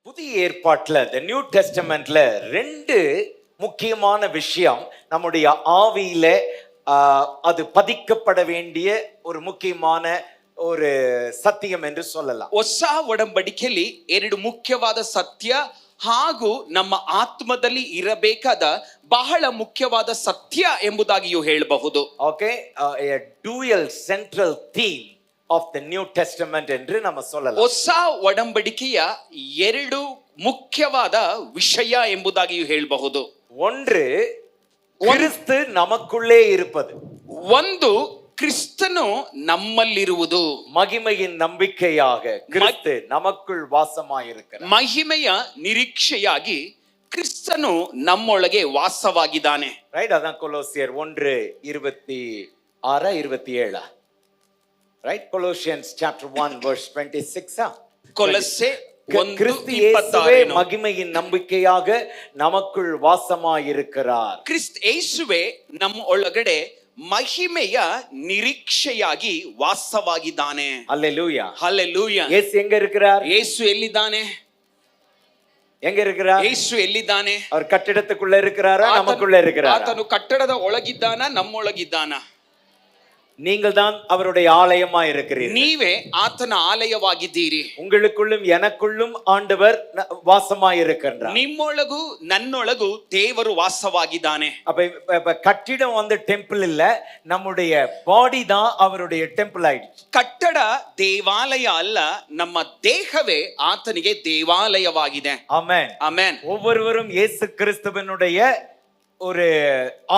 புதிய ஏற்பாட்டுல the new டெஸ்டமெண்ட்ல ரெண்டு முக்கியமான விஷயம் நம்முடைய ஆவியில அது பதிக்கப்பட வேண்டிய ஒரு முக்கியமான ஒரு சத்தியம் என்று சொல்லலாம். ಹೊಸ ಒಡಂಬಡಿಕೆಯಲ್ಲಿ ಎರಡು ಮುಖ್ಯವಾದ ಸತ್ಯ ಹಾಗೂ ನಮ್ಮ ಆತ್ಮದಲ್ಲಿ ಇರಬೇಕಾದ ಬಹಳ ಮುಖ್ಯವಾದ ಸತ್ಯ ಎಂಬುದಾಗಿಯೂ ಹೇಳಬಹುದು. Okay, a dual central theme of the new testament என்று நம்ம சொல்லலாம். ಹೊಸ ಒಡಂಬಡಿಕೆಯ ಎರಡು ಮುಖ್ಯವಾದ ವಿಷಯ ಎಂಬುದಾಗಿಯೂ ಹೇಳಬಹುದು. ஒன்று கிறிஸ்து நமக்குள்ளே இருப்பது, ಒಂದು ಕ್ರಿಸ್ತನು ನಮ್ಮಲ್ಲಿರುವುದು, மகிமையின் நம்பிக்கையாக கிறிஸ்து நமக்குள் வாசமாயிருக்கிறார். ಮಹಿಮೆಯ ನಿರೀಕ್ಷೆಯಾಗಿ ಕ್ರಿಸ್ತನು ನಮ್ಮೊಳಗೆ ವಾಸವಾಗಿದ್ದಾನೆ. ரைட், அதான் கொலோசியர் 1:26-27. Right, Colossians chapter 1 verse 26. கொலோசே கிறிஸ்து இயேசுவே மகிமையின் நம்பிக்கையாக நமக்குள் வாசமாயிருக்கிறார். ಕ್ರಿಸ್ತ ಯೇಸುವೆ ನಮ್ಮ ಒಳಗಡೆ ಮಹಿಮೆಯ ನಿರೀಕ್ಷೆಯಾಗಿ ವಾಸವಾಗಿದ್ದಾನೆ. ஹல்லேலூயா, ಹಲ್ಲೆಲೂಯಾ. இயேசு எங்க இருக்கிறார்? ಯೇಸು ಎಲ್ಲಿದ್ದಾನೆ? எங்க இருக்கிறார்? ಯೇಸು ಎಲ್ಲಿದ್ದಾನೆ? அவர் கட்டிடத்துக்குள்ள இருக்கிறாரா, நமக்குள்ள இருக்கிறாரா? ಆತನು ಕಟ್ಟಡದ ಒಳಗಿದ್ದಾನ, ನಮ್ಮೊಳಗಿದ್ದಾನ? நீங்கள் தான் அவருடைய ஆலயமா இருக்கிறீர்கள். ನೀವೇ ಆತನ ಆಲಯವಾಗಿದ್ದೀರಿ. உங்களுக்குள்ளும் எனக்குள்ளும் ஆண்டவர் வாசமாயிருக்கிறார். ನಿಮ್ಮೊಳಗೂ ನನ್ನೊಳಗೂ ದೇವರು ವಾಸವಾಗಿದ್ದಾನೆ. அப்ப கட்டிடம் வந்து டெம்பிள் இல்ல, நம்முடைய பாடி தான் அவருடைய டெம்பிள் ஆயிடுச்சு. ಕಟ್ಟಡ ದೇವಾಲಯ ಅಲ್ಲ, ನಮ್ಮ ದೇಹವೇ ಆತನಿಗೆ ದೇವಾಲಯವಾಗಿದೆ. ஆமென், ಆಮೆನ್. ஒவ்வொருவரும் இயேசு கிறிஸ்துவினுடைய ஒரு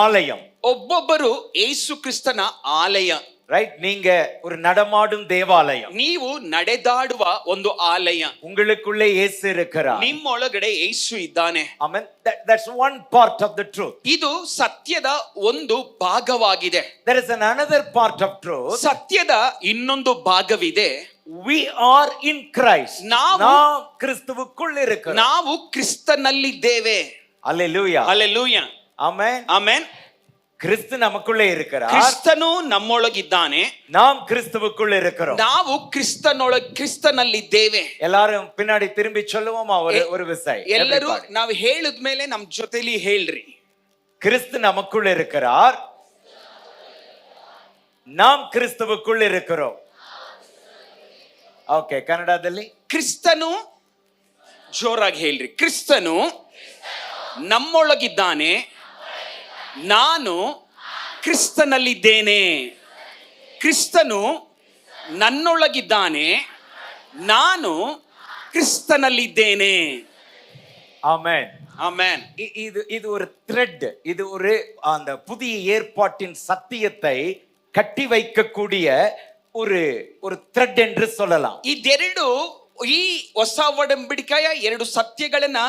ஆலயம். ಒಬ್ಬೊಬ್ಬರು ಯೇಸು ಕ್ರಿಸ್ತನ ಆಲಯ. ரைட், நீங்க ஒரு நடமாடும் தேவாலயம். ನೀವು ನಡೆದಾಡುವ ಒಂದು ಆಲಯ. உங்களுக்குள்ளே இயேசு இருக்கிறார். ನಿಮ್ಮೊಳಗಡೆ ಯೇಸು ಇದ್ದಾನೆ. Amen. That's one part of the truth. ಇದು ಸತ್ಯದ ಒಂದು ಭಾಗವಾಗಿದೆ. There is another part of truth. ಸತ್ಯದ ಇನ್ನೊಂದು ಭಾಗವಿದೆ. We are in Christ. ನಾವು ಕ್ರಿಸ್ತುವುக்குள் இருக்கிறோம். ನಾವು ಕ್ರಿಸ್ತನಲ್ಲಿದ್ದೇವೆ. Hallelujah. Hallelujah. Amen. Amen. கிறிஸ்து நமக்குள்ளே இருக்கிறார். ಕ್ರಿಸ್ತನು ನಮ್ಮೊಳಗಿದ್ದಾನೆ. நாம் கிறிஸ்துவுக்குள் இருக்கிறோம். ನಾವು ಕ್ರಿಸ್ತನಲ್ಲಿದ್ದೇವೆ. எல்லாரும் பின்னாடி திரும்பி சொல்லுவோமா ஒரு விசை? ಎಲ್ಲರೂ ನಾವು ಹೇಳಿದ್ಮೇಲೆ ನಮ್ಮ ಜೊತೆಲಿ ಹೇಳ್ರಿ. கிறிஸ்து நமக்குள் இருக்கிறார், நாம் கிறிஸ்துவுக்குள் இருக்கிறோம். ಓಕೆ, ಕನ್ನಡದಲ್ಲಿ ಕ್ರಿಸ್ತನು, ಜೋರಾಗಿ ಹೇಳ್ರಿ. ಕ್ರಿಸ್ತನು ನಮ್ಮೊಳಗಿದ್ದಾನೆ, ನಾನು ಕ್ರಿಸ್ತನಲ್ಲಿದ್ದೇನೆ. ಕ್ರಿಸ್ತನು ನನ್ನೊಳಗಿದ್ದಾನೆ, ನಾನು ಕ್ರಿಸ್ತನಲ್ಲಿದ್ದೇನೆ. ஆமென். ஆமென். இது ஒரு த்ரெட், இது ஒரு அந்த புதிய ஏற்பாட்டின் சத்தியத்தை கட்டி வைக்கக்கூடிய ஒரு த்ரெட் என்று சொல்லலாம். ಇದೆರಡು ಈ ಹೊಸ ಒಡಂಬಡಿಕೆಯ ಎರಡು ಸತ್ಯಗಳನ್ನ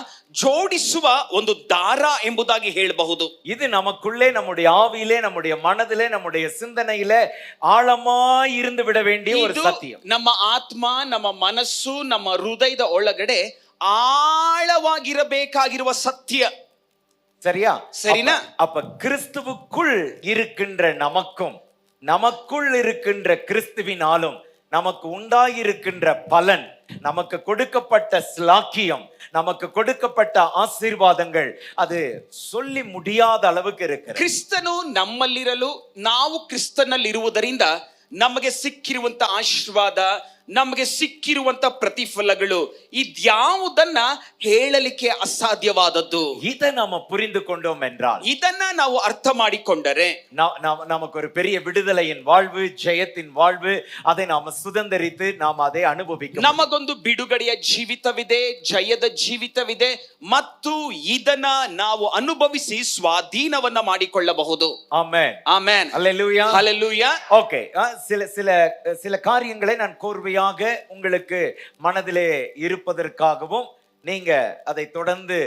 ಜೋಡಿಸುವ ಒಂದು ದಾರ ಎಂಬುದಾಗಿ ಹೇಳಬಹುದು. இது நமக்குள்ளே, நம்முடைய ஆவியிலே, நம்முடைய மனதிலே, நம்முடைய சிந்தனையிலே ஆழமாய் இருந்து விட வேண்டிய ஒரு சத்தியம். ನಮ್ಮ ಆತ್ಮ, ನಮ್ಮ ಮನಸ್ಸು, ನಮ್ಮ ಹೃದಯದ ಒಳಗಡೆ ಆಳವಾಗಿರಬೇಕಾಗಿರುವ ಸತ್ಯ. சரியா? சரினா? அப்ப கிறிஸ்துவுக்குள் இருக்கின்ற நமக்குள் இருக்கின்ற கிறிஸ்துவினாலும் நமக்கு உண்டாயிருக்கின்ற பலன், நமக்கு கொடுக்கப்பட்ட ஸ்லாக்கியம், நமக்கு கொடுக்கப்பட்ட ஆசீர்வாதங்கள் அது சொல்லி முடியாத அளவுக்கு இருக்கு. ಕ್ರಿಸ್ತನು ನಮ್ಮಲ್ಲಿರಲು, ನಾವು ಕ್ರಿಸ್ತನಲ್ಲಿರುವುದರಿಂದ ನಮಗೆ ಸಿಕ್ಕಿರುವಂತ ಆಶೀರ್ವಾದ, ನಮಗೆ ಸಿಕ್ಕಿರುವಂತ ಪ್ರತಿಫಲಗಳು ಇದ್ಯಾವುದನ್ನ ಹೇಳಲಿಕ್ಕೆ ಅಸಾಧ್ಯವಾದದ್ದು. இதை நாம புரிந்து கொண்டோம் என்றால், ಇದನ್ನ ನಾವು ಅರ್ಥ ಮಾಡಿಕೊಂಡರೆ நமக்கு ஒரு பெரிய விடுதலையின் வாழ்வு, ஜெயத்தின் வாழ்வு, அதை நாம சுதந்தரித்து நாம் அதை அனுபவிக்க, ನಮಗೊಂದು ಬಿಡುಗಡೆಯ ಜೀವಿತವಿದೆ, ಜಯದ ಜೀವಿತವಿದೆ, ಮತ್ತು ಇದನ್ನ ನಾವು ಅನುಭವಿಸಿ ಸ್ವಾಧೀನವನ್ನ ಮಾಡಿಕೊಳ್ಳಬಹುದು. ஆமென். ಆಮೆನ್. ஹல்லேலூயா. ಹಲ್ಲೆಲೂಯಾ. ஓகே, சில காரியங்களை நான் கோர்வையாக உங்களுக்கு மனதிலே இருப்பதற்காகவும் நீங்க அதை தொடர்ந்து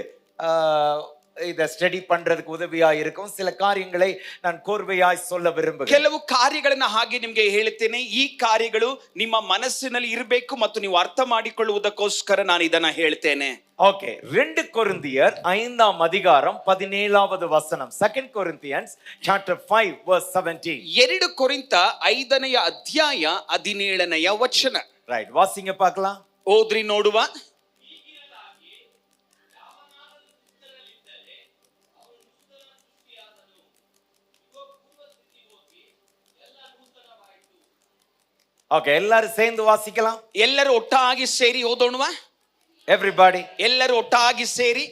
இதை ஸ்டடி பண்றதுக்கு உதவியா இருக்கும் சில காரியங்களை நான் கோர்வையாய் சொல்ல விரும்புகிறேன். ಕೆಲವು ಕಾರ್ಯಗಳನ್ನ ಹಾಗೆ ನಿಮಗೆ ಹೇಳುತ್ತೇನೆ. ಈ ಕಾರ್ಯಗಳು ನಿಮ್ಮ ಮನಸ್ಸಿನಲ್ಲಿ ಇರಬೇಕು ಮತ್ತು ನೀವು ಅರ್ಥ ಮಾಡಿಕೊಳ್ಳುವುದಕ್ಕೋಸ್ಕರ ನಾನು ಇದನ್ನ ಹೇಳ್ತೇನೆ. ஓகே, 2 கொரிந்தியர் 5ஆம் அதிகாரம் 17வது வசனம். 2 Corinthians chapter 5 verse 17. 2 ಕೊರಿಂಥ 5ನೆಯ ಅಧ್ಯಾಯ 17ನೆಯ ವಚನ. ரைட், வாசிங்க பார்க்கலாம். ಓದ್ರಿ, ನೋಡುವ. ஓகே, எல்லாரும் சேர்ந்து வாசிக்கலாம். ಎಲ್ಲರೂ ಒಟ್ಟಾಗಿ ಸೇರಿ ಓದೋಣವಾ? எவ்ரிபாடி. ಎಲ್ಲರೂ ಒಟ್ಟಾಗಿ ಸೇರಿ.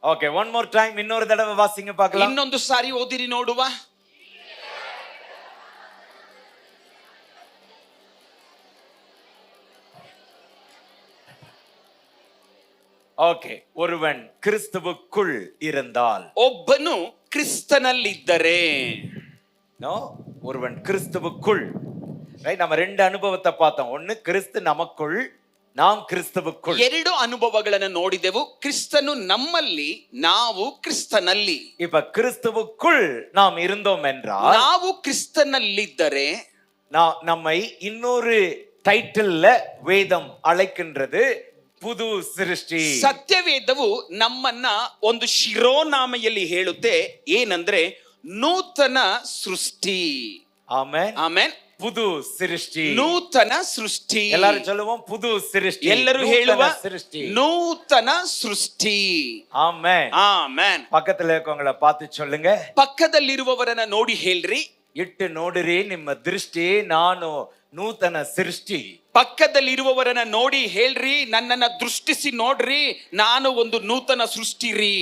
ஓகே, ஒன் மோர் டைம், இன்னொரு தடவை வாசிங்க பார்க்கலாம். ಇನ್ನೊಂದು ಸಾರಿ ಓದಿರಿ ನೋಡುವ. ஓகே, ஒருவன் கிறிஸ்துவுக்குள் இருந்தால். ಒಬ್ಬನು ಕ್ರಿಸ್ತನಲ್ಲಿದ್ದರೆ. நோ, ஒருவன் கிறிஸ்துவுக்குள். ரைட், நம்ம ரெண்டு அனுபவத்தை பார்த்தோம். ஒன்னு கிறிஸ்து நமக்குள், நாம் கிறிஸ்துவுக்குள். ಎರಡು ಅನುಭವಗಳನ್ನು ನೋಡಿದೆವು. ಕ್ರಿಸ್ತನು ನಮ್ಮಲ್ಲಿ, ನಾವು ಕ್ರಿಸ್ತನಲ್ಲಿ. இப்ப கிறிஸ்துவுக்குள் நாம் இருந்தோம் என்றால், ನಾವು ಕ್ರಿಸ್ತನಲ್ಲಿದ್ದರೆ நம்மை இன்னொரு டைட்டில்ல வேதம் அழைக்கின்றது புது சிருஷ்டி. ಸತ್ಯವೇದವು ನಮ್ಮನ್ನ ಒಂದು ಶಿರೋನಾಮೆಯಲ್ಲಿ ಹೇಳುತ್ತೆ. ಏನಂದ್ರೆ ನೂತನ ಸೃಷ್ಟಿ. ஆமென், ಆಮೆನ್. புது சிருஷ்டி, ನೂತನ ಸೃಷ್ಟಿ. எல்லாரும் சொல்லுவோம் புது சிருஷ்டி. ಎಲ್ಲರೂ ಹೇಳುವ சிருஷ்டி, ನೂತನ ಸೃಷ್ಟಿ. ஆமென். ಆಮೆನ್. பக்கத்துல இருக்கவங்கள பார்த்து சொல்லுங்க, ಪಕ್ಕದಲ್ಲಿರುವವರನ್ನ ನೋಡಿ ಹೇಳ್ರಿ, ಇಟ್ಟು ನೋಡಿರಿ ನಿಮ್ಮ ದೃಷ್ಟಿ, ನಾನು ನೂತನ ಸೃಷ್ಟಿ. ಪಕ್ಕದಲ್ಲಿರುವವರನ್ನ ನೋಡಿ ಹೇಳ್ರಿ, ನನ್ನನ್ನ ದೃಷ್ಟಿಸಿ ನೋಡ್ರಿ, ನಾನು ಒಂದು ನೂತನ ಸೃಷ್ಟಿರಿ.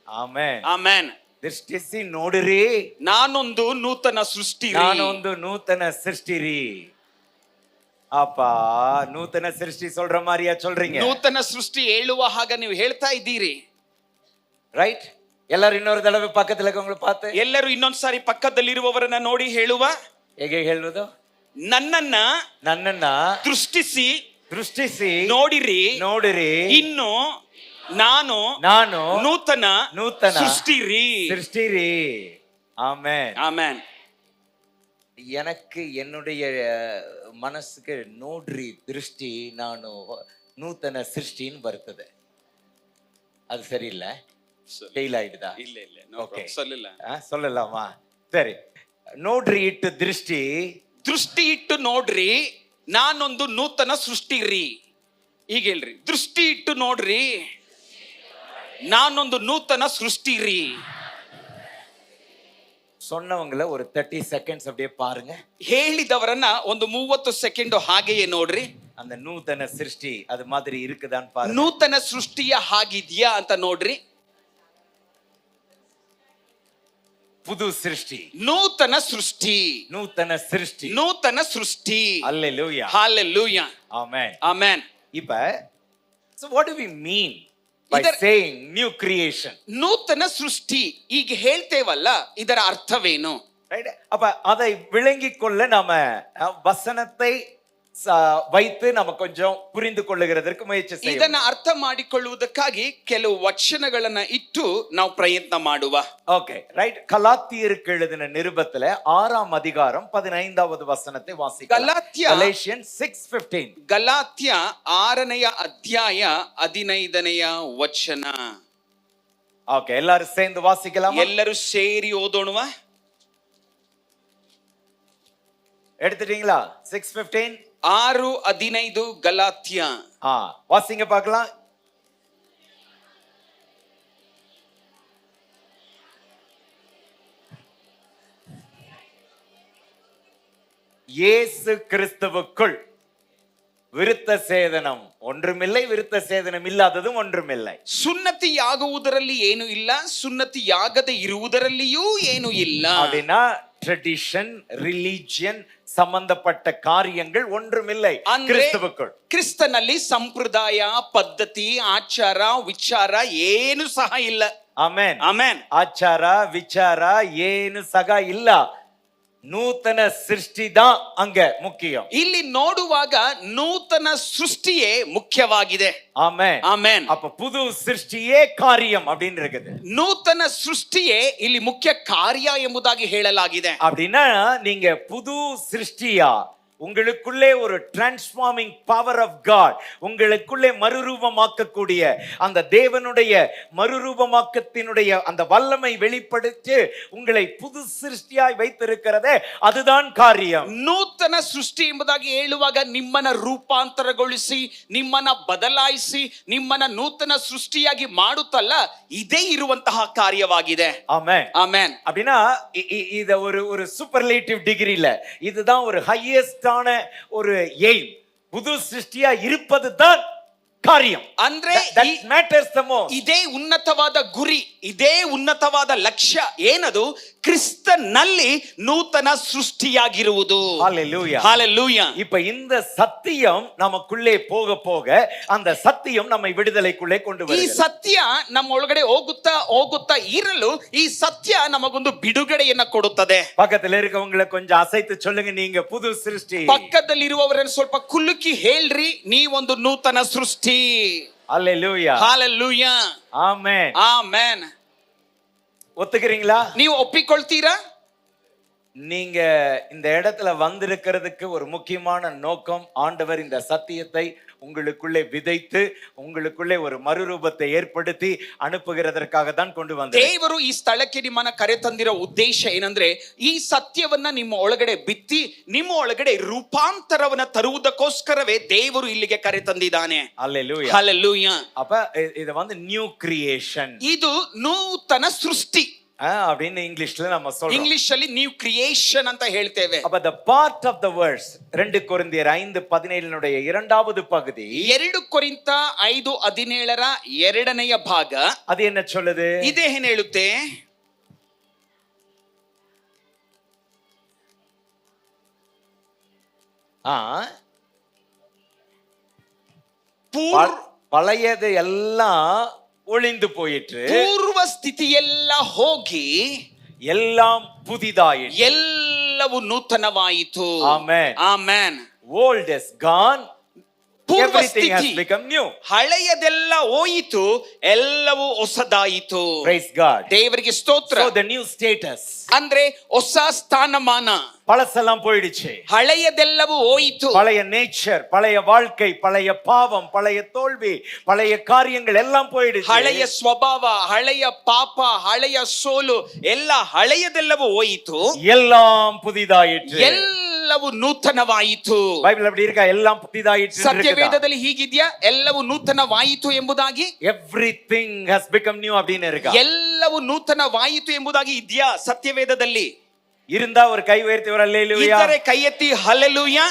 Amen, amen. ದೃಷ್ಟಿಸಿ ನೋಡಿರಿ, ನಾನೊಂದು ನೂತನ ಸೃಷ್ಟಿ. ನಾನೊಂದು ನೂತನ ಸೃಷ್ಟಿರಿ. அப்பா, நூத்தன சிருஷ்டி சொல்ற மாதிரியா சொல்றீங்க? ನೂತನ ಸೃಷ್ಟಿ ಹೇಳುವ ಹಾಗ ನೀವು ಹೇಳ್ತಾ ಇದ್ದೀರಿ. ரைட், எல்லாரும் இன்னொரு தடவை பக்கத்துல இருக்கவங்கள பார்த்து, ಎಲ್ಲರೂ ಇನ್ನೊಂದ್ಸಾರಿ ಪಕ್ಕದಲ್ಲಿರುವವರನ್ನ ನೋಡಿ ಹೇಳುವ. ಹೇಗೆ ಹೇಳುವುದು? ನನ್ನನ್ನ ದೃಷ್ಟಿಸಿ ನೋಡಿರಿ, ನೋಡಿರಿ, ಇನ್ನು ನಾನು ನೂತನ ಸೃಷ್ಟಿರಿ. ஆமென், ஆமென். எனக்கு என்னுடைய மனசுக்கு நோட்ரி திருஷ்டி, நான் நூத்தன சிருஷ்டின்னு வருத்தது. அது சரியில்லை, ஃபெயில் ஆயிடுதா? இல்ல இல்ல, ஓகே, சொல்லலாமா? சரி, ನೋಡ್ರಿ ಇಟ್ಟು ದೃಷ್ಟಿ ಇಟ್ಟು ನೋಡ್ರಿ, ನಾನೊಂದು ನೂತನ ಸೃಷ್ಟಿರಿ. ಈಗ ಹೇಳ್ರಿ, ದೃಷ್ಟಿ ಇಟ್ಟು ನೋಡ್ರಿ, ನಾನೊಂದು ನೂತನ ಸೃಷ್ಟಿರಿ. சொன்னவங்கள ஒரு 30 செகண்ட்ஸ் அப்படியே பாருங்க. ಹೇಳಿದವರನ್ನ ಒಂದು 30 ಸೆಕೆಂಡ್ ಹಾಗೆಯೇ ನೋಡ್ರಿ. அந்த நூதன சிருஷ்டி அது மாதிரி இருக்குதான்னு பாருங்க. ನೂತನ ಸೃಷ್ಟಿಯ ಹಾಗಿದ್ಯಾ ಅಂತ ನೋಡ್ರಿ. புது சிருஷ்டி, ನೂತನ ಸೃಷ್ಟಿ, நூதன சிருஷ்டி, ನೂತನ ಸೃಷ್ಟಿ. ஹalleluya, ஹalleluya, ஆமென், ஆமென். இப்ப so what do we mean by saying new creation? ನೂತನ ಸೃಷ್ಟಿ ಈಗ ಹೇಳ್ತೇವಲ್ಲ, ಇದರ ಅರ್ಥವೇನು? ரைட், அப்ப அதை விளங்கிக் கொள்ள நாம வசனத்தை வைத்து நம்ம கொஞ்சம் புரிந்து கொள்ளுகிறதற்கு முயற்சி செய்வோம். ಇದನ್ನ ಅರ್ಥ ಮಾಡಿಕೊಳ್ಳುವುದಕ್ಕಾಗಿ ಕೆಲವು ವಚನಗಳನ್ನ ಇಟ್ಟು ನಾವು ಪ್ರಯತ್ನ ಮಾಡುವ. Okay, right. கலாத்தியருக்கு எழுதின நிருபத்துல 6ஆம் அதிகாரம் 15வது வசனத்தை வாசிக்கலாம். Galatians 6:15. ಗಲಾತ್ಯ 6ನೇ ಅಧ್ಯಾಯ 15ನೇ ವಚನ. ஓகே, எல்லாரும் சேர்ந்து வாசிக்கலாம். ಎಲ್ಲರೂ ಸೇರಿ ಓದೋಣವಾ? எடுத்துட்டீங்களா? 6:15, 6:15 ಗಲಾತ್ಯ. வாசிங்க பார்க்கலாம். இயேசு கிறிஸ்துவுக்குள் விருத்த சேதனம் ஒன்றுமில்லை, விருத்த சேதனம் இல்லாததும் ஒன்றுமில்லை. ಸುನ್ನತಿಯಾಗುವುದರಲ್ಲಿ ಏನು ಇಲ್ಲ, ಸುನ್ನತಿಯಾಗದೆ ಇರುವುದರಲ್ಲಿಯೂ ಏನು ಇಲ್ಲ. அப்படின்னா ட்ரெடிஷன், ரிலிஜியன் ಸಂಬಂಧಪಟ್ಟ ಕಾರ್ಯங்கள் ஒன்றுமில்லை கிறிஸ்துவுக்குள். ಕ್ರಿಸ್ತನಲ್ಲಿ ಸಂಪ್ರದಾಯ, ಪದ್ಧತಿ, ಆಚಾರ, ವಿಚಾರ ಏನು ಸಹ ಇಲ್ಲ. Amen, amen. ಆಚಾರ ವಿಚಾರ ಏನು ಸಹ ಇಲ್ಲ. ನೂತನ ಸೃಷ್ಟಿ தான் அங்க முக்கியம். ಇಲ್ಲಿ ನೋಡುವಾಗ ನೂತನ ಸೃಷ್ಟಿಯೇ ಮುಖ್ಯವಾಗಿದೆ. ஆமென், ಆಮೆನ್. அப்ப புது சிருஷ்டியே காரியம் அப்படின்னு இருக்குது. ನೂತನ ಸೃಷ್ಟಿಯೇ ಇಲ್ಲಿ ಮುಖ್ಯ ಕಾರ್ಯ ಎಂಬುದಾಗಿ ಹೇಳಲಾಗಿದೆ. அப்படின்னா நீங்க புது சிருஷ்டியா உங்களுக்குள்ளே ஒரு டிரான்ஸ்ஃபார்மிங் பவர் ஆஃப் காட், உங்களுக்குள்ளே மறுரூபமாக்கக்கூடிய அந்த தேவனுடைய மறுரூபமாக்கத்தினுடைய அந்த வல்லமை வெளிப்படுத்தி உங்களை புது சிருஷ்டியாய் வைத்திருக்கிறதே, அதுதான் காரியம். ನೂತನ ಸೃಷ್ಟಿ ಎಂಬುದಾಗಿ ಹೇಳುವಾಗ ನಿಮ್ಮನ್ನ ರೂಪಾಂತರಗೊಳಿಸಿ, ನಿಮ್ಮನ್ನ ಬದಲಾಯಿಸಿ, ನಿಮ್ಮನ್ನ ನೂತನ ಸೃಷ್ಟಿಯಾಗಿ ಮಾಡುತ್ತಲ್ಲ, ಇದೇ ಇರುವಂತಹ ಕಾರ್ಯವಾಗಿದೆ. ஆமென். ಆಮೆನ್. அப்படின்னா இத ஒரு சூப்பர்லேட்டிவ் டிகிரில இதுதான் ஒரு ஹையஸ்டான ஒரு எய்ம். புது சிருஷ்டியா இருப்பது தான் காரியம். ಅಂದ್ರೆ that matters the most. ಇದೇ ಉನ್ನತವಾದ ಗುರಿ, ಇದೇ ಉನ್ನತವಾದ ಲಕ್ಷ್ಯ. ಏನದು? ಕ್ರಿಸ್ತನಲ್ಲಿ ನೂತನ ಸೃಷ್ಟಿಯಾಗಿರುವುದು. Hallelujah. Hallelujah. இப்ப இந்த சத்தியம் நமக்குள்ளே போக போக அந்த சத்தியம் நம்மை விடுதலைக்குள்ளே கொண்டு ಈ வருகிறது. ಸತ್ಯ ನಮ್ಮ ಒಳಗಡೆ ಹೋಗುತ್ತಾ ಹೋಗುತ್ತಾ ಇರಲು ಈ ಸತ್ಯ ನಮಗೊಂದು ಬಿಡುಗಡೆಯನ್ನ ಕೊಡುತ್ತದೆ. பக்கத்துல இருக்கவங்களை கொஞ்சம் அசைத்து சொல்லுங்க, நீங்க புது சிருஷ்டி. ಪಕ್ಕದಲ್ಲಿರುವವರನ್ನು ಸ್ವಲ್ಪ ಕುಲುಕಿ ಹೇಳ್ರಿ, ನೀವೊಂದು ನೂತನ ಸೃಷ್ಟಿ. Hallelujah. Hallelujah. Amen. Amen. ஒத்துக்கிறீங்களா? ನೀವು ಒಪ್ಪಿಕೊಳ್ತೀರಾ? நீங்க இந்த இடத்துல வந்திருக்கிறதுக்கு ஒரு முக்கியமான நோக்கம், ஆண்டவர் இந்த சத்தியத்தை உங்களுக்குள்ளே விதைத்து உங்களுக்குள்ளே ஒரு மறுரூபத்தை ஏற்படுத்தி அனுப்புகிறதற்காக தான் கொண்டு வந்தார். ದೇವರು ಈ ಸ್ಥಳಕ್ಕೆ ನಿಮ್ಮನ್ನ ಕರೆ ತಂದಿರೋ ಉದ್ದೇಶ ಏನಂದ್ರೆ, ಈ ಸತ್ಯವನ್ನ ನಿಮ್ಮ ಒಳಗಡೆ ಬಿತ್ತಿ ನಿಮ್ಮ ಒಳಗಡೆ ರೂಪಾಂತರವನ್ನ ತರುವುದಕ್ಕೋಸ್ಕರವೇ ದೇವರು ಇಲ್ಲಿಗೆ ಕರೆ ತಂದಿದ್ದಾನೆ. அல்லேலூயா. Hallelujah. அப்ப இது வந்து நியூ கிரியேஷன். ಇದು ನೂತನ ಸೃಷ್ಟಿ. அப்படின்னு இங்கிலீஷ்ல நம்ம சொல்றோம். ಇಂಗ್ಲಿಷ್ ಅಲ್ಲಿ ನ್ಯೂ ಕ್ರಿಯೇಷನ್ ಅಂತ ಹೇಳ್ತೇವೆ. அப்ப the part of the verse 2 கொரிந்தியர் 5:17 னுடைய இரண்டாவது பகுதி, 2 ಕೊರಿಂಥ 5:17 ಎರಡನೆಯ ಭಾಗ, அது என்ன சொல்லுது? ಇದೇ ಏನ್ ಹೇಳುತ್ತೆ? பழையது எல்லாம் ஒளிந்து போயிற்று, ಪೂರ್ವ ಸ್ಥಿತಿಯೆಲ್ಲ ಹೋಗಿ எல்லாம் புதிதாயிற்று, ಎಲ್ಲವೂ ನೂತನವಾಯಿತು. ಆಮೆನ್. ಆಮೆನ್. Old is gone, ಪೂರ್ವ everything has ಸ್ಥಿತಿ become new. ಹಳೆಯದೆಲ್ಲ ಹೋಯಿತು, ಎಲ್ಲವೂ ಹೊಸದಾಯಿತು. Praise God. ದೇವರಿಗೆ ಸ್ತೋತ್ರ. So the new status, ಅಂದ್ರೆ ಹೊಸ ಸ್ಥಾನಮಾನ. பழசெல்லாம் போயிடுச்சு, ಹಳೆಯದೆಲ್ಲವೂ ಹೋಯಿತು. பழைய நேச்சர், பழைய வாழ்க்கை, பழைய பாவம், பழைய தோல்வி, பழைய காரியங்கள் எல்லாம் போயிடுச்சு. ಹಳೆಯ ಸ್ವಭಾವ, ಹಳೆಯ ಪಾಪ, ಹಳೆಯ ಸೋಲು, ಎಲ್ಲ ಹಳೆಯದೆಲ್ಲವೂ ಹೋಯಿತು, எல்லாம் புதிதாயிற்று. ಎಲ್ಲವೂ ನೂತನವಾಯಿತು. பைபிள் அப்படி இருக்கா? எல்லாம் புதிதாயிற்று. ಸತ್ಯವೇದದಲ್ಲಿ ಹೀಗಿದ್ಯಾ? ಎಲ್ಲವೂ ನೂತನವಾಯಿತು ಎಂಬುದಾಗಿ. everything has become new அப்படின்னு இருக்கா? ಎಲ್ಲವೂ ನೂತನವಾಯಿತು ಎಂಬುದಾಗಿ ಇದೆಯಾ ಸತ್ಯವೇದದಲ್ಲಿ? இருந்தா ஒரு கை உயர்த்தி ஒரு அல்லேலூயா. ಇದ್ದರೆ ಕೈ ಎತ್ತಿ ಹಲ್ಲೆಲೂಯಾ.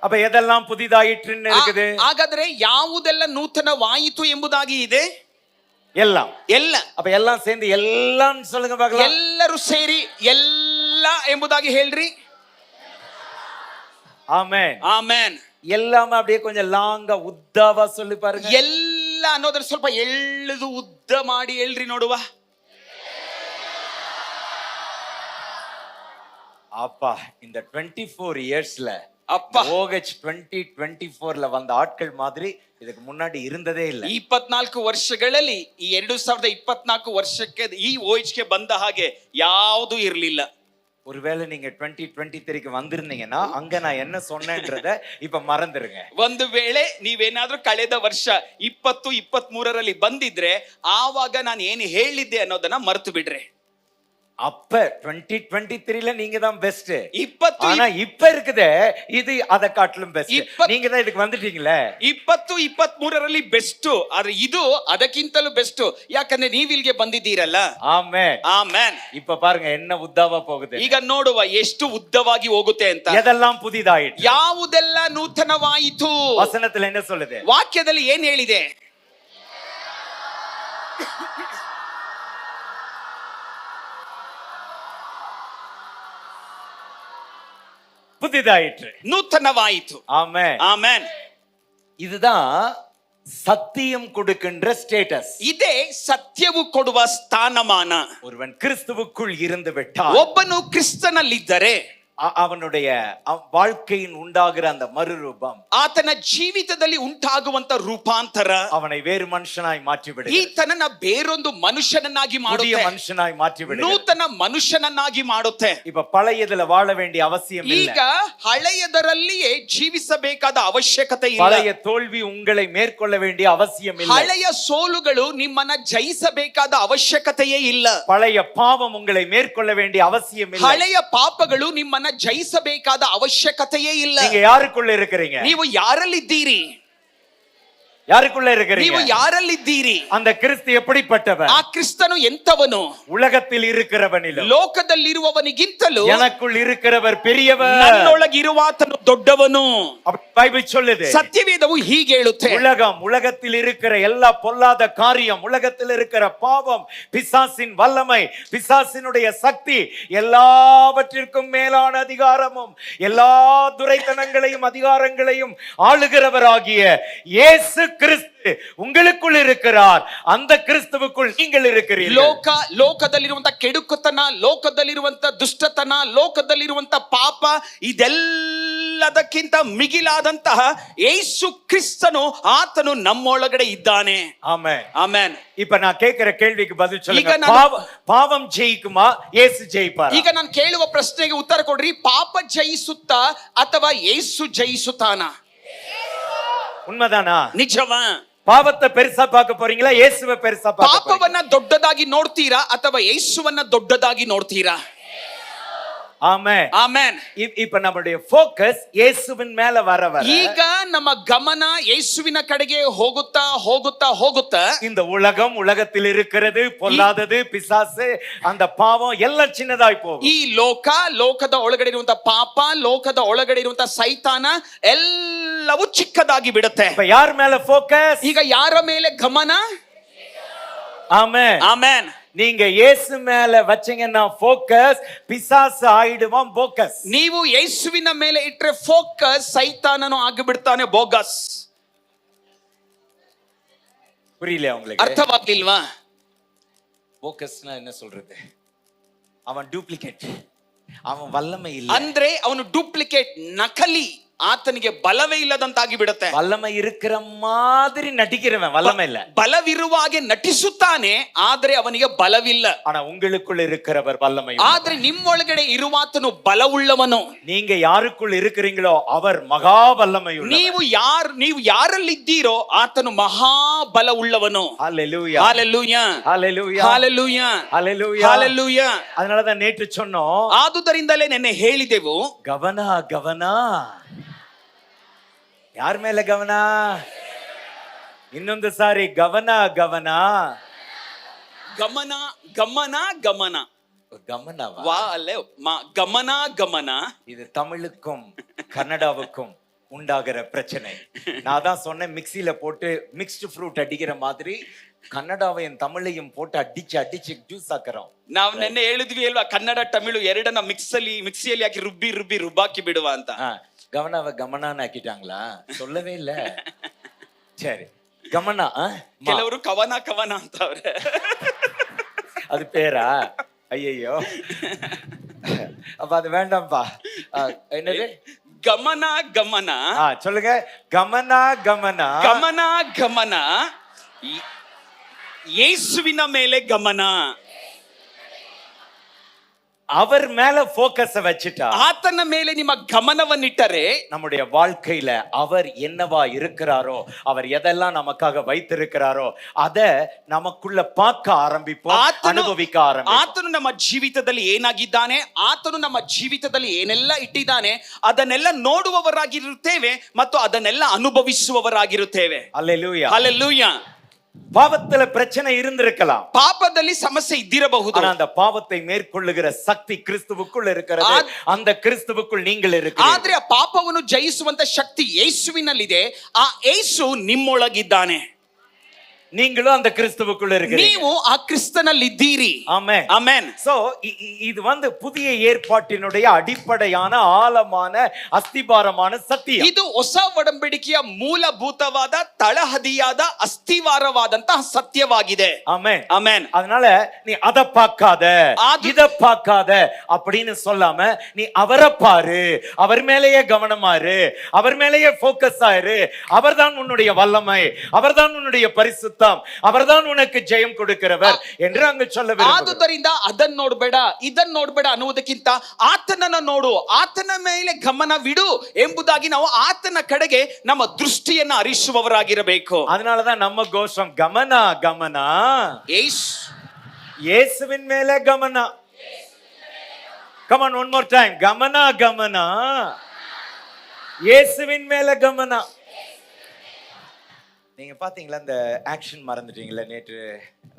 அப்ப எதெல்லாம் புதிதாயிற்றுன்னு இருக்குது? ಹಾಗಾದ್ರೆ ಯಾವುದೆಲ್ಲ ನೂತನವಾಯಿತು ಎಂಬುದಾಗಿ ಇದೆ? எல்லாம். ಎಲ್ಲ. அப்ப எல்லாம் சேர்ந்து எல்லாம் சொல்லுங்க பார்க்கலாம். ಎಲ್ಲರೂ ಸೇರಿ ಎಲ್ಲ ಎಂಬುದಾಗಿ ಹೇಳ್ರಿ. ஆமென். ಆಮೆನ್. எல்லாமே அப்படியே கொஞ்சம் லாங்கா உத்தாவா சொல்லி பாருங்க. ಎಲ್ಲ ಅನ್ನೋದ್ರ ಸ್ವಲ್ಪ ಎಳ್ಳು ಉದ್ದ ಮಾಡಿ ಹೇಳ್ರಿ ನೋಡುವ. அப்பா இந்த 24 இயர்ஸ்ல அப்பா OH 2024ல வந்த ஆட்கள் மாதிரி இதுக்கு முன்னாடி இருந்ததே இல்ல. 24 ವರ್ಷಗಳಲ್ಲಿ ಈ 2024 ವರ್ಷಕ್ಕೆ ಈ OHಗೆ ಬಂದ ಹಾಗೆ ಯಾವುದು ಇರಲಿಲ್ಲ. ஒருவேளை நீங்க 2023க்கு வந்திருந்தீங்கன்னா அங்க நான் என்ன சொன்னேன்றத இப்ப மறந்துருங்க. ಒಂದು ವೇಳೆ ನೀವೇನಾದ್ರೂ ಕಳೆದ ವರ್ಷ 2023ರಲ್ಲಿ ಬಂದಿದ್ರೆ ಆವಾಗ ನಾನು ಏನು ಹೇಳಿದ್ದೆ ಅನ್ನೋದನ್ನ ಮರೆತು ಬಿಡ್ರಿ. அப்ப 2023ல நீங்க தான் பெஸ்ட். ஆனா இப்ப இருக்குதே இது அத காட்டிலும் பெஸ்ட். நீங்க தான் இதுக்கு வந்துட்டீங்களே. 2023ರಲ್ಲಿ ಬೆಸ್ಟ್, ಆದ್ರೆ ಇದು ಅದಕ್ಕಿಂತಲೂ ಬೆಸ್ಟ್. ಯಾಕಂದ್ರೆ ನೀವು ಇಲ್ಲಿಗೆ ಬಂದಿದ್ದೀರಲ್ಲ. ಆಮೆನ್. ಆಮೆನ್. இப்ப பாருங்க என்ன உத்தாவா போகுது. ಈಗ ನೋಡುವ ಎಷ್ಟು ಉದ್ದವಾಗಿ ಹೋಗುತ್ತೆ ಅಂತ. எதெல்லாம் புதிதாயிற்று? ಯಾವುದೆಲ್ಲ ನೂತನವಾಯಿತು? ವಚನದಲ್ಲಿ என்ன சொல்லுது? ವಾಕ್ಯದಲ್ಲಿ ಏನ್ ಹೇಳಿದೆ? புதிதாயிற்று, நூத்தனவாயிற்று. ஆமென். ஆமென். இதுதான் சத்தியம் கொடுக்கின்ற ஸ்டேட்டஸ். இதே ಸತ್ಯವು ಕೊಡುವ ಸ್ಥಾನಮಾನ. ஒருவன் கிறிஸ்துவுக்குள் இருந்து விட்டால், ಒಬ್ಬನು ಕ್ರಿಸ್ತನಲ್ಲಿದ್ದರೆ அவனுடைய வாழ்க்கையின் உண்டாகிற அந்த மறுரூபம் ಆತನ ಜೀವಿತದಲ್ಲಿ ಉಂಟಾಗುವಂತ ರೂಪಾಂತರ அவனை வேறு மனுஷனாய் மாற்றிவிடுகிறது. ಈತನನ್ನ ಬೇರೊಂದು ಮನುಷ್ಯನನ್ನಾಗಿ புதிய ಮಾಡುತ್ತೆ, மனுஷனாய் மாற்றிவிடுகிறது. ನೂತನ ಮನುಷ್ಯನನ್ನಾಗಿ ಮಾಡುತ್ತೆ. இப்ப பழையதுல வாழ வேண்டிய அவசியம் ಈಗ இல்லை. ಹಳೆಯದರಲ್ಲಿಯೇ ಜೀವಿಸಬೇಕಾದ ಅವಶ್ಯಕತೆ ಇಲ್ಲ. பழைய தோல்வி உங்களை மேற்கொள்ள வேண்டிய அவசியம் இல்லை. ಹಳೆಯ ಸೋಲುಗಳು ನಿಮ್ಮನ್ನ ಜಯಿಸಬೇಕಾದ ಅವಶ್ಯಕತೆಯೇ ಇಲ್ಲ. பழைய பாவம் உங்களை மேற்கொள்ள வேண்டிய அவசியம் இல்லை. ಹಳೆಯ ಪಾಪಗಳು ನಿಮ್ಮನ್ನ ಜಯಿಸಬೇಕಾದ ಅವಶ್ಯಕತೆಯೇ ಇಲ್ಲ. நீங்க யாருக்குள்ள இருக்கிறீங்க? ನೀವು ಯಾರಲ್ಲಿದ್ದೀರಿ? யாருக்குள்ள ನೀವು இருக்கிறீங்க? ಯಾರಲ್ಲಿದ್ದೀರಿ? அந்த கிறிஸ்து எப்படிப்பட்டவன்? ಆ ಕ್ರಿಸ್ತನು ಎಂತವನು? உலகத்தில் இருக்கிறவனிலும் ಲೋಕದಲ್ಲಿರುವವನಿಗಿಂತಲೂ எனக்குள் இருக்கிறவர் பெரியவர். ನನ್ನೊಳಗಿರುವಾತನು ದೊಡ್ಡವನು. அப்படி பைபிள் சொல்லுது. ಸತ್ಯವೇದವು ಹೀಗೆ ಹೇಳುತ್ತೆ. உலகத்தில் இருக்கிற எல்லா பொல்லாத காரியம், உலகத்தில் இருக்கிற பாவம், பிசாசின் வல்லமை, பிசாசினுடைய சக்தி, எல்லாவற்றிற்கும் மேலான அதிகாரமும் எல்லா துரைத்தனங்களையும் அதிகாரங்களையும் ஆளுகிறவராகிய இயேசு கிறிஸ்து உங்களுக்குள் இருக்கிறார். அந்த கிறிஸ்துவுக்குள் நீங்கள் இருக்கிறீர்கள். ಲೋಕದಲ್ಲಿರುವಂತ ಕೆಡುಕುತನ, ಲೋಕದಲ್ಲಿರುವಂತ ದುಷ್ಟತನ, ಲೋಕದಲ್ಲಿರುವಂತ ಪಾಪ, ಇದೆಲ್ಲದಕ್ಕಿಂತ ಮಿಗಿಲಾದಂತಹ ಯೇಸು ಕ್ರಿಸ್ತನು ಆತನು ನಮ್ಮೊಳಗಡೆ ಇದ್ದಾನೆ. ஆமென். ಆಮೆನ್. இப்ப நான் கேட்கிற கேள்விக்கு பதில் சொல்லுங்க. ಈಗ பாவம் ஜெயிக்குமா, இயேசு ஜெயிப்பாரா? ಈಗ ನಾನು ಕೇಳುವ ಪ್ರಶ್ನೆಗೆ ಉತ್ತರ ಕೊಡ್ರಿ. ಪಾಪ ಜಯಿಸುತ್ತಾ ಅಥವಾ ಯೇಸು ಜಯಿಸುತ್ತಾನಾ? உண்மைதானா? ನಿಜವಾ? பாவத்தை பெருசா பார்க்க போறீங்களா, இயேசுவை பெருசா பார்க்க போறீங்களா? ಪಾಪವನ್ನ ದೊಡ್ಡದಾಗಿ ನೋಡ್ತೀರಾ ಅಥವಾ ಯೇಸುವನ್ನ ದೊಡ್ಡದಾಗಿ ನೋಡ್ತೀರಾ? ஆமென். ಆಮೆನ್. இப்ப நம்மளுடைய ஃபோக்கஸ் இயேசுவின் மேல வர ಈಗ ನಮ್ಮ ಗಮನ ಯೇಸುವಿನ ಕಡೆಗೆ ಹೋಗುತ್ತಾ ಹೋಗುತ್ತಾ ಹೋಗುತ್ತಾ இந்த உலகத்தில் இருக்கிறது பொல்லாதது, பிசாசு, அந்த பாவம் எல்லாம் சின்னதாய் போகும். ಈ ಲೋಕದ ಒಳಗಡೆ ಇರುವಂತ ಪಾಪ, ಲೋಕದ ಒಳಗಡೆ ಇರುವಂತ ಸೈತಾನ ಎಲ್ಲವೂ ಚಿಕ್ಕದಾಗಿ ಬಿಡುತ್ತೆ. இப்ப யார் மேல ஃபோக்கஸ்? ಈಗ ಯಾರ ಮೇಲೆ ಗಮನ? ஆமென். ಆಮೆನ್. நீங்க இயேசு மேல வச்சீங்கன்னா ஃபோக்கஸ், பிசாசு ஆயிடுவான் போக்கஸ். ನೀವು ಯೇಸುವಿನ ಮೇಲೆ ಇಟ್ರೆ ಫೋಕಸ್, ಸೈತಾನನು ಆಗಿಬಿಡ್ತಾನೆ ಬೋಗಸ್. புரியல உங்களுக்கு? ಅರ್ಥವಾಗ್ಲಿಲ್ವಾ? போக்கஸ்னா என்ன சொல்றது? அவன் டூப்ளிகேட், அவன் வல்லமை இல்ல. ಅಂದ್ರೆ ಅವನು ಡೂಪ್ಲಿಕೇಟ್, ನಕಲಿ, ಆತನಿಗೆ ಬಲವೇ ಇಲ್ಲದಂತಾಗಿ ಬಿಡುತ್ತೆ. வல்லமை இருக்கிற மாதிரி நடிக்கிறவன் வல்லமை இல்ல. ಬಲವಿರುವ ಹಾಗೆ ನಟಿಸುತ್ತಾನೆ, ಆದ್ರೆ ಅವನಿಗೆ ಬಲವಿಲ್ಲ. ஆனா உங்களுக்குள்ள இருக்கிறவர் வல்லமை. ಆದ್ರೆ ನಿಮ್ಮೊಳಗಡೆ ಇರುವಾತನು ಬಲವುಳ್ಳವನು. நீங்க யாருக்குள் இருக்கிறீங்களோ அவர் மகா வல்லமை உள்ளவர். ನೀವು ಯಾರಲ್ಲಿದ್ದೀರೋ ಆತನು ಮಹಾ ಬಲವುಳ್ಳವನು. ஹalleluya, ஹalleluya, ஹalleluya, ஹalleluya, ஹalleluya, ஹalleluya. அதனால தான் நேற்று சொன்னோம், ಆದುದರಿಂದಲೇ ನೆನ್ನೆ ಹೇಳಿದೆವು, கவனா கவனா. யார் மேல கவனா? ಇನ್ನೊಂದು ಸಾರಿ ಗಮನ ಗಮನ ಗಮನ ಗಮನ ಗಮನ கமனவா? வா அல்ல ಗಮನ ಗಮನ. இது தமிழுக்கும் கன்னடாவுக்கும் உண்டாகிற பிரச்சனை. நான் தான் சொன்னேன், மிக்சியில போட்டு மிக்ஸ்டு ஃப்ரூட் அடிக்கிற மாதிரி ಕನ್ನಡವನ್ ತಮಿಳೆயும் போட்டு ಅಡಿச்சு ಜ್ಯೂಸ್ ಹಾಕறோம். ನಾವು ನೆನ್ನೆ ಹೇಳಿದ್ವಿ ಅಲ್ವಾ, ಕನ್ನಡ ತಮಿಳು ಎರಡನ್ನ ಮಿಕ್ಸಿಯಲ್ಲಿ ಹಾಕಿ ರುಬ್ಬಿ ರುಬ್ಬಾಕಿ ಬಿಡುವ ಅಂತ. ಗಮನ ಹಾಕಿட்டாங்களா? சொல்லவே இல்ல. சரி, கமனா. ಕೆಲವರು ಕವನ ಅಂತವ್ರೆ. அது பேரா? ஐயோ, அப்ப அது வேண்டாம்பா. என்னது? ಗಮನ ಗಮನ. சொல்லுங்க. ಗಮನ ಗಮನ ಗಮನ ಗಮನ. ಯೇಸುವಿನ ಮೇಲೆ ಗಮನ. அவர் மேல போக்கஸ் வச்சிட்டா, ಆತನ ಮೇಲೆ ನಿಮ್ಮ ಗಮನವನ್ನಿಟ್ಟರೆ நம்முடைய வாழ்க்கையில அவர் என்னவா இருக்கிறாரோ, அவர் எதெல்லாம் நமக்காக வைத்திருக்கிறாரோ அத நமக்குள்ள பார்க்க ஆரம்பிப்போம், ಅನುಭವಿக்க ಆರಂಭಿಸೋಣ. ಆತನು ನಮ್ಮ ಜೀವಿತದಲ್ಲಿ ಏನಾಗಿದ್ದಾನೆ, ಆತನು ನಮ್ಮ ಜೀವಿತದಲ್ಲಿ ಏನೆಲ್ಲ ಇಟ್ಟಿದ್ದಾನೆ, ಅದನ್ನೆಲ್ಲ ನೋಡುವವರಾಗಿರುತ್ತೇವೆ ಮತ್ತು ಅದನ್ನೆಲ್ಲ ಅನುಭವಿಸುವವರಾಗಿರುತ್ತೇವೆ. அல்லேலூயா, ஹல்லேலூயா. பாவத்துல பிரச்சனை இருந்திருக்கலாம், ಪಾಪದಲ್ಲಿ ಸಮಸ್ಯೆ ಇದ್ದಿರಬಹುದು, ஆனா அந்த பாவத்தை மேற்கொள்ளுகிற சக்தி கிறிஸ்துவுக்குள் இருக்கிறது. அந்த கிறிஸ்துவுக்குள் நீங்கள் இருக்கிறீர்கள். ಆದ್ರೆ ಆ ಪಾಪವನ್ನು ಜಯಿಸುವಂತ ಶಕ್ತಿ ಯೇಸುವಿನಲ್ಲಿದೆ. ಆ ಯೇಸು ನಿಮ್ಮೊಳಗಿದ್ದಾನೆ. நீங்களும் அந்த கிறிஸ்துவுக்குள்ள இருக்கிறீங்க. ನೀವು ಆ ಕ್ರಿಸ್ತನಲ್ಲಿದ್ದೀರಿ. ஆமென். ಆಮೆನ್. சோ இது வந்து புதிய ஏற்பாட்டினுடைய அடிப்படையான ஆழமான அஸ்திபாரமான சத்தியம். ಇದು ಹೊಸ ಒಡಂಬಡಿಕೆಯ ಮೂಲಭೂತವಾದ ತಳಹದಿಯಾದ ಅಸ್ಥಿವಾರವಾದಂತಹ ಸತ್ಯವಾಗಿದೆ. ஆமென். ಆಮೆನ್. அதனால நீ அத பார்க்காத இத பார்க்காத அப்படின்னு சொல்லாம நீ அவரை பாரு, அவர் மேலேயே கவனமாரு, அவர் மேலேயே போக்கஸ் ஆயிரு. அவர்தான் உன்னுடைய வல்லமை, அவர்தான் உன்னுடைய பரிசுத்தம், அவர்தான் உனக்கு ஜெயம் கொடுக்கிறவர் என்று அங்கு சொல்ல விரும்புகிறேன். ಆದುದರಿಂದ ಅದನ್ನ ನೋಡ್ಬೇಡ ಇದನ್ನ ನೋಡ್ಬೇಡ ಅನ್ನುವುದಕ್ಕಿಂತ ಆತನನ್ನ ನೋಡು, ಆತನ ಮೇಲೆ ಗಮನವಿಡು ಎಂಬುದಾಗಿ ನಾವು ಆತನ ಕಡೆಗೆ ನಮ್ಮ ದೃಷ್ಟಿಯನ್ನ ಹರಿಸುವವರಾಗಿರಬೇಕು. அதனாலதான் நம்ம கோஷம் கமனா கமனா, ಯೇಸು இயேசுவின் மேலே கமனா. Come on, one more time. கமனா கமனா, இயேசுவின் மேலே கமனா. நீங்க பாத்தீங்களா இந்த ஆக்ஷன் மறந்துட்டீங்களா? நேற்று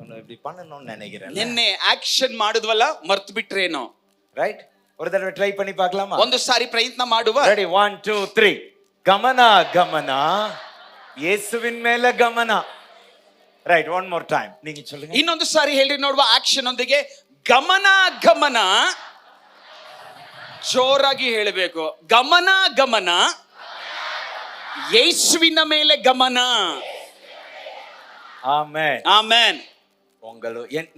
ஒன்னு இப்படி பண்ணணும்னு நினைக்கிறேன். ನಿನ್ನೆ ಆಕ್ಷನ್ ಮಾಡುದ್ವಲ್ಲ, ಮರ್ತು ಬಿಟ್ರೇನೋ? ரைட், ஒரு தடவை ட்ரை பண்ணி பார்க்கலாமா? ಒಂದು ಸಾರಿ ಪ್ರಯತ್ನ ಮಾಡುವ. ரெடி, 1 2 3. கமனா கமனா, இயேசுவின் மேலே கமனா. Right, one more time. நீங்க சொல்லுங்க. ಇನ್ನೊಂದು ಸಾರಿ ಹೇಳ್ರಿ ನೋಡುವ. ಆಕ್ಷನ್ ಒಂದಿಗೆ ಗಮನ ಗಮನ. ಜೋರಾಗಿ ಹೇಳಬೇಕು. ಗಮನ ಗಮನ, ಯೇಸುವಿನ ಮೇಲೆ ಗಮನ. ஆமென். ಆಮೆನ್.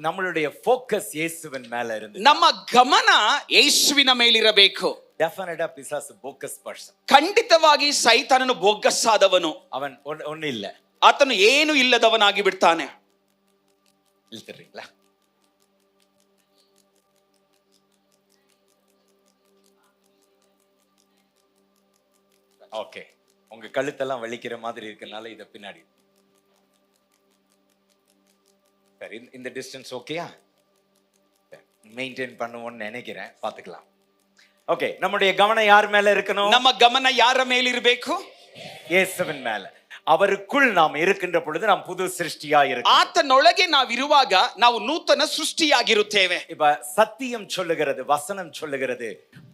நம்மளுடைய ஃபோக்கஸ் இயேசுவின் மேல இருந்து ನಮ್ಮ ಗಮನ ಯೇಸುವಿನ ಮೇಲಿರಬೇಕು. டெஃபினட்டா பிசாசு போக்கஸ் பர்சன். ಖಂಡಿತವಾಗಿ ಸೈತಾನನು ಬೊಗ್ಗಸ್ಸಾದವನು. அவன் ஒண்ணு இல்ல, ಆತನು ಏನು ಇಲ್ಲದವನಾಗಿ ಬಿಡ್ತಾನೆ. ಇಲ್ತಿರீங்களா? ஓகே, உங்க கழுத்தெல்லாம் வலிக்கிற மாதிரி இருக்கனால இத பின்னாடி சரி, இந்த டிஸ்டன்ஸ் ஓகேயா? மெயின்டைன் பண்ணுவோம்னு நினைக்கிறேன், பாத்துக்கலாம். ஓகே, நம்முடைய கவனம் யார் மேல இருக்கணும்? ನಮ್ಮ ಗಮನ ಯಾರ ಮೇಲಿರಬೇಕು? இயேசுவின் மேல. அவருக்குள் நாம் இருக்கின்ற பொழுது நாம் புது சிருஷ்டியா இருக்கோம். ಆತನೊಳಗೆ ನಾವಿರುವಾಗ ನಾವು ನೂತನ ಸೃಷ್ಟಿಯಾಗಿರುತ್ತೇವೆ. இப்ப சத்தியம் சொல்லுகிறது, வசனம் சொல்லுகிறது,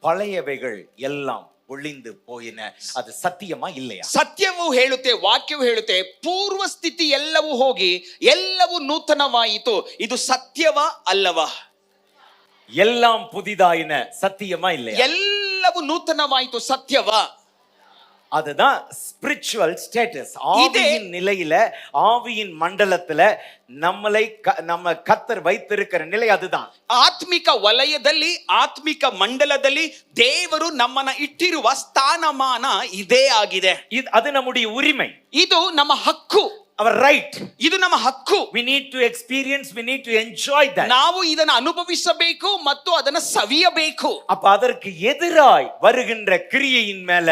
பழையவைகள் எல்லாம் ஒளிந்து போயின. அது சத்தியமா இல்லையா? ಸತ್ಯವು ಹೇಳುತ್ತೆ, ವಾಕ್ಯವು ಹೇಳುತ್ತೆ, ಪೂರ್ವ ಸ್ಥಿತಿ ಎಲ್ಲವೂ ಹೋಗಿ ಎಲ್ಲವೂ ನೂತನವಾಯಿತು. ಇದು ಸತ್ಯವಾ ಅಲ್ಲವಾ? எல்லாம் புதிதாயின சத்தியமா இல்லையா? ಎಲ್ಲವೂ ನೂತನವಾಯಿತು ಸತ್ಯವಾ? அதுதான் ஸ்பிரிச்சுவல் ஸ்டேட்டஸ். ஆவியின் நிலையில, ஆவியின் மண்டலத்துல நம்ம கர்த்தர் வைத்திருக்கிற நிலை அதுதான். ಆತ್ಮಿಕ ವಲಯದಲ್ಲಿ, ಆತ್ಮಿಕ ಮಂಡಲದಲ್ಲಿ ದೇವರು ನಮ್ಮನ್ನ ಇಟ್ಟಿರುವ ಸ್ಥಾನಮಾನ ಇದೇ ಆಗಿದೆ. அது நம்முடைய உரிமை, ಇದು ನಮ್ಮ ಹಕ್ಕು, our right. ಇದು ನಮ್ಮ ಹಕ್ಕು. We need to experience, we need to enjoy that. ನಾವು ಇದನ್ನು ಅನುಭವಿಸಬೇಕು ಮತ್ತು ಅದನ್ನ ಸವಿಯಬೇಕು. அப்ப அதற்கு எதிராய் வருகின்ற கிரியையின் மேல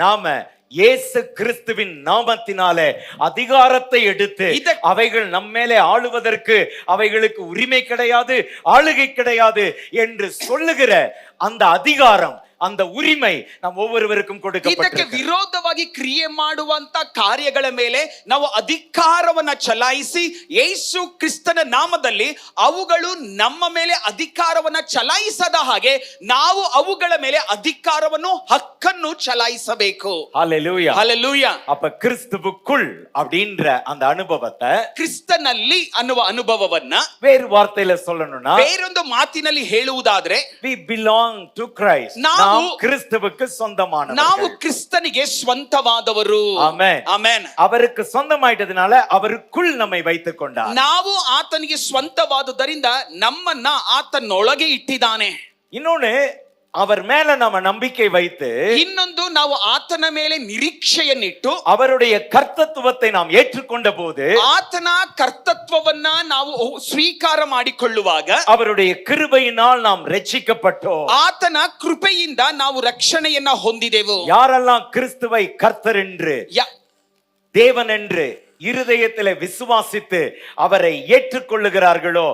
நாம இயேசு கிறிஸ்துவின் நாமத்தினாலே அதிகாரத்தை எடுத்து அவைகள் நம்மேலே ஆளுவதற்கு அவைகளுக்கு உரிமை கிடையாது, ஆளுகை கிடையாது என்று சொல்லுகிற அந்த அதிகாரம், அந்த உரிமை நம் ஒவ்வொருவருக்கும் கொடுக்கப்பட்டிருக்கிறது. ಇದಕ್ಕೆ ವಿರೋಧವಾಗಿ ಕ್ರಿಯೆ ಮಾಡುವಂತ ಕಾರ್ಯಗಳ ಮೇಲೆ ನಾವು ಅಧಿಕಾರವನ್ನ ಚಲಾಯಿಸಿ ಯೇಸು ಕ್ರಿಸ್ತನ ನಾಮದಲ್ಲಿ ಅವುಗಳು ನಮ್ಮ ಮೇಲೆ ಅಧಿಕಾರವನ್ನ ಚಲಾಯಿಸದ ಹಾಗೆ ನಾವು ಅವುಗಳ ಮೇಲೆ ಅಧಿಕಾರವನ್ನು, ಹಕ್ಕನ್ನು ಚಲಾಯಿಸಬೇಕು. ஹல்லேலூயா, ಹಲ್ಲೆಲೂಯಾ. அப்ப கிறிஸ்துவுக்குள் அப்படின்ற அந்த அனுபவத்தை, ಕ್ರಿಸ್ತನಲ್ಲಿ ಅನ್ನುವ ಅನುಭವವನ್ನ வேறு வார்த்தையில சொல்லணும்னா, ಬೇರೊಂದು ಮಾತಿನಲ್ಲಿ ಹೇಳುವುದಾದ್ರೆ, we belong to Christ. நாம் கிறிஸ்துவுக்கு சொந்தமானவர்கள். ನಾವು ಕ್ರಿಸ್ತನಿಗೆ ಸ್ವಂತವಾದವರು. ಆಮೆನ್. ಆಮೆನ್. அவருக்கு சொந்தமாயிட்டதுனால அவருக்குள் நம்மை வைத்துக் கொண்டார். ನಾವು ಆತನಿಗೆ ಸ್ವಂತವಾದುದರಿಂದ ನಮ್ಮನ್ನ ಆತನೊಳಗೆ ಇಟ್ಟಿದ್ದಾನೆ. இன்னொன்னு, அவர் மேல நம்ம நம்பிக்கை வைத்து, ಇನ್ನೊಂದು, ನಾವು ಆತನ ಮೇಲೆ ನಿರೀಕ್ಷೆಯನ್ನಿಟ್ಟು அவருடைய கர்த்தத்துவத்தை நாம் ஏற்றுக்கொண்ட போது, ಆತನ ಕರ್ತತ್ವವನ್ನ ನಾವು ಸ್ವೀಕಾರ ಮಾಡಿಕೊಳ್ಳುವಾಗ, அவருடைய கிருபையினால் நாம் ரட்சிக்கப்பட்டோம். ಆತನ ಕೃಪೆಯಿಂದ ನಾವು ರಕ್ಷಣೆಯನ್ನ ಹೊಂದಿದೆವು. யாரெல்லாம் கிறிஸ்துவை கர்த்தர் என்று, தேவன் என்று இருதயத்திலே விசுவாசித்து அவரை ஏற்றுக்கொள்ளுகிறார்களோ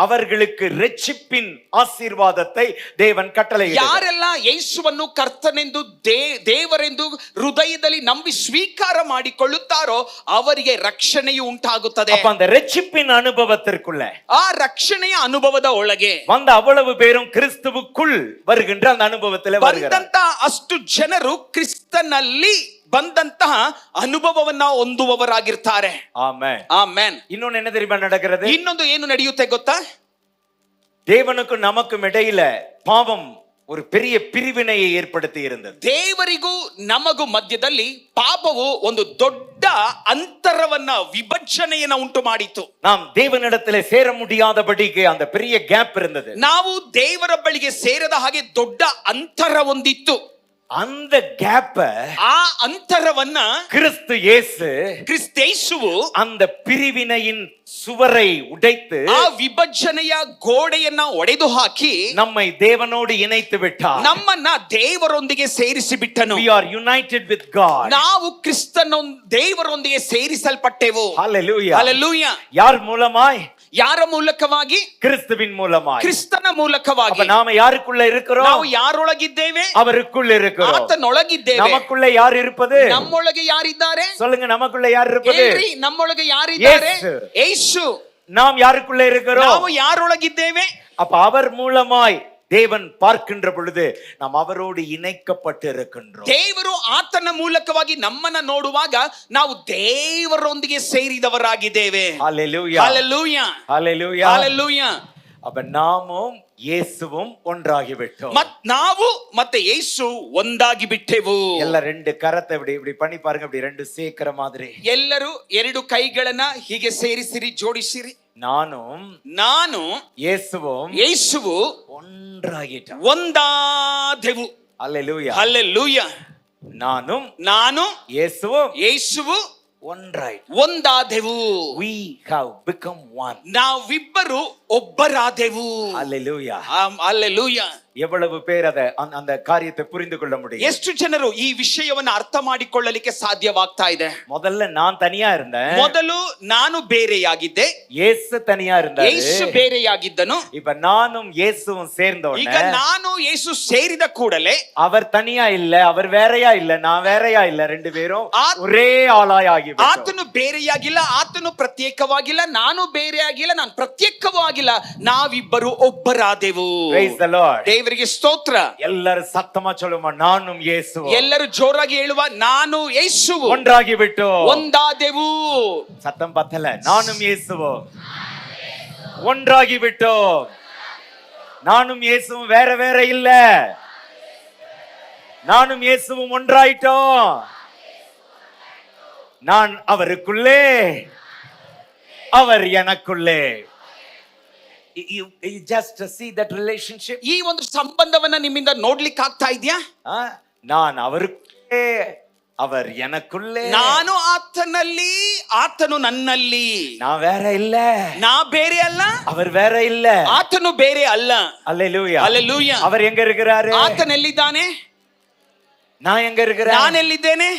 அவர்களுக்கு ரட்சிப்பின் ஆசீர்வாதத்தை தேவன் கட்டளையிடுகிறார். ಯಾರೆಲ್ಲ ಯೇಸುವನ್ನು ಕರ್ತನೆಂದು ದೇವರೆಂದು ಹೃದಯದಲ್ಲಿ ನಂಬಿ ಸ್ವೀಕಾರ ಮಾಡಿಕೊಳ್ಳುತ್ತಾರೋ ಅವರಿಗೆ ರಕ್ಷಣೆಯು ಉಂಟಾಗುತ್ತದೆ. அப்ப அந்த ரட்சிப்பின் அனுபவத்திற்குள்ள, ಆ ರಕ್ಷಣೆಯ ಅನುಭವದ ಒಳಗೆ வந்த அவ்வளவு பேரும் கிறிஸ்துவுக்குள் வருகின்ற அந்த அனுபவத்திலே வருகிறார்கள். ಬಂದಂತ ಅಷ್ಟು ಜನರು ಕ್ರಿಸ್ತನಲ್ಲಿ ಬಂದಂತಹ ಅನುಭವವನ್ನ ಹೊಂದುವವರಾಗಿರ್ತಾರೆ. ஆமென். ಆಮೆನ್. இன்னொன்னு என்ன தெரியுமா நடக்கிறது? ಇನ್ನೊಂದು ಏನು ನಡೆಯುತ್ತೆ ಗೊತ್ತಾ? தேவனுக்கும் நமக்கும் இடையில பாவம் ஒரு பெரிய பிரிவினையை ஏற்படுத்தி இருந்தது. ದೇವರಿಗೂ ನಮಗೂ ಮಧ್ಯದಲ್ಲಿ ಪಾಪವು ಒಂದು ದೊಡ್ಡ ಅಂತರವನ್ನ ವಿಭಜನೆಯನ್ನ ಉಂಟು ಮಾಡಿತು. நாம் தேவனிடத்திலே சேர முடியாதபடிக்கு அந்த பெரிய கேப் இருந்தது. ನಾವು ದೇವರ ಬಳಿಗೆ ಸೇರದ ಹಾಗೆ ದೊಡ್ಡ ಅಂತರ ಒಂದಿತ್ತು. அந்த கேப்ப ಆ ಅಂತರವನ್ನ கிறிஸ்து இயேசு ಕ್ರಿಸ್ತೇಸುವು அந்த பிரிவினையின் சுவரை உடைத்து ಆ ವಿಭಜನೆಯ ಗೋಡೆಯನ್ನ ಒಡೆದು ಹಾಕಿ நம்மை தேவனோடு இணைத்து விட்டார். ನಮ್ಮನ್ನ ದೇವರೊಂದಿಗೆ ಸೇರಿಸಿ ಬಿಟ್ಟನು. We are united with God. ನಾವು ದೇವರೊಂದಿಗೆ ಸೇರಿಸಲ್ಪಟ್ಟೆವು. Hallelujah. ಹಲ್ಲೆಲೂಯಾ. யார் மூலமாய்? ಯಾರ ಮೂಲಕವಾಗಿ? கிறிஸ்துவின் மூலமாய். ಕ್ರಿಸ್ತನ ಮೂಲಕವಾಗಿ. அப்ப நாம யாருக்குள்ள இருக்கிறோம்? ನಾವು ಯಾರೊಳಗಿದ್ದೇವೆ? அவருக்குள்ள இருக்கிறோம். ಆತನೊಳಗಿದ್ದೇವೆ. நமக்குள்ள யார் இருப்பது? ನಮ್ಮೊಳಗೆ ಯಾರಿದ್ದಾರೆ? சொல்லுங்க, நமக்குள்ள யார் இருப்பது? ಹೇಳ್ರಿ, ನಮ್ಮೊಳಗೆ ಯಾರಿದ್ದಾರೆ? ಯೇಸು. நாம் யாருக்குள்ள இருக்கிறோம்? ನಾವು ಯಾರೊಳಗಿದ್ದೇವೆ? அப்ப அவர் மூலமாய் தேவன் பார்க்கின்ற பொழுது நாம் அவரோடு இணைக்கப்பட்டு இருக்கின்றோம். ದೇವರು ಆತನ ಮೂಲಕವಾಗಿ ನಮ್ಮನ್ನ ನೋಡುವಾಗ ನಾವು ದೇವರೊಂದಿಗೆ ಸೇರಿದವರಾಗಿದ್ದೇವೆ. ஹalleluya. ஹalleluya. ஹalleluya. ஹalleluya. அப்ப நாமும் இயேசுவும் ஒன்றாகி விட்டோம். ನಾವು ಮತ್ತೆ ಯೇಸು ಒಂದಾಗಿ ಬಿಟ್ಟೆವು. ಎಲ್ಲ ரெண்டு ಕರத்தை இப்படி பண்ணி பாருங்க, இப்படி ரெண்டு சேர்க்கிற மாதிரி. ಎಲ್ಲರೂ ಎರಡು ಕೈಗಳನ್ನ ಹೀಗೆ ಸೇರಿಸಿರಿ, ಜೋಡಿಸಿರಿ. ನಾನು இயேசுவும் ಯೇಸುವು ஒன்றாகிட்டோம். ಒಂದಾದೆವು. ஹalleluya. ಹಲ್ಲೆಲೂಯಾ. ನಾನು ಯೇಸುವು ಒಂದಾದೆವು. We have become one. ನಾವಿಬ್ಬರು ಒಬ್ಬರಾದೆವು. Hallelujah. ಹಲ್ಲೆಲೂಯಾ. எவ்வளவு பேர் அந்த காரியத்தை புரிந்து கொள்ள முடியும்? ಎಷ್ಟು ಜನರು ಈ ವಿಷಯವನ್ನು ಅರ್ಥ ಮಾಡಿಕೊಳ್ಳಲಿಕ್ಕೆ ಸಾಧ್ಯವಾಗ್ತಾ ಇದೆ? முதல்ல நான் தனியா இருந்தேன். ಮೊದಲು ನಾನು ಬೇರೆಯಾಗಿದ್ದೆ. ಯೇಸು தனியா இருந்தாரு. ಯೇಸು ಬೇರೆಯಾಗಿದ್ದನು. இப்ப நானும் இயேசுவும் சேர்ந்த உடனே, ಈಗ ನಾನು ಯೇಸು ಸೇರಿದ ಕೂಡಲೇ, அவர் தனியா இல்ல, அவர் வேறையா இல்ல, நான் வேறையா இல்ல, ரெண்டு பேரும் ஒரே ஆளாய் ஆகிவிட்டோம். ಆತನು ಬೇರೆಯಾಗಿಲ್ಲ, ಆತನು ಪ್ರತ್ಯೇಕವಾಗಿಲ್ಲ, ನಾನು ಬೇರೆಯಾಗಿಲ್ಲ, ನಾನು ಪ್ರತ್ಯೇಕವೂ ಆಗಿಲ್ಲ, ನಾವಿಬ್ಬರು ಒಬ್ಬರಾದೆವು. Praise the Lord. ದೇವರಿಗೆ ಸ್ತೋತ್ರ. ಎಲ್ಲರೂ ಸತ್ತಮ சொல்லுமா, நானும் இயேசுவும். ಎಲ್ಲರೂ ಜೋರಾಗಿ ಹೇಳುವ, ನಾನು ಯೇಸುವು ஒன்றாகி விட்டோம். ಒಂದಾದೆವು. சத்தம் பத்தல. நானும் இயேசுவும் ஒன்றாகி விட்டோம். நானும் இயேசுவும் வேற வேற இல்ல, நானும் இயேசுவும் ஒன்றாயிட்டோம். நான் அவருக்குள்ளே, அவர் எனக்குள்ளே. You just see that relationship. ಈ ಒಂದು ಸಂಬಂಧವನ್ನ ನಿಮ್ಮಿಂದ ನೋಡ್ಲಿಕ್ಕೆ ಆಗ್ತಾ ಇದೆಯಾ? நான் அவருக்குள்ளே, அவர் எனக்குள்ளே. ನಾನು ಆತನಲ್ಲಿ, ಆತನು ನನ್ನಲ್ಲಿ. நான் வேற இல்ல, ನಾ ಬೇರೆ ಅಲ್ಲ, அவர் வேற இல்ல, ಆತನು ಬೇರೆ ಅಲ್ಲ. அல்லேலூயா. ಹಲ್ಲೆಲೂಯಾ. அவர் எங்க இருக்கிறாரு? ಆತನೆಲ್ಲಿದ್ದಾನೆ? நான் எங்க இருக்கிறேன்? ನಾನು ಎಲ್ಲಿದ್ದೇನೆ?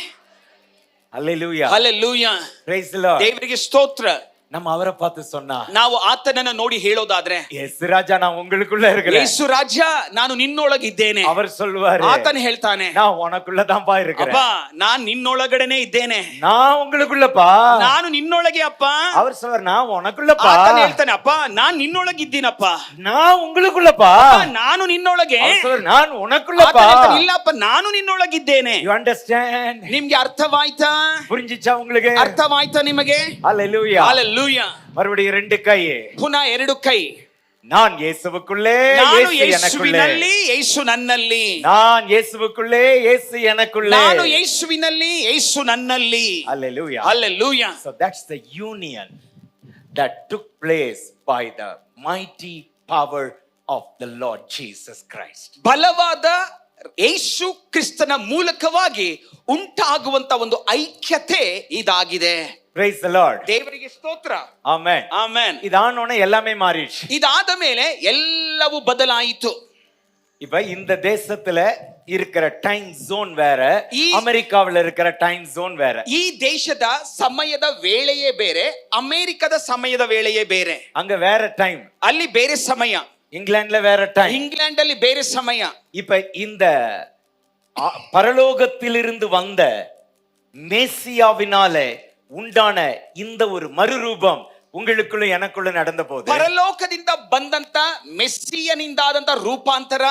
அல்லேலூயா. ಹಲ್ಲೆಲೂಯಾ. Praise the Lord. ದೇವರಿಗೆ ಸ್ತೋತ್ರ. நம்ம அவரை பார்த்து சொன்னா, ನಾವು ಆತನನ್ನ ನೋಡಿ ಹೇಳೋದಾದ್ರೆ, ಯೇಸು ರಾಜ நான் உங்களுக்குள்ள இருக்கிறேன். ಯೇಸು ರಾಜ್ಯ ನಾನು ನಿನ್ನೊಳಗಿದ್ದೇನೆ. அவர் சொல்வாரு, ಆತನ ಹೇಳ್ತಾನೆ, நான் உனக்குள்ளதான்பா இருக்கிறேன். ಅಪ್ಪ ನಾನು ನಿನ್ನೊಳಗಡೆನೆ ಇದ್ದೇನೆ. நான் உங்களுக்குள்ளப்பா. ನಾನು ನಿನ್ನೊಳಗೆ ಅಪ್ಪ. அவர் சொல்வார், நான் உனக்குள்ளப்பா. ಆತನ ಹೇಳ್ತಾನೆ, ಅಪ್ಪ ನಾನು ನಿನ್ನೊಳಗಿದ್ದೀನಪ್ಪ. நான் உங்களுக்குள்ளப்பா. ನಾನು ನಿನ್ನೊಳಗೆ. அவர் சொல்வார், நான் உனக்குள்ளப்பா. ಇಲ್ಲಪ್ಪ ನಾನು ನಿನ್ನೊಳಗಿದ್ದೇನೆ. You understand? ನಿಮ್ಗೆ ಅರ್ಥವಾಯ್ತಾ? புரிஞ்சிச்சா உங்களுக்கு? ಅರ್ಥವಾಯ್ತಾ ನಿಮಗೆ? ஹalleluya. ಹಲ್ಲೆಲೂಯಾ. மறுபடியும் ரெண்டு கை. ಪುನಃ ಎರಡು ಕೈ. நான் இயேசுவுக்குள்ளே, ನಾನು இயேசு எனக்குள்ளே. ಯೇಸುವಿನಲ್ಲಿ, ಯೇಸು ನನ್ನಲ್ಲಿ. நான் இயேசுவுக்குள்ளே, இயேசு எனக்குள்ளே. ನಾನು ಯೇಸುವಿನಲ್ಲಿ, ಯೇಸು ನನ್ನಲ್ಲಿ. Hallelujah. Hallelujah. So that's the union that took place by the mighty power of the Lord Jesus Christ. ಬಲವಾದ ಯೇಸು ಕ್ರಿಸ್ತನ ಮೂಲಕವಾಗಿ ಉಂಟಾಗುವಂತ ಒಂದು ಐಕ್ಯತೆ ಇದಾಗಿದೆ. Praise the Lord. ದೇವರಿಗೆ ಸ್ತೋತ್ರ. Amen. Amen. இதானோனே எல்லாமே மாறிடுச்சு. ಇದಾದ ಮೇಲೆ ಎಲ್ಲವೂ ಬದಲಾಯಿತು. இப்ப இந்த தேசத்துல இருக்கிற டைம் ஜோன் வேற, அமெரிக்காவில் இருக்கிற டைம் ஜோன் வேற. ಈ ದೇಶದ ಸಮಯದ ವೇಳೆಯೇ ಬೇರೆ, ಅಮೆರಿಕದ ಸಮಯದ ವೇಳೆಯೇ ಬೇರೆ. அங்க வேற டைம், ಅಲ್ಲಿ ಬೇರೆ ಸಮಯ. இங்கிலாந்துல வேற டைம், ಇಂಗ್ಲೆಂಡ್ ಅಲ್ಲಿ ಬೇರೆ ಸಮಯ. இப்ப இந்த பரலோகத்திலிருந்து வந்த மேசியாவினாலே உண்டான இந்த ஒரு மறுரூபம் உங்களுக்குள்ள எனக்குள்ள நடந்த போது ಪರಲೋಕದಿಂದ ಬಂದಂತ ಮೆಸ್ಸಿಯನಿಂದಾದಂತ ರೂಪಾಂತರ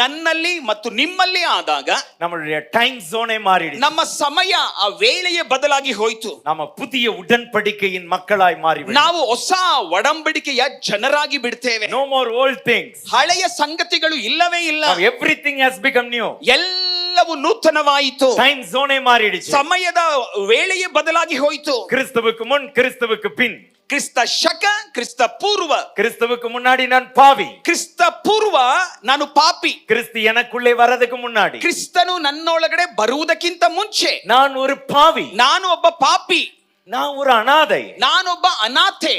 ನನ್ನಲ್ಲಿ ಮತ್ತು ನಿಮ್ಮಲ್ಲಿ ಆದಾಗ நம்மளுடைய டைம் ஜோனே மாறிடுச்சு. ನಮ್ಮ ಸಮಯ ಆ ವೇಳೆಯೇ ಬದಲಾಗಿ ಹೋಯಿತು. நாம புதிய உடன்படிக்கையின் மக்களாய் மாறிவிட்டோம். ನಾವು ಹೊಸ ಒಡಂಬಡಿಕೆಯ ಜನರಾಗಿ ಬಿಡ್ತೇವೆ. No more old things. ಹಳೆಯ ಸಂಗತಿಗಳು ಇಲ್ಲವೇ ಇಲ್ಲ. Now everything has become new. ಎಲ್ಲವೂ ನೂತನವಾಯಿತು. டைம் ஜோனே மாறிடுச்சு. ಸಮಯದ ವೇಳೆಯೇ ಬದಲಾಗಿ ಹೋಯಿತು. கிறிஸ்துவுக்கு முன் கிறிஸ்துவுக்கு பின். ಕ್ರಿಸ್ತ ಶಕ ಕ್ರಿಸ್ತ ಪೂರ್ವ. கிறிஸ்துவுக்கு முன்னாடி நான் பாவி. ಕ್ರಿಸ್ತ ಪೂರ್ವ ನಾನು ಪಾಪಿ. கிறிஸ்து எனக்குள்ளே வரதுக்கு முன்னாடி ಕ್ರಿಸ್ತನು ನನ್ನೊಳಗಡೆ ಬರುವುದಕ್ಕಿಂತ ಮುಂಚೆ நான் ஒரு பாவி. ನಾನು ಒಬ್ಬ ಪಾಪಿ. நான் ஒரு அனாதை. ನಾನೊಬ್ಬ ಅನಾಥೆ.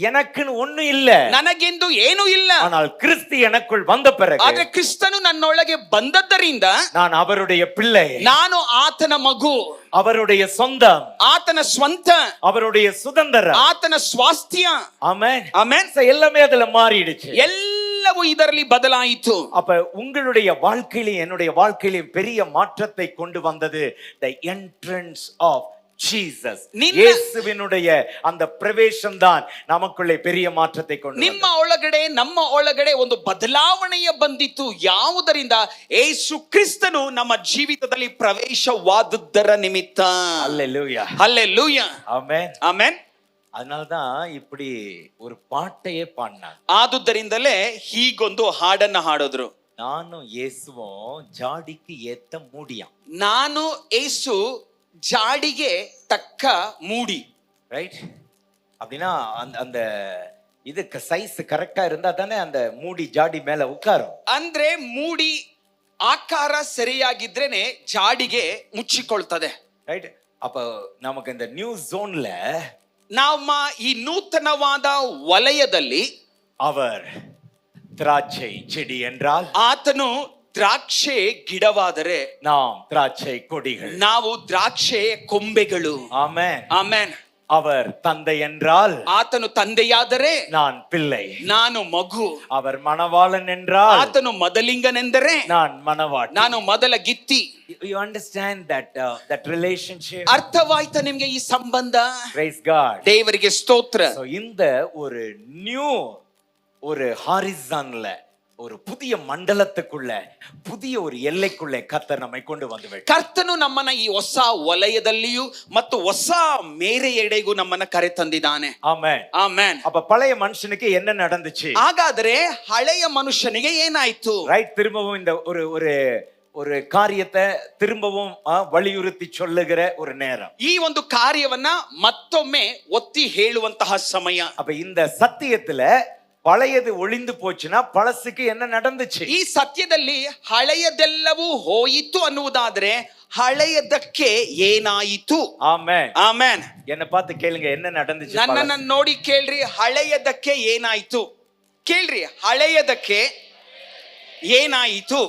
எனக்குன்னு ஒண்ணு இல்ல. ನನಗೆಂದು ಏನೂ ಇಲ್ಲ. ஆனால் கிறிஸ்து எனக்குள் வந்த பிறகு ಆದ್ರೆ ಕ್ರಿಸ್ತನು ನನ್ನೊಳಗೆ ಬಂದದ್ದರಿಂದ நான் அவருடைய பிள்ளை. ನಾನು ಆತನ ಮಗು. அவருடைய சொந்தம். ಆತನ ಸ್ವಂತ. அவருடைய சுதந்திரம். ಆತನ ಸ್ವಾಸ್ಥ್ಯ. ஆமென். ಆಮೆನ್. எல்லாமே அதுல மாறிடுச்சு. ಎಲ್ಲವೂ ಇದರಲ್ಲಿ ಬದಲಾಯಿತು. அப்ப உங்களுடைய வாழ்க்கையிலும் என்னுடைய வாழ்க்கையிலும் பெரிய மாற்றத்தை கொண்டு வந்தது the entrance of Jesus. இயேசுவினுடைய அந்த பிரவேசம் தான் நமக்குள்ளே பெரிய ಮಾತ್ರத்தை கொண்டு ನಿಮ್ಮ ಒಳಗಡೆ ನಮ್ಮ ಒಳಗಡೆ ಒಂದು ಬದಲಾವಣೆಯ ಬಂದಿತ್ತು. ಯಾವುದರಿಂದ? ಯೇಸು ಕ್ರಿಸ್ತನು ನಮ್ಮ ಜೀವಿತದಲ್ಲಿ ಪ್ರವೇಶವಾದುದರ ನಿಮಿತ್ತ. அல்லேலூயா. ಹಲ್ಲೆಲೂಯಾ. ஆமென். ಆಮೆನ್. அதனாலதான் இப்படி ஒரு பாட்டையே பாடினாங்க. ಆದುದರಿಂದಲೇ ಹೀಗೊಂದು ಹಾಡನ್ನ ಹಾಡಿದ್ರು. நானும் இயேசுவும் ஜாடிக்கு ஏத்த மூடியாம். ನಾನು ಯೇಸು ஜாடிಗೆ தக்க மூடி. ரைட்? அப்படின்னா அந்த இதுக்கு சைஸ் கரெக்டா இருந்தா தானே அந்த மூடி ஜாடி மேல உட்காரும். ಅಂದ್ರೆ ಮೂಡಿ ಆಕಾರ ಸರಿಯಾಗಿದ್ರೇನೆ ಜಾಡಿಗೆ ಮುಚ್ಚಿಕೊಳ್ತದೆ. ரைட்? அப்ப நமக்கு இந்த நியூ ஜோன்ல ನಮ್ಮ ಈ ನೂತನವಾದ ವಲಯದಲ್ಲಿ அவர் திராட்சை செடி என்றால் ಆತನು ದ್ರಾಕ್ಷೆ ಗಿಡವಾದರೆ நாம் திராட்சை கொடிகள். ನಾವು ದ್ರಾಕ್ಷೆ ಕೊಂಬೆಗಳು. ஆமென். ಆಮೆನ್. அவர் தந்தை என்றால் ಆತನು ತಂದೆಯಾದರೆ நான் பிள்ளை. ನಾನು ಮಗು. அவர் மணவாளன் என்றால் ಆತನು ಮೊದಲಿಂಗನೆಂದರೆ நான் மணவாட்டி. ನಾನು ಮೊದಲ ಗಿತ್ತಿ. You understand that relationship? ಅರ್ಥವಾಯ್ತಾ ನಿಮ್ಗೆ ಈ ಸಂಬಂಧ? Praise God. ದೇವರಿಗೆ ಸ್ತೋತ್ರ. So இந்த ஒரு நியூ ஒரு ஹாரிசான்ல ஒரு புதிய மண்டலத்துக்குள்ள புதிய ஒரு எல்லைக்குள்ளே கர்த்தர் நம்மை கொண்டு வந்து விட்டார். ಕರ್ತನು ನಮ್ಮನ್ನ ಈ ಹೊಸ ವಲಯದಲ್ಲಿಯೂ ಮತ್ತು ಹೊಸ ಮೇರೆಯೆಡೆಗೂ ನಮ್ಮನ್ನ ಕರೆ ತಂದಿದ್ದಾನೆ. ஆமென். ಆಮೆನ್. அப்ப பழைய மனுஷனுக்கு என்ன நடந்துச்சு? ಹಾಗಾದ್ರೆ ಹಳೆಯ ಮನುಷ್ಯನಿಗೆ ಏನಾಯ್ತು? ரைட்? திரும்பவும் இந்த ஒரு காரியத்தை திரும்பவும் வலியுறுத்தி சொல்லுகிற ஒரு நேரம். ಈ ಒಂದು ಕಾರ್ಯವನ್ನ ಮತ್ತೊಮ್ಮೆ ಒತ್ತಿ ಹೇಳುವಂತಹ ಸಮಯ. அப்ப இந்த சத்தியத்துல பழையது ஒளிந்து போச்சுன்னா பழசுக்கு என்ன நடந்துச்சு? ಈ ಸತ್ಯದಲ್ಲಿ ಹಳೆಯದೆಲ್ಲವೂ ಹೋಯಿತು ಅನ್ನುವುದಾದ್ರೆ ಹಳೆಯದಕ್ಕೆ ಏನಾಯಿತು? ஆமென். ಆಮೆನ್. என்ன பார்த்து கேளுங்க, என்ன நடந்துச்சு? ನನ್ನನ್ನ ನೋಡಿ ಕೇಳ್ರಿ, ಹಳೆಯದಕ್ಕೆ ಏನಾಯಿತು? ಕೇಳ್ರಿ, ಹಳೆಯದಕ್ಕೆ ಏನಾಯಿತು?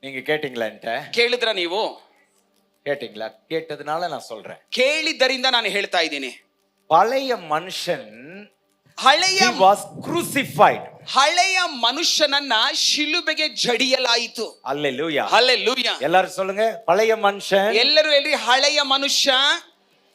நீங்க கேட்டீங்களா? ಕೇಳಿದ್ರ ನೀವು? கேட்டீங்களா? கேட்டதுனால நான் சொல்றேன். ಕೇಳಿದ್ದರಿಂದ ನಾನು ಹೇಳ್ತಾ ಇದ್ದೀನಿ. பழைய மனுஷன் ಹಳೆಯ he was crucified. ಹಳೆಯ ಮನುಷ್ಯನನ್ನ ಶಿಲುಬೆಗೆ ಜಡಿಯಲಾಯಿತು. அல்லேலூயா. ಹಲ್ಲೆಲೂಯಾ. எல்லாரும் சொல்லுங்க, பழைய மனுஷன் ಎಲ್ಲರೂ ಹೇಳ್ರಿ, ಹಳೆಯ ಮನುಷ್ಯ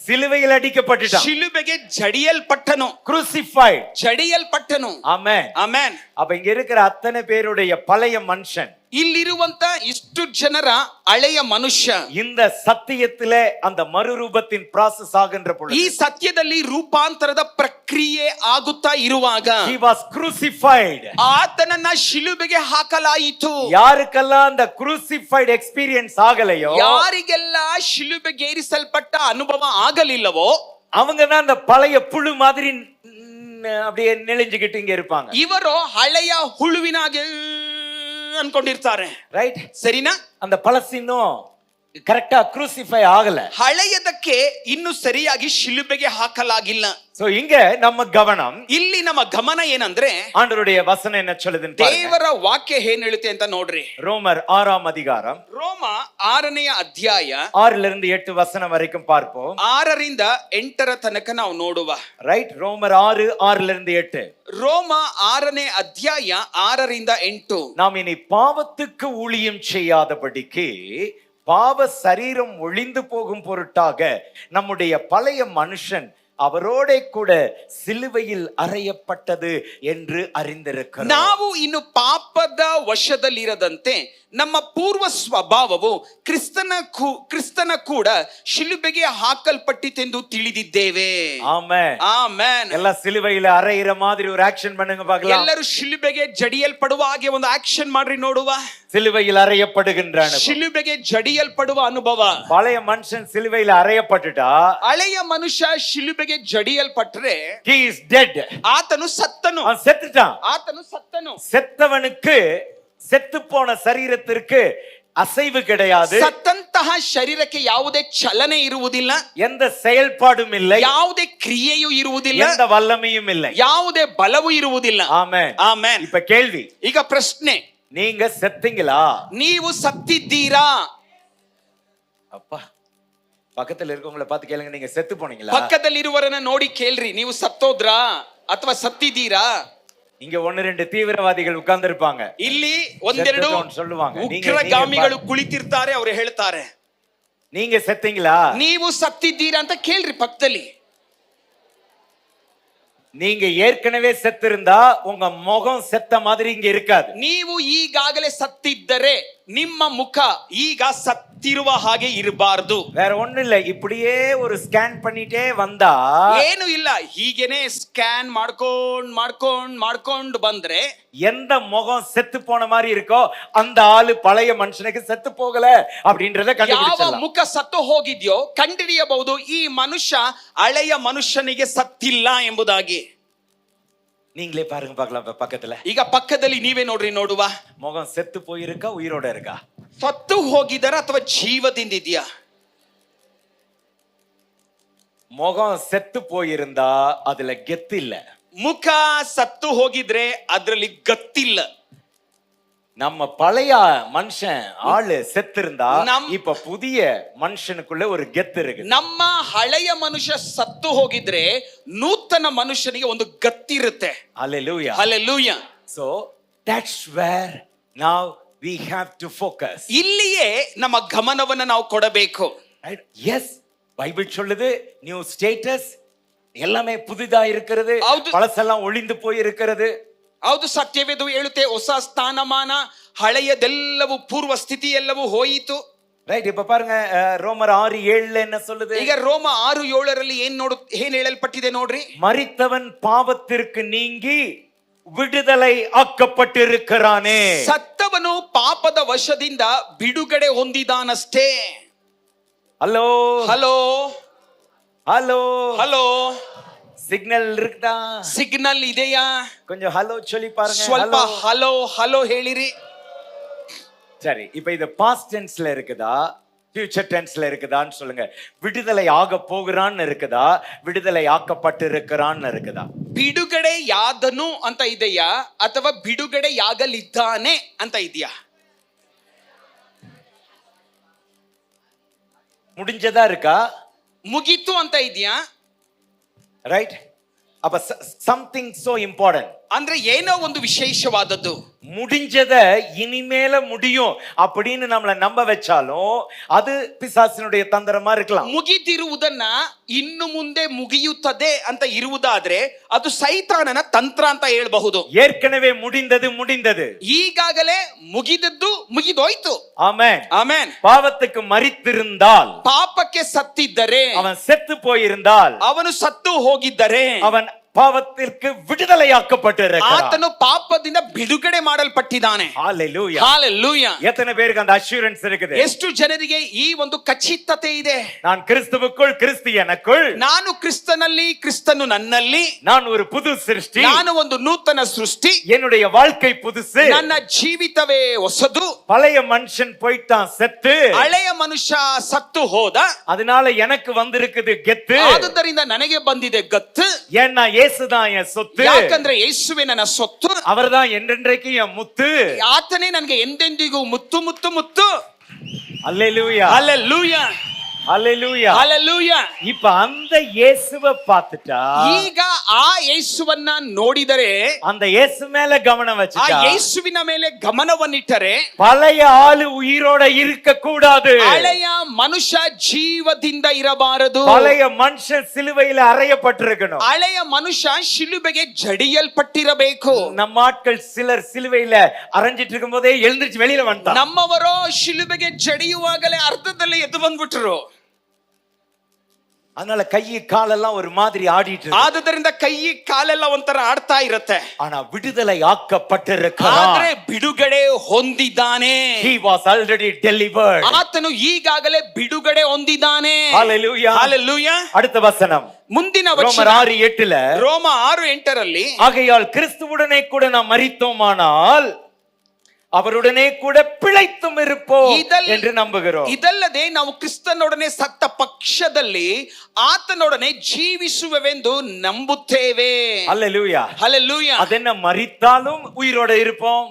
சிலுவையில் அடிக்கப்பட்டுட்டான். ಶಿಲುಬೆಗೆ ಜಡಿಯಲ್ಪಟ್ಟನು. crucified. ಜಡಿಯಲ್ಪಟ್ಟನು. ஆமென். ಆಮೆನ್. அப்ப இங்க இருக்கிற அத்தனை பேருடைய பழைய மனுஷன், ಇಲ್ಲಿರುವಂತ ಇಷ್ಟು ಜನರ ಹಳೆಯ ಮನುಷ್ಯ இந்த சத்தியத்திலே அந்த மறுரூபத்தின் process ஆகின்ற ಈ பொழுது ಸತ್ಯದಲ್ಲಿ ರೂಪಾಂತರದ ಪ್ರಕ್ರಿಯೆ ಆಗುತ್ತಾ ಇರುವಾಗ he was crucified. ಆತನನ್ನ ಶಿಲುಬೆಗೆ ಹಾಕಲಾಯಿತು. யாருக்கெல்லாம் அந்த crucified experience ஆகலையோ ಯಾರಿಗೆಲ್ಲ ಶಿಲುಬೆಗೇರಿಸಲ್ಪಟ್ಟ ಅನುಭವ ಆಗಲಿಲ್ಲವೋ அவங்க தான் அந்த பழைய புழு மாதிரி அப்படியே நெளிஞ்சுக்கிட்டு இங்க இருப்பாங்க. ಇವರು ಹಳೆಯ ಹುಳುವಿನಾಗೆ ಅನ್ಕೊಂಡಿರ್ತಾರೆ. ரைட்? ಸರಿನಾ? அந்த பழசின்னும் கரெக்டா crucify ஆகல. ಹಳೆಯದಕ್ಕೆ ಇನ್ನು ಸರಿಯಾಗಿ ಶಿಲುಬೆಗೆ ಹಾಕಲಾಗಿಲ್ಲ. சோ இங்க நம்ம கவனம், ಇಲ್ಲಿ ನಮ್ಮ ಗಮನ ಏನಂದ್ರೆ ஆண்டவருடைய வசனம் என்ன சொல்லுதுன்னு பாருங்க. ದೇವರ ವಾಕ್ಯ ಏನ್ ಹೇಳುತ್ತೆ ಅಂತ ನೋಡ್ರಿ. ரோமர் 6ஆம் அதிகாரம் ರೋಮ 6ನೇ ಅಧ್ಯಾಯ 6 லிருந்து 8 வசனம் வரைக்கும் பார்ப்போம். 6ರಿಂದ 8 ತನಕ ನಾವು ನೋಡುವ. ரைட்? ரோமர் 6 லிருந்து 8. ರೋಮ 6ನೇ ಅಧ್ಯಾಯ 6ರಿಂದ 8. நாம் இனி பாவத்துக்கு ஊழியம் செய்யாதபடிக்கு பாவ சரீரம் ஒளிந்து போகும் பொருட்டாக நம்முடைய பழைய மனுஷன் அவரோட கூட ಸಿಲುವೆயில் ಅರೆಯப்பட்டது என்று அறிந்திருக்கிறோம். ನಾವು ಇನ್ನು ಪಾಪದ ವಶದಲ್ಲಿರದಂತೆ ನಮ್ಮ ಪೂರ್ವ ಸ್ವಭಾವವು ಕ್ರಿಸ್ತನ ಕೂಡ ಶಿಲುಬೆಗೆ ಹಾಕಲ್ಪಟ್ಟಿತೆಂದು ತಿಳಿದಿದ್ದೇವೆ. ಆಮೆನ್. ಆಮೆನ್. ಎಲ್ಲ ಸಿಲುವೆயில் ಅರೆಯಿರ மாதிரி ஒரு ಆಕ್ಷನ್ பண்ணுங்க பார்க்கலாம். ಎಲ್ಲರೂ ಶಿಲುಬೆಗೆ ಜಡಿಯಲ್ಪಡುವ ಹಾಗೆ ಒಂದು ಆಕ್ಷನ್ ಮಾಡ್ರಿ ನೋಡುವ. சிலுவையில் அறையப்படுகின்ற அனுபவம். ಶಿಲುಬೆಗೆ ಜಡಿಯಲ್ಪಡುವ ಅನುಭವ. பழைய மனுஷன் சிலுவையில் அறையப்பட்டுட்டா, ಹಳೆಯ ಮನುಷ್ಯ ಶಿಲುಬೆಗೆ ಜಡಿಯಲ್ಪಟ್ರೆ he is dead. ಆತನು ಸತ್ತನು. அவன் செத்துட்டான். ಆತನು ಸತ್ತನು. செத்தவனுக்கு செத்து போன சரீரத்திற்கு அசைவு கிடையாது. ಸತ್ತಂತಹ ಶರೀರಕ್ಕೆ ಯಾವುದೇ ಚಲನೆ ಇರುವುದಿಲ್ಲ, எந்த செயல்பாடும் இல்லை, ಯಾವುದೇ ಕ್ರಿಯೆಯೂ ಇರುವುದಿಲ್ಲ, எந்த வல்லமையும் இல்லை, ಯಾವುದೇ ಬಲವೂ ಇರುವುದಿಲ್ಲ. ஆமென். ಆಮೆನ್. இப்ப கேள்வி, ಈಗ ಪ್ರಶ್ನೆ, நீங்க செத்தீங்களா? ನೀವು ಸತ್ತಿದ್ದೀರಾ? அப்பா, பக்கத்துல இருக்கவங்கள பார்த்து கேளுங்க, நீங்க செத்து போனீங்களா? ಪಕ್ಕದಲ್ಲಿರುವವರನ್ನ ನೋಡಿ ಕೇಳ್ರಿ, ನೀವು ಸತ್ತೋದ್ರಾ ಅಥವಾ ಸತ್ತಿದ್ದೀರಾ? இங்க ஒன்னு ரெண்டு தீவிரவாதிகள் உட்கார்ந்து இருப்பாங்க, ಇಲ್ಲಿ ಒಂದೆರಡು சொல்லுவாங்க, ಉಗ್ರಗಾಮಿಗಳು ಕುಳಿತಿರ್ತಾರೆ, ಅವರು ಹೇಳ್ತಾರೆ நீங்க செத்தீங்களா? ನೀವು ಸತ್ತಿದ್ದೀರಾ ಅಂತ ಕೇಳ್ರಿ ಪಕ್ಕದಲ್ಲಿ. நீங்க ஏற்கனவே செத்திருந்தா உங்க முகம் செத்த மாதிரி இங்க இருக்காது. ನೀವು ಈಗಾಗಲೇ ಸತ್ತಿದ್ದರೆ ನಿಮ್ಮ ಮುಖ ಈಗ ಸತ್ತಿರುವ ಹಾಗೆ ಇರಬಾರದು. வேற ஒண்ணு இல்ல, இப்படியே ஒரு ஸ்கேன் பண்ணிட்டே வந்தா, ಏನು ಇಲ್ಲ, ಹೀಗೇನೆ ಸ್ಕ್ಯಾನ್ ಮಾಡ್ಕೊಂಡು ಬಂದ್ರೆ எந்த முகம் செத்து போன மாதிரி இருக்கோ அந்த ஆளு பழைய மனுஷனுக்கு செத்து போகல அப்படின்றத ಯಾವ கண்டுபிடிச்சிடலாம். ಮುಖ ಸತ್ತು ಹೋಗಿದ್ಯೋ ಕಂಡಿಡಿಯಬಹುದು, ಈ ಮನುಷ್ಯ ಹಳೆಯ ಮನುಷ್ಯನಿಗೆ ಸತ್ತಿಲ್ಲ ಎಂಬುದಾಗಿ. நீங்களே பாருங்க பார்க்கலாம் பக்கத்துல. ಈಗ ಪಕ್ಕದಲ್ಲಿ ನೀವೇ ನೋಡ್ರಿ ನೋಡುವ. முகம் செத்து போயிருக்கா, உயிரோட இருக்கா? ಸತ್ತು ಹೋಗಿದಾರ ಅಥವಾ ಜೀವದಿಂದಿದ್ಯಾ? முகம் செத்து போயிருந்தா அதுல கெத்து இல்ல. ಮುಖ ಸತ್ತು ಹೋಗಿದ್ರೆ ಅದರಲ್ಲಿ ಗತ್ತಿಲ್ಲ. நம்ம பழைய மனுஷன் ஆளு செத்து இருந்தா இப்ப புதிய மனுஷனுக்குள்ள ஒரு கெத்து இருக்கு. ನಮ್ಮ ಹಳೆಯ ಮನುಷ್ಯ ಸತ್ತು ಹೋಗಿದ್ರೆ ನೂತನ ಮನುಷ್ಯನಿಗೆ ಒಂದು ಗತ್ತಿರುತ್ತೆ. Hallelujah. Hallelujah. So that's where now we have to focus. ಇಲ್ಲಿಯೇ ನಮ್ಮ ಗಮನವನ್ನು ನಾವು ಕೊಡಬೇಕು. Right? Yes, பைபிள் சொல்லுது நியூ ஸ்டேட்டஸ், எல்லாமே புதிதா இருக்கிறது, பழசெல்லாம் ஒளிந்து போய் இருக்கிறது. ಹೌದು, ಸತ್ಯವೇದವು ಹೇಳುತ್ತೆ ಹೊಸ ಸ್ಥಾನಮಾನ, ಹಳೆಯದೆಲ್ಲವೂ ಪೂರ್ವ ಸ್ಥಿತಿ ಎಲ್ಲವೂ ಹೋಯಿತು. ರೈಟ್. இப்ப பாருங்க ரோமர் 6:7 என்ன சொல்லுது? ಈಗ ರೋಮ 6:7 ಏನ್ ಹೇಳಲ್ಪಟ್ಟಿದೆ ನೋಡ್ರಿ. மரித்தவன் பாவத்திற்கு நீங்கி விடுதலை ஆக்கப்பட்டிருக்கிறானே. ಸತ್ತವನು ಪಾಪದ ವಶದಿಂದ ಬಿಡುಗಡೆ ಹೊಂದಿದಾನಷ್ಟೇ. Hello hello hello hello, signal இருக்குதா? ಸಿಗ್ನಲ್ ಇದೆಯಾ? கொஞ்சம் ஹலோ சொல்லி பாருங்க. ಸ್ವಲ್ಪ ಹಲೋ ಹಲೋ ಹೇಳಿರಿ. சரி, இப்ப இது பாஸ்ட் டென்ஸ்ல இருக்குதா, ஃபியூச்சர் டென்ஸ்ல இருக்குதான்னு சொல்லுங்க. விடுதலை ஆக போகிறான்னு இருக்குதா, விடுதலை ஆக்கப்பட்டு இருக்கிறான்னு இருக்குதா? ಬಿಡುಗಡೆ ಯಾದನು ಅಂತ ಇದೆಯಾ ಅಥವಾ ಬಿಡುಗಡೆ ಯಾಗಲಿದ್ದಾನೆ ಅಂತ ಇದೆಯಾ? முடிஞ்சதா இருக்கா? ಮುಗಿತು ಅಂತ ಇದೆಯಾ? ரைட். அப்ப something so important, ಅಂದ್ರೆ ಏನೋ ಒಂದು ವಿಶೇಷವಾದದ್ದು. முடிஞ்சத இனிமேல முடியும் அப்படின்னு நம்மள நம்ப வச்சாலும் அது பிசாசினுடைய தந்திரமா இருக்கலாம். ಮುಗಿದಿರುವುದನ್ನ ಇನ್ನು ಮುಂದೆ ಮುಗಿಯುತ್ತದೆ ಅಂತ ಇರುವುದಾದ್ರೆ ಅದು ಸೈತಾನನ ತಂತ್ರ ಅಂತ ಹೇಳಬಹುದು. ஏற்கனவே முடிந்தது. ಈಗಾಗಲೇ ಮುಗಿದದ್ದು ಮುಗಿದೋಯ್ತು. ஆமென். ಆಮೆನ್. பாவத்துக்கு மரித்திருந்தால், ಪಾಪಕ್ಕೆ ಸತ್ತಿದ್ದರೆ, அவன் செத்து போயிருந்தால், ಅವನು ಸತ್ತು ಹೋಗಿದ್ದರೆ, அவன் பாவத்திற்கு விடுதலையாக்கப்பட்டிருக்கிறான். ಆತನು ಪಾಪದಿಂದ ಬಿಡುಗಡೆ ಮಾಡಲ್ಪಟ್ಟಿದ್ದಾನೆ. ஹalleluya. ஹalleluya. எத்தனை பேருக்கு அந்த அஷ்யூரன்ஸ் இருக்குது? ಎಷ್ಟು ಜನರಿಗೆ ಈ ಒಂದು ಖಚಿತತೆ ಇದೆ? நான் கிறிஸ்துவுக்குள், கிறிஸ்து எனக்குள், ನಾನು ಕ್ರಿಸ್ತನಲ್ಲಿ, ಕ್ರಿಸ್ತನು ನನ್ನಲ್ಲಿ, நான் ஒரு புது சிருஷ்டி, ನಾನು ಒಂದು ನೂತನ ಸೃಷ್ಟಿ, என்னுடைய வாழ்க்கை புதுசு, ನನ್ನ ಜೀವಿತವೇ ಹೊಸದು. பழைய மனுஷன் போய்ட்டான் செத்து, ಹಳೆಯ ಮನುಷ್ಯ ಸತ್ತು ಹೋದ, அதனால எனக்கு வந்திருக்குது கெத்து. ಆದುದರಿಂದ ನನಗೆ ಬಂದಿದೆ ಗತ್ತು. ஏன்னா இயேசுதான் என் சொத்து, ಯಾಕಂದ್ರೆ ಯೇಸುವೆ ನನ್ನ ಸೊತ್ತು, அவர்தான் என்றென்றைக்கு என் முத்து. ಆತನೇ ನನಗೆ ಎಂದೆಂದಿಗೂ ಮುತ್ತು ಮುತ್ತು ಮುತ್ತು. அல்லேலூயா. ಹಲ್ಲೆಲೂಯಾ. ஹalleluya. Hallelujah. இப்ப அந்த இயேசுவை பார்த்துட்டா ಈಗ ಆ ಯೇಸುವನ್ನ ನೋಡಿದರೆ, அந்த இயேசு மேல கவனம் ಆ வச்சுட்டா ಯೇಸುವಿನ ಮೇಲೆ ಗಮನವನ್ನಿಟ್ಟರೆ, பழைய ஆளு உயிரோட இருக்க கூடாது. ಹಳೆಯ ಮನುಷ್ಯ ಜೀವದಿಂದ ಇರಬಾರದು. பழைய மனுஷன் சிலுவையில அறையப்பட்டிருக்கணும். ಹಳೆಯ ಮನುಷ್ಯ ಶಿಲುಬೆಗೆ ಜಡಿಯಲ್ಪಟ್ಟಿರಬೇಕು. நம்ம ஆட்கள் சிலர் சிலுவையில அரைஞ்சிட்டு இருக்கும் போதே எழுந்திருச்சு வெளியில வந்துட்டான். ನಮ್ಮವರು ಶಿಲುಬೆಗೆ ಜಡಿಯುವಾಗಲೇ ಅರ್ಧದಲ್ಲಿ ಎದ್ದು ಬಂದ್ಬಿಟ್ರು. அதனால கை காலெல்லாம் ஒரு மாதிரி ஆடிட்டு இருக்கு. ಆದುದರಿಂದ ಕೈ ಕಾಲೆಲ್ಲ ಒಂಥರ ಆಡ್ತಾ ಇರುತ್ತೆ. ஆனா விடுதலை ஆக்கப்பட்டிருக்கிறான். ಆದ್ರೆ ಬಿಡುಗಡೆ ಹೊಂದಿದ್ದಾನೆ. He was already delivered. ಆತನು ಈಗಾಗಲೇ ಬಿಡುಗಡೆ ಹೊಂದಿದ್ದಾನೆ. Hallelujah. Hallelujah. அடுத்த வசனம் ಮುಂದಿನ ரோமர் ವಚನ 6:8 ರೋಮ 6:8 ஆகையால் கிறிஸ்துவுடனே கூட நாம் மரித்தோமானால் அவருடனே கூட பிழைத்தும் இருப்போம் என்று நம்புகிறோம். ಇದಲ್ಲದೆ ನಾವು ಕ್ರಿಸ್ತನೊಡನೆ ಸತ್ತ ಪಕ್ಷದಲ್ಲಿ ಆತನೊಡನೆ ಜೀವಿಸುವೆವೆಂದು ನಂಬುತ್ತೇವೆ. அல்லேலூயா. ಹಲ್ಲೆಲೂಯಾ. அதென்ன மரித்தாலும் உயிரோட இருப்போம்.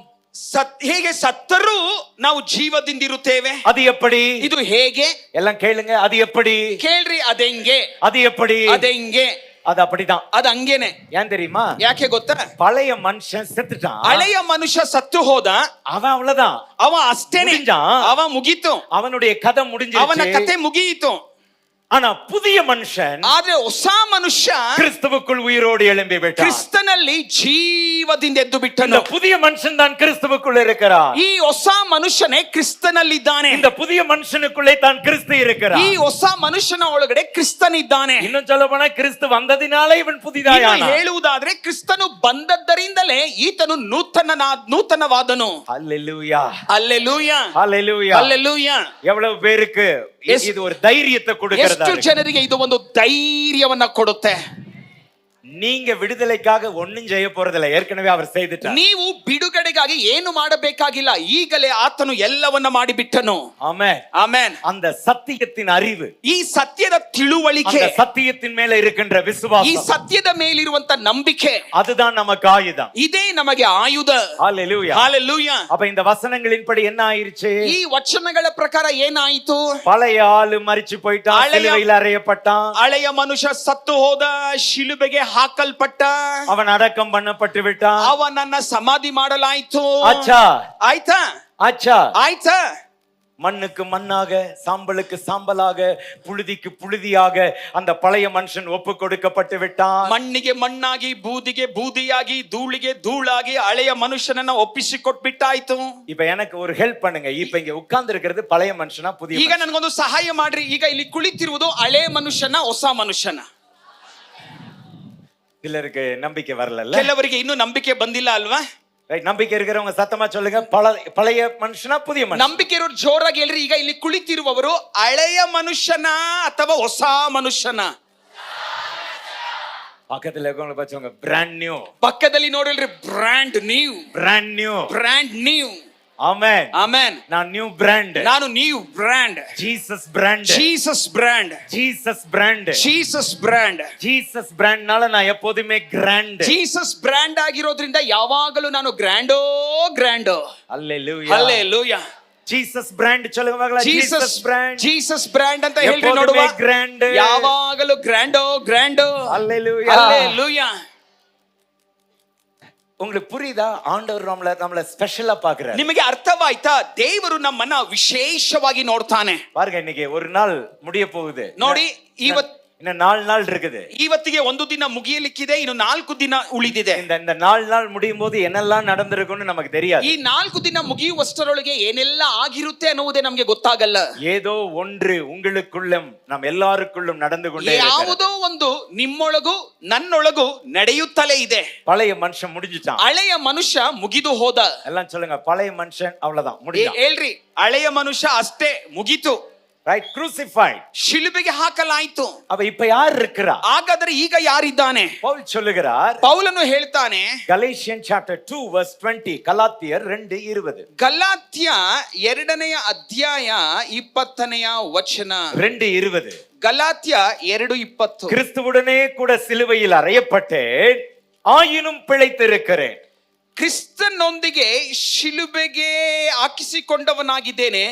ಹೇಗೆ ಸತ್ತರೂ ನಾವು ಜೀವದಿಂದಿರುತ್ತೇವೆ. அது எப்படி? ಇದು ಹೇಗೆ? எல்லாம் கேளுங்க. அது எப்படி? ಕೇಳ್ರಿ. ಅದೆಂಗೆ? அது எப்படி? ಅದೆಂಗೆ? அது அப்படிதான். ಅದು ಹಂಗೇನೆ. ஏன் தெரியுமா? ಯಾಕೆ ಗೊತ್ತಾ? பழைய மனுஷன் செத்துட்டான். ಹಳೆಯ ಮನುಷ್ಯ ಸತ್ತು ಹೋದ. அவன் அவ்வளவுதான். ಅವ ಅಷ್ಟೇನೆ. ಅವ ಮುಗೀತು. அவனுடைய கதை ಅವನ முடிஞ்சிருச்சு. ಕತೆ ಮುಗಿಯಿತು. ஆனா புதிய மனுஷன் ಆದ್ರೆ ಹೊಸ ಮನುಷ್ಯ கிறிஸ்துவுக்குள் உயிரோடு எழும்பி விட்டான். ಕ್ರಿಸ್ತನಲ್ಲಿ ಜೀವದಿಂದ ಎದ್ದು ಬಿಟ್ಟನು. இந்த புதிய மனுஷன் தான் கிறிஸ்துவுக்குள் இருக்கிறார். ಈ ಹೊಸ ಮನುಷ್ಯನೇ ಕ್ರಿಸ್ತನಲ್ಲಿದ್ದಾನೆ. இந்த புதிய மனுஷனுக்குள்ளே தான் கிறிஸ்து இருக்கிறார். ಈ ಹೊಸ ಮನುಷ್ಯನ ಒಳಗಡೆ ಕ್ರಿಸ್ತನಿದ್ದಾನೆ. இன்னும் சொல்ல போனா கிறிஸ்து வந்ததினாலே இவன் புதிதாயானான். ಹೇಳುವುದಾದ್ರೆ ಕ್ರಿಸ್ತನು ಬಂದದ್ದರಿಂದಲೇ ಈತನು ನೂತನವಾದನು. ஹல்லேலூயா. ಹಲ್ಲೆಲೂಯಾ. ஹல்லேலூயா. ಹಲ್ಲೆಲೂಯಾ. எவ்வளவு பேருக்கு இது ஒரு தைரியத்தை கொடுக்கிறது. ಎಷ್ಟು ಜನರಿಗೆ ಇದು ಒಂದು ಧೈರ್ಯವನ್ನ ಕೊಡುತ್ತೆ. நீங்க விடுதலைக்காக ஒண்ணும் செய்ய போறதில்லை. ஏற்கனவே அவர் செய்துட்டார். ನೀವು ಬಿಡುಗಡೆಗಾಗಿ ಏನು ಮಾಡಬೇಕಾಗಿಲ್ಲ. ಈಗಲೇ ಆತನು ಎಲ್ಲವನ್ನ ಮಾಡಿಬಿಟ್ಟನು. ஆமென். ಆಮೆನ್. அந்த சத்தியத்தின் அறிவு, ಈ ಸತ್ಯದ ತಿಳುವಳಿಕೆ, அந்த சத்தியத்தின் மேல இருக்கின்ற ಈ விசுவாசம், ಸತ್ಯದ ಮೇಲಿರುವಂತ ನಂಬಿಕೆ, அதுதான் நமக்கு ஆயுதம். ಇದೇ ನಮಗೆ ಆಯುಧ. ஹல்லேலூயா. ಹಲ್ಲೆಲೂಯಾ. அப்ப இந்த வசனங்களின்படி என்ன ஆயிருச்சு? ಈ ವಚನಗಳ ಪ್ರಕಾರ ಏನಾಯಿತು? பழைய ஆளு மரிச்சு போயிட்டான், சிலுவையில் அறையப்பட்டான். ಹಳೆಯ ಮನುಷ್ಯ ಸತ್ತು ಹೋದ, ಶಿಲುಬೆಗೆ ಹಾಕಲ್ಪಟ್ಟ, அவன் அடக்கம் பண்ணப்பட்டு விட்டான். ಅವನನ್ನ ಸಮಾಧಿ ಮಾಡಲಾಯಿತು. ஆச்சா ಆಯ್ತಾ? ஆச்சா. ಆಯ್ತಾ? மண்ணுக்கு மண்ணாக, சாம்பலுக்கு சாம்பலாக, புழுதிக்கு புழுதியாக அந்த பழைய மனுஷன் ஒப்பு கொடுக்கப்பட்டு விட்டான். ಮಣ್ಣಿಗೆ ಮಣ್ಣಾಗಿ, ಬೂದಿಗೆ ಬೂದಿಯಾಗಿ, ಧೂಳಿಗೆ ಧೂಳಾಗಿ ಹಳೆಯ ಮನುಷ್ಯನನ್ನ ಒಪ್ಪಿಸಿಕೊಟ್ಬಿಟ್ಟಾಯ್ತು. இப்ப எனக்கு ஒரு ஹெல்ப் பண்ணுங்க. இப்ப இங்க உட்கார்ந்து இருக்கிறது பழைய மனுஷனா புதிய ಈಗ ನನಗೊಂದು ಸಹಾಯ ಮಾಡ್ರಿ. ಈಗ ಇಲ್ಲಿ ಕುಳಿತಿರುವುದು ಹಳೆ ಮನುಷ್ಯನ, ಹೊಸ ಮನುಷ್ಯನ? சிலருக்கு நம்பிக்கை வரல. ಕೆಲವರಿಗೆ ಇನ್ನೂ ನಂಬಿಕೆ ಬಂದಿಲ್ಲ ಅಲ್ವಾ? நம்பிக்கை இருக்கிறவங்க சத்தமா சொல்லுங்க. பழைய மனுஷனா புதிய மனுஷன்? ನಂಬಿಕೆ ಇರೋರು ಜೋರಾಗಿ ಹೇಳ್ರಿ. ಈಗ ಇಲ್ಲಿ ಕುಳಿತಿರುವವರು ಹಳೆಯ ಮನುಷ್ಯನ ಅಥವಾ ಹೊಸ ಮನುಷ್ಯನ? பக்கத்துல இருக்கவங்க பச்சவங்க பிராண்ட் நியூ. ಪಕ್ಕದಲ್ಲಿ ನೋಡಿಲ್ರಿ, brand new. Brand new. Brand new. Amen. Amen. நான் நியூ பிராண்ட். ನಾನು new brand. Jesus brand. Jesus brand. Jesus brand. Jesus brand. Jesus பிராண்ட்னால நான் எப்போதுமே கிராண்ட். ಜೀಸಸ್ ಬ್ರ್ಯಾಂಡ್ ಆಗಿರೋದ್ರಿಂದ ಯಾವಾಗಲೂ ನಾನು ಗ್ರ್ಯಾಂಡೋ ಗ್ರ್ಯಾಂಡೋ. அல்லேலூயா. ಹಲ್ಲೆಲೂಯಾ. ஜீசஸ் பிராண்ட் சொல்லுங்க மகளா. Jesus brand. ಜೀಸಸ್ ಬ್ರ್ಯಾಂಡ್ ಅಂತ ಹೇಳ್ರಿ ನೋಡುವ. எப்போதுமே கிராண்ட். ಯಾವಾಗಲೂ ಗ್ರ್ಯಾಂಡೋ ಗ್ರ್ಯಾಂಡೋ. அல்லேலூயா. ಹಲ್ಲೆಲೂಯಾ. உங்களுக்கு புரியுதா? ஆண்டவர் நம்மள ஸ்பெஷலா பாக்குறாரு. ನಿಮಗೆ ಅರ್ಥವಾಯ್ತಾ? ದೇವರು ನಮ್ಮನ್ನ ವಿಶೇಷವಾಗಿ ನೋಡ್ತಾನೆ. பாருங்க, இன்னைக்கு ஒரு நாள் முடிய போகுது. ನೋಡಿ, இன்னும் 4 நாள் இருக்குது. ಇವತ್ತಿಗೆ ಒಂದು ದಿನ ಮುಗಿಯಲಿಕ್ಕಿದೆ, ಇನ್ನು 4 ದಿನ ಉಳಿದಿದೆ. இந்த 4 நாள் முடியும் போது என்னெல்லாம் நடந்திருக்கும்னு நமக்கு தெரியாது. ಈ 4 ದಿನ ಮುಗಿಯುವಷ್ಟರೊಳಗೆ ಏನೆಲ್ಲ ಆಗಿರುತ್ತೆ ಅನ್ನುವುದೇ ನಮಗೆ ಗೊತ್ತಾಗಲ್ಲ. ஏதோ ஒன்று உங்களுக்குள்ளும் நம் எல்லாருக்குள்ளும் நடந்து கொண்டே ಯಾವುದೋ ಒಂದು ನಿಮ್ಮೊಳಗೂ ನನ್ನೊಳಗೂ ನಡೆಯುತ್ತಲೇ ಇದೆ. பழைய மனுஷன் முடிஞ்சிட்டான். ಹಳೆಯ ಮನುಷ್ಯ ಮುಗಿದು ಹೋದ. எல்லாம் சொல்லுங்க, பழைய மனுஷன் அவ்வளவுதான், முடிஞ்சான். ಹೇಳ್ರಿ, ಹಳೆಯ ಮನುಷ್ಯ ಅಷ್ಟೇ, ಮುಗಿತು. Right, crucified. ಶಿಲುಬೆಗೆ ಹಾಕಲಾಯಿತು. அப்ப இப்ப யார் இருக்கிறா? ಹಾಗಾದ್ರೆ ಈಗ ಯಾರಿದ್ದಾನೆ? பவுல் சொல்லுகிறார். ಪೌಲನು ಹೇಳ್ತಾನೆ, Galatians chapter 2 verse 20, கலாத்தியர் 2:20. ಗಲಾತ್ಯ 2ನೇ ಅಧ್ಯಾಯ 20ನೇ ವಚನ. 2:20. ಗಲಾತ್ಯ 2:20. கிறிஸ்துவுடனே கூட சிலுவையில் அறையப்பட்டேன், ஆயினும் பிழைத்திருக்கிறேன். ಕ್ರಿಸ್ತನೊಂದಿಗೆ ಶಿಲುಬೆಗೆ ಹಾಕಿಸಿಕೊಂಡವನಾಗಿದ್ದೇನೆ,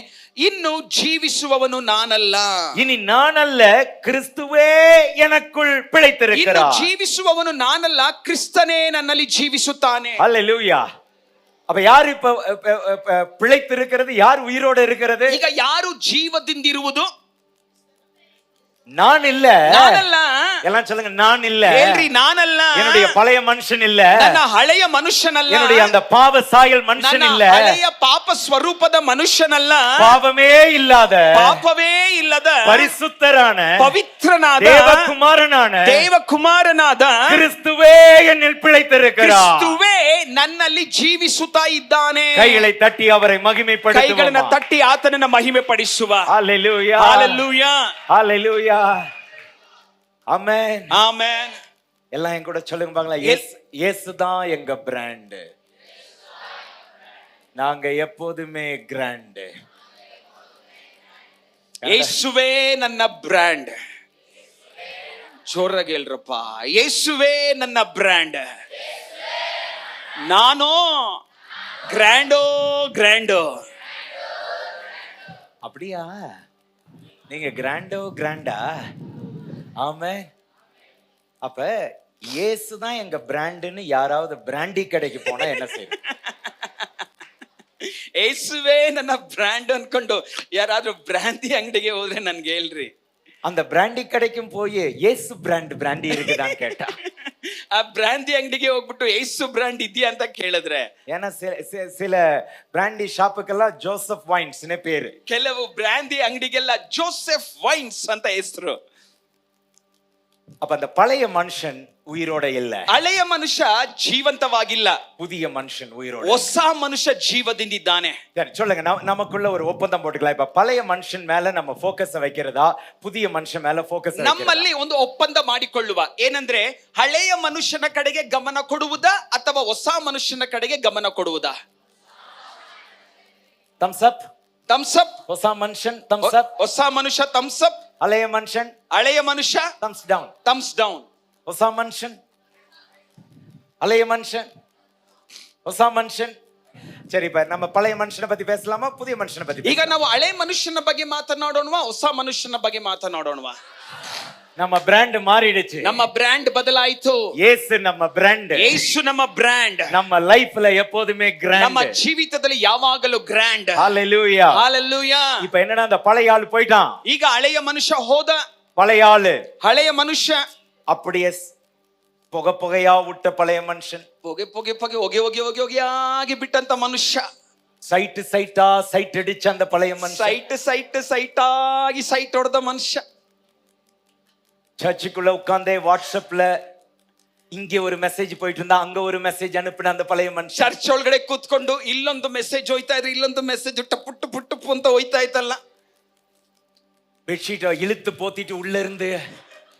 ಇನ್ನು ಜೀವಿಸುವವನು ನಾನಲ್ಲ. இனி நான் அல்ல, கிறிஸ்துவே எனக்குள் ಇನ್ನು பிழைத்திருக்கிறார். ಜೀವಿಸುವವನು ನಾನಲ್ಲ, ಕ್ರಿಸ್ತನೇ ನನ್ನಲ್ಲಿ ಜೀವಿಸುತ್ತಾನೆ. ஹல்லேலூயா. அப்ப யார் இப்ப பிழைத்திருக்கிறது? யார் உயிரோட இருக்கிறது? ಈಗ ಯಾರು ಜೀವದಿಂದಿರುವುದು? நான் இல்ல. ನಾನಲ್ಲ. எல்லாம் சொல்லுங்க, நான் இல்ல. ಹೇಳ್ರಿ, ನಾನಲ್ಲ. என்னுடைய பழைய மனுஷன் இல்ல. ನನ್ನ ಹಳೆಯ ಮನುಷ್ಯನಲ್ಲ. என்னுடைய அந்த பாவ சாயல் மனுஷன் இல்ல. ನನ್ನ ಹಳೆಯ ಪಾಪ ಸ್ವರೂಪದ ಮನುಷ್ಯನಲ್ಲ. பாவமே இல்லாத, ಪಾಪವೇ ಇಲ್ಲದ, பரிசுத்தரான, ಪವಿತ್ರನಾದ, ದೇವಕುಮಾರನಾದ கிறிஸ்துவே என்னில் பிழைத்திருக்கிறார். ಕ್ರಿಸ್ತುವೇ ನನ್ನಲ್ಲಿ ಜೀವಿಸುತ್ತಾ ಇದ್ದಾನೆ. கைகளை தட்டி அவரை மகிமைப்படுத்துவோம். ಕೈಗಳನ್ನು ತಟ್ಟಿ ಆತನನ್ನ ಮಹಿಮೆ ಪಡಿಸುವ. ஹல்லேலூயா. ஹalleluya. ஹalleluya. ஆமென். ஆமென். எல்லாம் என் கூட சொல்லுங்க பாங்களா. இயேசு தான் எங்க பிராண்ட். நாங்க எப்போதுமே கிராண்ட். ಯೇಸುವೇ ನನ್ನ ಬ್ರ್ಯಾಂಡ್. ಜೋರಾಗಿ ಹೇಳ್ರಪ್ಪ, ಯೇಸುವೇ ನನ್ನ ಬ್ರ್ಯಾಂಡ್. ನಾನು ಗ್ರ್ಯಾಂಡೋ. அப்படியா? நீங்க கிராண்டா? ஆமென். அப்ப இயேசு தான் எங்க பிராண்டுன்னு யாராவது பிராண்டி கடைக்கு போனா என்ன செய்யும்? ಯೇಸುವೇ ನನ್ನ ಬ್ರ್ಯಾಂಡ್ ಅನ್ಕೊಂಡು ಯಾರಾದ್ರೂ ಬ್ರಾಂತಿ ಅಂಗಡಿಗೆ ಹೋದ್ರೆ ನನ್ಗೆ ಹೇಳ್ರಿ. அந்த பிராண்டி கடைக்கும் போய் இயேசு பிராண்டி இருக்குதான்னு கேட்டா, ಆ ಬ್ರಾಂತಿ ಅಂಗಡಿಗೆ ಹೋಗ್ಬಿಟ್ಟು ಯೇಸು ಬ್ರಾಂಡ್ ಇದೆಯಾ ಅಂತ ಕೇಳಿದ್ರೆ, ஏன்னா சில பிராண்டி ஷாப்புக்கெல்லாம் ஜோசப் வைன்ஸ்னே பேரு. ಕೆಲವು ಬ್ರಾಂತಿ ಅಂಗಡಿಗೆಲ್ಲ ಜೋಸೆಫ್ ವೈನ್ಸ್ ಅಂತ ಹೆಸರು. அப்ப அந்த பழைய மனுஷன் உயிரோட இல்ல. ಹಳೆಯ ಮನುಷ್ಯ ಜೀವಂತವಾಗಿಲ್ಲ, புதிய மனுஷன் உயிரோட. ಹೊಸ ಮನುಷ್ಯ ಜೀವದಿಂದಿದ್ದಾನೆ. சரி சொல்லுங்க, நமக்குள்ள ஒரு ஒப்பந்தம் போட்டுக்கலாம். இப்ப பழைய மனுஷன் மேல நம்ம ஃபோக்கஸ் வைக்கிறதா, புதிய மனுஷன் மேல ஃபோக்கஸ் வைக்கிறதா? ನಮ್ಮಲ್ಲಿ ಒಂದು ಒಪ್ಪಂದ ಮಾಡಿಕೊಳ್ಳುವ ಏನಂದ್ರೆ, ಹಳೆಯ ಮನುಷ್ಯನ ಕಡೆಗೆ ಗಮನ ಕೊಡುವುದಾ ಅಥವಾ ಹೊಸ ಮನುಷ್ಯನ ಕಡೆಗೆ ಗಮನ ಕೊಡುವುದಾ? தம்ஸ் அப். ಹೊಸ ಮನುಷ್ಯನ್ தம்ஸ் அப். ಹೊಸ ಮನುಷ್ಯ ಥಮ್ಸ್ ಅಪ್. ಹಳೆಯ ಮನುಷ್ಯ தம்ஸ் ಡೌನ್. ಹೊಸ ಮನುಷ್ಯನ್, ಹಳೆಯ ಮನುಷ್ಯನ್, ಹೊಸ ಮನುಷ್ಯನ್. சரி, இப்ப நம்ம பழைய மனுஷனை பத்தி பேசலாமா, புதிய மனுஷனை பத்தி? ಈಗ ನಾವು ಹಳೆ ಮನುಷ್ಯನ ಬಗ್ಗೆ ಮಾತನಾಡೋಣವಾ, ಹೊಸ ಮನುಷ್ಯನ ಬಗ್ಗೆ ಮಾತನಾಡೋಣವಾ? நம்ம பிராண்ட் மாறிடுச்சு. ನಮ್ಮ ಬ್ರ್ಯಾಂಡ್ ಬದಲಾಯಿತು. ಯೇಸು ನಮ್ಮ ಬ್ರಾಂಡ್. ಯೇಸು ನಮ್ಮ ಬ್ರ್ಯಾಂಡ್. நம்ம லைஃப்ல எப்போதுமே கிராண்ட். ನಮ್ಮ ಜೀವಿತದಲ್ಲಿ ಯಾವಾಗಲೂ ಗ್ರ್ಯಾಂಡ್. ஹalleluya. ஹalleluya. இப்ப என்னன்னா, அந்த பழைய ஆளு போயிட்டான். ಈಗ ಹಳೆಯ ಮನುಷ್ಯ ಹೋದ. பழைய ஆளு, ಹಳೆಯ ಮನುಷ್ಯ அப்படியே புகையா விட்ட பழைய மனுஷன், ಹೊಗೆಯಾಗಿ ಬಿಟ್ಟಂತ ಮನುಷ್ಯ, சைட் அடிச்ச அந்த பழைய மனுஷன், ಸೈಟ್ ಆಗಿ ಸೈಟ್ ಹೊಡೆದ ಮನುಷ್ಯ, சர்ச்சுக்குள்ள உட்கார்ந்தே வாட்ஸ்அப்ல இங்க ஒரு மெசேஜ் போயிட்டு இருந்தா அங்க ஒரு மெசேஜ் அனுப்பின அந்த பழைய ಮನುಷ್ಯ, ಚರ್ಚ್ ಒಳಗಡೆ ಕೂತ್ಕೊಂಡು ಇಲ್ಲೊಂದು ಮೆಸೇಜ್ ಹೋಯ್ತಾ ಇದ್ರೆ ಇಲ್ಲೊಂದು ಮೆಸೇಜ್ ಪುಟ್ಟು ಅಂತ ಹೋಯ್ತಾ ಇತ್ತಲ್ಲ, பெட்ஷீட் இழுத்து போத்திட்டு உள்ள இருந்து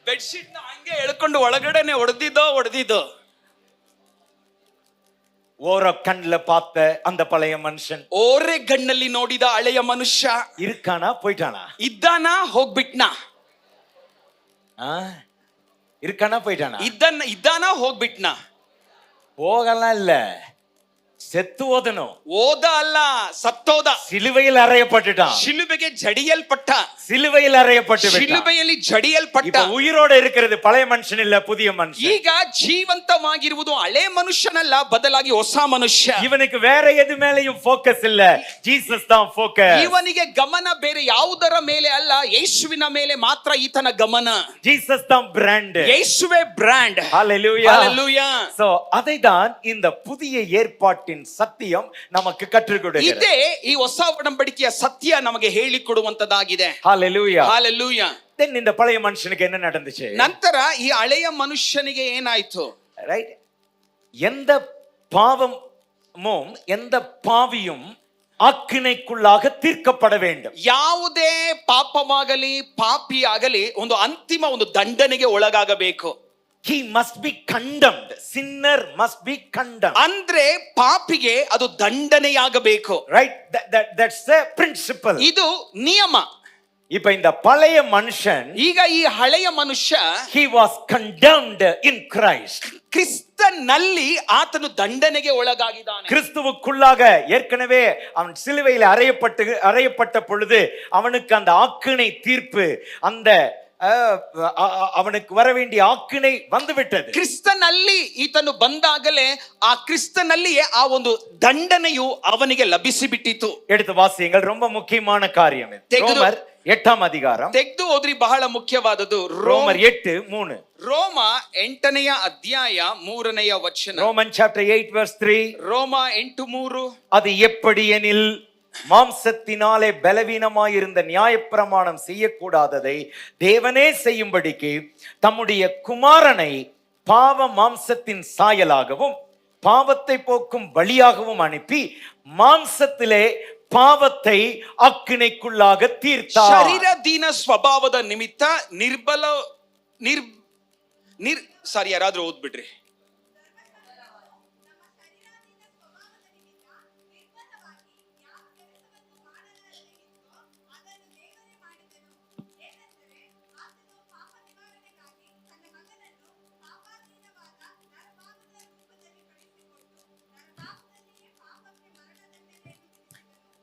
ಬೆಡ್ಶೀಟ್ ನ ಹಂಗೆ ಎಳ್ಕೊಂಡು ಒಳಗಡೆನೆ ಹೊಡೆದಿದ್ದೋ ஓர கண்ணுல பார்த்த அந்த பழைய மனுஷன், ಓರೆ ಗಣ್ಣಲ್ಲಿ ನೋಡಿದ ಹಳೆಯ ಮನುಷ್ಯ இருக்கானா போயிட்டானா? ಇದ್ದಾನಾ ಹೋಗ್ಬಿಟ್ನಾ? இருக்கானா போயிட்டானா? ಇದ್ದಾನಾ ಹೋಗ್ಬಿಟ್ನಾ? போகலாம் இல்ல, செத்து ஓதணும். ಓದ ಅಲ್ಲ, ಸತ್ತೋದ. சிலுவையில் அறையப்பட்டுட்டான். ಶಿಲುಬೆಗೆ ಜಡಿಯಲ್ಪಟ್ಟ. சிலுவையில் அறையப்பட்டு ಶಿಲುಬೆಯಲ್ಲಿ ಜಡಿಯಲ್ಪಟ್ಟ. இப்ப உயிரோட இருக்கிறது பழைய மனுஷன் இல்ல, புதிய மனுஷன். ಈಗ ಜೀವಂತವಾಗಿರುವುದು ಹಳೆ ಮನುಷ್ಯನಲ್ಲ, ಬದಲಾಗಿ ಹೊಸ ಮನುಷ್ಯ. ಇವನಿಗೆ வேற எது மேலயும் ஃபோக்கஸ் இல்ல, ஜீசஸ் தான் ஃபோக்கஸ். ಇವನಿಗೆ ಗಮನ ಬೇರೆ ಯಾವುದರ ಮೇಲೆ ಅಲ್ಲ, ಯೇಸುವಿನ ಮೇಲೆ ಮಾತ್ರ ಈತನ ಗಮನ. ஜீசஸ் தான் பிராண்ட். ಯೇಸುவே ಬ್ರಾಂಡ್. ஹalleluya. ஹalleluya. சோ அதை தான் இந்த புதிய ஏற்பாட்டின் சத்தியம் நமக்கு கற்றுக் கொடுக்கிறது. ಇದೇ ಈ ಹೊಸ ಒಡಂಬಡಿಕೆಯ ಸತ್ಯ ನಮಗೆ ಹೇಳಿಕೊಡುವಂತದ್ದಾಗಿದೆ. ஹalleluya. ஹalleluya. தென் இந்த பழைய மனுஷனுக்கு என்ன நடந்துச்சு? ನಂತರ ಈ ಹಳೆಯ ಮನುಷ್ಯನಿಗೆ ಏನಾಯ್ತು? ரைட். எந்த பாவமும் எந்த பாவியும் ஆக்கினைக்குள்ளாக தீர்க்கப்பட வேண்டும். ಯಾವುದೇ ಪಾಪವಾಗಲಿ ಪಾಪಿಯಾಗಲಿ ಒಂದು ಅಂತಿಮ ಒಂದು ದಂಡನೆಗೆ ಒಳಗಾಗಬೇಕು. He must be condemned. Sinner must be condemned. ಅಂದ್ರೆ ಪಾಪಿಗೆ ಅದು ದಂಡನೆಯಾಗಬೇಕು. Right? That's the principle. ಇದು ನಿಯಮ. இப்ப இந்த பழைய மனுஷன் ಈಗ ಈ ಹಳೆಯ ಮನುಷ್ಯ he was condemned in Christ. ಕ್ರಿಸ್ತನಲ್ಲಿ ಆತನು ದಂಡನೆಗೆ ಒಳಗಾಗಿದ್ದಾನೆ. கிறிஸ்துவுக்குள்ளாக ஏற்கனவே அவன் சிலுவையில் அறையப்பட்ட பொழுது அவனுக்கு அந்த ஆக்கினை தீர்ப்பு, அந்த அவனுக்கு வர வேண்டிய ஆக்கினை வந்துவிட்டது. ಕ್ರಿಸ್ತನಲ್ಲಿ ಈತನು ಬಂದಾಗಲೇ ಆ ಕ್ರಿಸ್ತನಲ್ಲಿಯೇ ಆ ಒಂದು ದಂಡನೆಯು ಅವನಿಗೆ ಲಭಿಸಿಬಿಟ್ಟಿತು. எடுத்து வாசியுங்கள், ரொம்ப முக்கியமான காரியம் இது. ரோமர் 8ஆம் அதிகாரம் ತೆಗೆದು ಹೋದ್ರಿ, ಬಹಳ ಮುಖ್ಯವಾದದ್ದು. ரோமர் 8:3. ರೋಮ 8ನೇ ಅಧ್ಯಾಯ 3ನೇ ವಚನ. Roman chapter 8 verse 3. ರೋಮ 8:3. அது எப்படி எனில் மாம்சத்தினாலே பலவீனமாயிருந்த நியாயப்பிரமாணம் செய்யக்கூடாததை தேவனே செய்யும்படிக்கு தம்முடைய குமாரனை பாவ மாம்சத்தின் சாயலாகவும் பாவத்தை போக்கும் பலியாகவும் அனுப்பி மாம்சத்திலே பாவத்தை அக்கினைக்குள்ளாக தீர்த்தார். ಶರೀರದೀನ ಸ್ವಭಾವದ ನಿಮಿತ್ತ ಸಾರಿ, ಯಾರಾದ್ರೂ ಓದ್ಬಿಡ್ರಿ.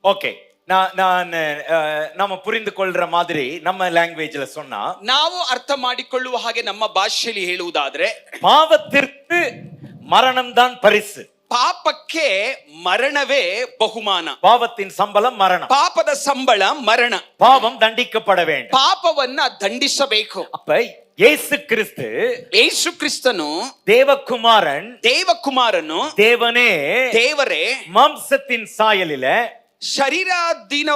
ஓகே, நாம புரிந்து கொள்ற மாதிரி நம்ம லாங்குவேஜ்ல சொன்னா, ನಾವು ಅರ್ಥ ಮಾಡಿಕೊಳ್ಳುವ ಹಾಗೆ ನಮ್ಮ ಭಾಷೆಯಲ್ಲಿ ಹೇಳುವುದಾದ್ರೆ, பாவத்திற்கு மரணம் தான் பரிசு. ಪಾಪಕ್ಕೆ ಮರಣವೇ ಬಹುಮಾನ. பாவத்தின் சம்பளம் மரணம். ಪಾಪದ ಸಂಬಳ ಮರಣ. பாவம் தண்டிக்கப்பட வேண்டும். ಪಾಪವನ್ನ ದಂಡಿಸಬೇಕು. அப்ப இயேசு கிறிஸ்து, ಯೇಸು ಕ್ರಿಸ್ತನು, தேவகுமாரன், தேவனே, ದೇವರೇ மாம்சத்தின் சாயலில ಶರೀರಾಧೀನ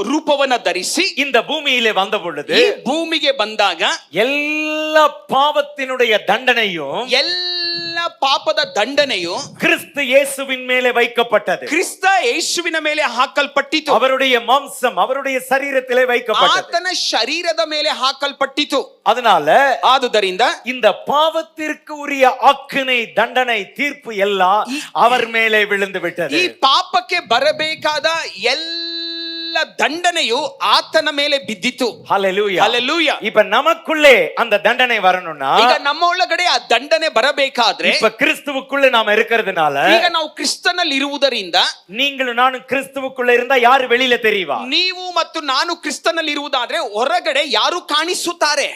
ರೂಪವನ್ನ ಧರಿಸಿ இந்த பூமியிலே வந்த பொழுது, ಈ ಭೂಮಿಗೆ ಬಂದಾಗ எல்லா பாவத்தினுடைய தண்டனையும், ಎಲ್ಲ ಪಾಪದ ದಂಡನೆಯು கிறிஸ்து இயேசுவின் மேலே வைக்கப்பட்டது. ಕ್ರಿಸ್ತ ಯೇಸುವಿನ ಮೇಲೆ ಹಾಕಲ್ಪಟ್ಟಿತು. அவருடைய மாம்சம் அவருடைய சரீரத்திலே வைக்கப்பட்டது. ಆತನ ಶರೀರದ ಮೇಲೆ ಹಾಕಲ್ಪಟ್ಟಿತು. அதனால ಆದುದರಿಂದ இந்த பாவத்திற்கு உரிய ஆக்கினை, தண்டனை, தீர்ப்பு எல்லாம் அவர் மேலே விழுந்து விட்டது. ಈ ಪಾಪಕ್ಕೆ ಬರಬೇಕಾದ ಎಲ್ಲ ದಂಡನೆಯು ಆತನ ಮೇಲೆ ಬಿದ್ದಿತು. ஹல்லேலூயா, ஹல்லேலூயா. இப்ப நமக்குள்ளே அந்த தண்டனை வரணும்னா, ಈಗ ನಮ್ಮ ಒಳಗಡೆ ಆ ದಂಡನೆ ಬರಬೇಕಾದ್ರೆ, இப்ப கிறிஸ்துவுக்குள்ள நாம இருக்கிறதுனால, ಈಗ ನಾವು ಕ್ರಿಸ್ತನಲ್ಲಿ ಇರುವುದರಿಂದ, நீங்களும் நானும் கிறிஸ்துவுக்குள்ள இருந்தா யாரு வெளியில தெரிவா? ನೀವು ಮತ್ತು ನಾನು ಕ್ರಿಸ್ತನಲ್ಲಿ ಇರುವುದಾದ್ರೆ ಹೊರಗಡೆ ಯಾರು ಕಾಣಿಸುತ್ತಾರೆ?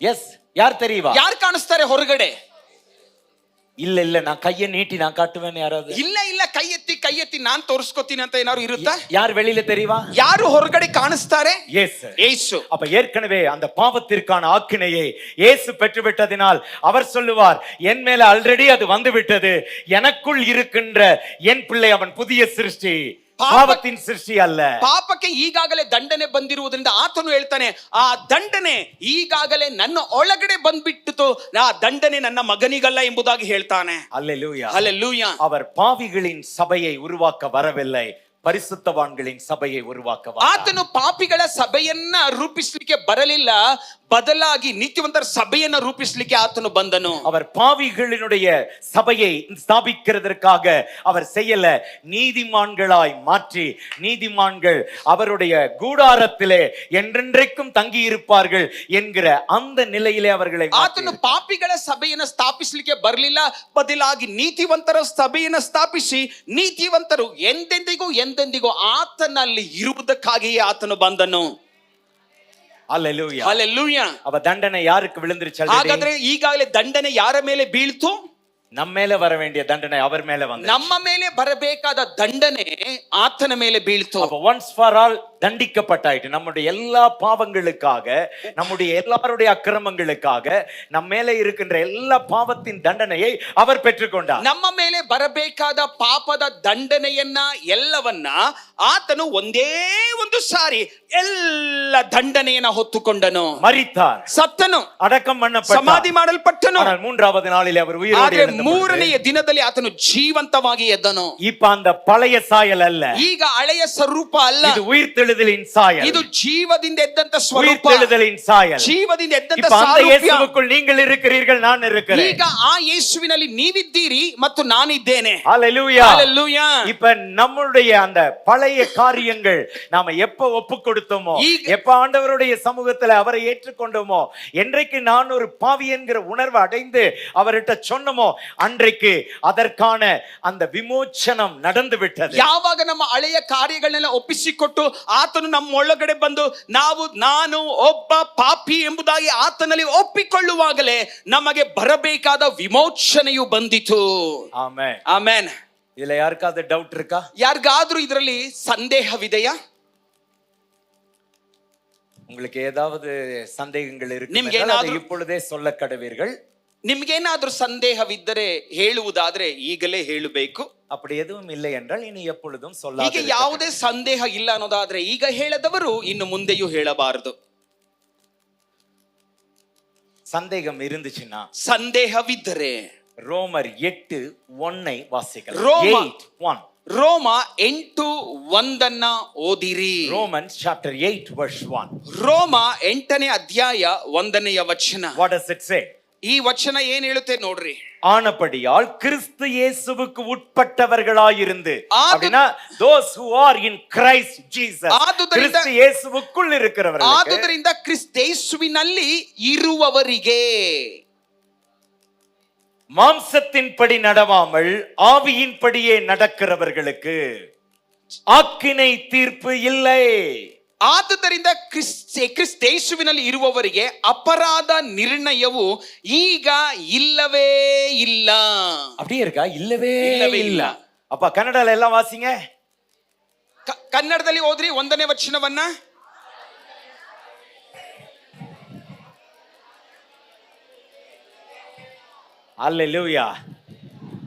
எஸ், யார் தெரிவா? ಯಾರು ಕಾಣಿಸ್ತಾರೆ ಹೊರಗಡೆ? இல்ல நான் கையை நீட்டி நான் காட்டுவேன் யாராவது? ಇಲ್ಲ ಕೈ ಎತ್ತಿ ನಾನ್ ತೋರಿಸ್ಕೊತೀನಿ ಅಂತ ಏನಾದ್ರು ಇರುತ್ತಾ? யார் வெளியில தெரிவா? ಯಾರು ಹೊರಗಡೆ ಕಾಣಿಸ್ತಾರೆ? இயேசு. அப்ப ஏற்கனவே அந்த பாவத்திற்கான ஆக்கினையை இயேசு பெற்றுவிட்டதினால் அவர் சொல்லுவார், என் மேல ஆல்ரெடி அது வந்து விட்டது, எனக்குள் இருக்கின்ற என் பிள்ளை அவன் புதிய சிருஷ்டி, ಪಾಪத்தின் ಸೃಷ್ಟಿ ಅಲ್ಲ. ಪಾಪಕ್ಕೆ ಈಗಾಗಲೇ ದಂಡನೆ ಬಂದಿರುವುದರಿಂದ ಆತನು ಹೇಳ್ತಾನೆ, ಆ ದಂಡನೆ ಈಗಾಗಲೇ ನನ್ನ ಒಳಗಡೆ ಬಂದ್ಬಿಟ್ಟಿತು, ಆ ದಂಡನೆ ನನ್ನ ಮಗನಿಗಲ್ಲ ಎಂಬುದಾಗಿ ಹೇಳ್ತಾನೆ. அல்லேலூயா, அல்லேலூயா. அவர் பாவிகளின் சபையை உருவாக்க வரவில்லை, ಪರಿಶುದ್ಧವಾನ್ಗಳಿನ್ ಸಭೆயை ಉರುವಾಕ ಆತನು ಪಾಪಿಗಳ ಸಭೆಯನ್ನ ರೂಪಿಸಲಿಕ್ಕೆ ಬರಲಿಲ್ಲ, ಬದಲಾಗಿ ನೀತಿವಂತರ ಸಭೆಯನ್ನ ರೂಪಿಸಲಿಕ್ಕೆ ಆತನು ಬಂದನು. அவர் பாவிகளினுடைய சபையை ஸ்தாபிக்கிறதற்காக அவர் செய்யல, நீதிமான்களாய் மாற்றி நீதிமான்கள் அவருடைய கூடாரத்திலே என்றென்றைக்கும் தங்கி இருப்பார்கள் என்கிற அந்த நிலையிலே அவர்களை ಆತನು ಪಾಪಿಗಳ ಸಭೆಯನ್ನ ಸ್ಥಾಪಿಸಲಿಕ್ಕೆ ಬರಲಿಲ್ಲ, ಬದಲಾಗಿ ನೀತಿವಂತರ ಸಭೆಯನ್ನ ಸ್ಥಾಪಿಸಿ ನೀತಿವಂತರು ಎಂದೆಂದಿಗೂ ಆತನಲ್ಲಿ ಇರುವುದಕ್ಕಾಗಿಯೇ ಆತನು ಬಂದನು. அல்லேலூயா, அல்லேலூயா. அவ தண்டனை யாருக்கு விழுந்துருச்சு? ಹಾಗಾದ್ರೆ ಈಗಾಗಲೇ ದಂಡನೆ ಯಾರ ಮೇಲೆ ಬೀಳ್ತು? ನಮ್ಮ ಮೇಲೆ வர வேண்டிய தண்டனை அவர் மேல வந்து, ನಮ್ಮ ಮೇಲೆ ಬರಬೇಕಾದ ದಂಡನೆ ಆತನ ಮೇಲೆ ಬೀಳ್ತು. அப்ப once for all தண்டிக்கப்பட்டாயிட்டு. நம்முடைய எல்லா பாவங்களுக்காக, நம்முடைய எல்லாருடைய அக்கிரமங்களுக்காக, நம்ம மேல இருக்கின்ற எல்லா பாவத்தின் தண்டனையை அவர் பெற்றுக்கொண்டார். ನಮ್ಮ ಮೇಲೆ ಬರಬೇಕಾದ ಪಾಪದ ದಂಡನೆಯನ್ನ ಎಲ್ಲವನ್ನ ಆತನು ಒಂದೇ ಒಂದು ಸಾರಿ ಎಲ್ಲ ದಂಡನೆಯನ್ನ ಹೊತ್ತುಕೊಂಡನು. மரித்தார், ಸತ್ತನು, அடக்கம் பண்ணப்பட்டார், ಸಮಾಧಿ ಮಾಡಲ್ಪಟ್ಟನು. ஆனால் மூன்றாவது நாளிலே அவர் உயிரோடு எழுந்தார். ಮೂರನೆಯ ದಿನದಲ್ಲಿ ಆತನು ಜೀವಂತವಾಗಿ ಎದ್ದನು. இப்ப அந்த பழைய சாயல் அல்ல, ಈಗ ಹಳೆಯ ಸ್ವರೂಪ ಅಲ್ಲ, இது உயிர்த்தெழுந்த உயிர்த்தெழுதலின் சாயல், ಇದು ಜೀವದಿಂದ ಎದ್ದಂತ ಸ್ವರೂಪ, உயிர்த்தெழுதலின் சாயல். ಜೀವದಿಂದ ಎದ್ದಂತ இப்ப அந்த ಸಾರೂಪ್ಯ. இயேசுவுக்குள் நீங்கள் இருக்கிறீர்கள், நான் இருக்கிறேன். ಈಗ ಆ ಯೇಸುವಿನಲ್ಲಿ ನೀವಿದ್ದೀರಿ ಮತ್ತು ನಾನಿದ್ದೇನೆ. ஹalleluya. ஹalleluya. இப்ப நம்மளுடைய அந்த பழைய காரியங்கள் நாம எப்ப ஒப்பு கொடுத்தோமோ, எப்ப ஆண்டவருடைய சமூகத்துல அவரை ஏற்றுக்கொண்டோமோ, என்றைக்கு நான் ஒரு பாவி என்கிற உணர்வு அடைந்து அவர்கிட்ட சொன்னோமோ, அன்றைக்கு அதற்கான அந்த விமோச்சனம் நடந்து விட்டது. ಯಾವಾಗ ನಮ್ಮ ಹಳೆಯ ಕಾರ್ಯಗಳನ್ನೆಲ್ಲ ಒಪ್ಪಿಸಿಕೊಟ್ಟು ಆತನು ನಮ್ಮ ಒಳಗಡೆ ಬಂದು ನಾನು ಒಬ್ಬ ಪಾಪಿ ಎಂಬುದಾಗಿ ಆತನಲ್ಲಿ ಒಪ್ಪಿಕೊಳ್ಳುವಾಗಲೇ ನಮಗೆ ಬರಬೇಕಾದ ವಿಮೋಚನೆಯು ಬಂದಿತು. ஆமென். ಆಮೆನ್. இதுல யாருக்காவது டவுட் இருக்கா? ಯಾರಿಗಾದ್ರೂ ಇದರಲ್ಲಿ ಸಂದೇಹವಿದೆಯಾ? உங்களுக்கு ஏதாவது சந்தேகங்கள் ನಿಮ್ಗೆ இருக்கு, ಏನಾದ್ರೂ- இப்பொழுதே சொல்ல கடவீர்கள். ನಿಮ್ಗೇನಾದ್ರೂ ಸಂದೇಹವಿದ್ದರೆ ಹೇಳುವುದಾದ್ರೆ ಈಗಲೇ ಹೇಳಬೇಕು. அப்படி எதுவும் இல்லை என்றால் இனி எப்பொழுதும் ಈಗ சொல்லாத. ಯಾವುದೇ ಸಂದೇಹ ಇಲ್ಲ ಅನ್ನೋದಾದ್ರೆ ಈಗ ಹೇಳದವರು ಇನ್ನು ಮುಂದೆಯೂ ಹೇಳಬಾರದು. சந்தேகம் இருந்துச்சுன்னா ಸಂದೇಹವಿದ್ದರೆ ரோமர் 8:1 வாசிக்கலாம். ரோமா 8:1. ರೋಮ 8:1 ಓದಿರಿ. Romans chapter 8 verse 1. ರೋಮ 8ನೇ ಅಧ್ಯಾಯ 1ನೇ ವಚನ. What does it say? ಈ ವಚನ ಏನ್ ಹೇಳುತ್ತೆ ನೋಡ್ರಿ. ஆனபடியால் கிறிஸ்து இயேசுவுக்கு உட்பட்டவர்களாயிருந்து, ஆது- அப்படினா those who are in Christ Jesus, ஆதுதரிந்த- கிறிஸ்து இயேசுவுக்குள் இருக்கிறவர்கள், ಆದುದರಿಂದ ಕ್ರಿಸ್ತೇಸುವಿನಲ್ಲಿ ಇರುವವರಿಗೆ, மாம்சத்தின்படி நடவாமல் ஆவியின்படியே நடக்கிறவர்களுக்கு ஆக்கினை தீர்ப்பு இல்லை. ಆದುದರಿಂದ ಕ್ರಿಸ್ತೇಸುವಿನಲ್ಲಿ ಇರುವವರಿಗೆ ಅಪರಾಧ ನಿರ್ಣಯವು ಈಗ ಇಲ್ಲವೇ ಇಲ್ಲ. அப்படியே இருக்கா? இல்லவே இல்லவே இல்ல. இல்ல. அப்ப கன்னடால எல்லாம் வாசிங்க. ಕನ್ನಡದಲ್ಲಿ ಓದ್ರಿ 1ನೇ ವಚನವನ್ನ. அல்லேலூயா.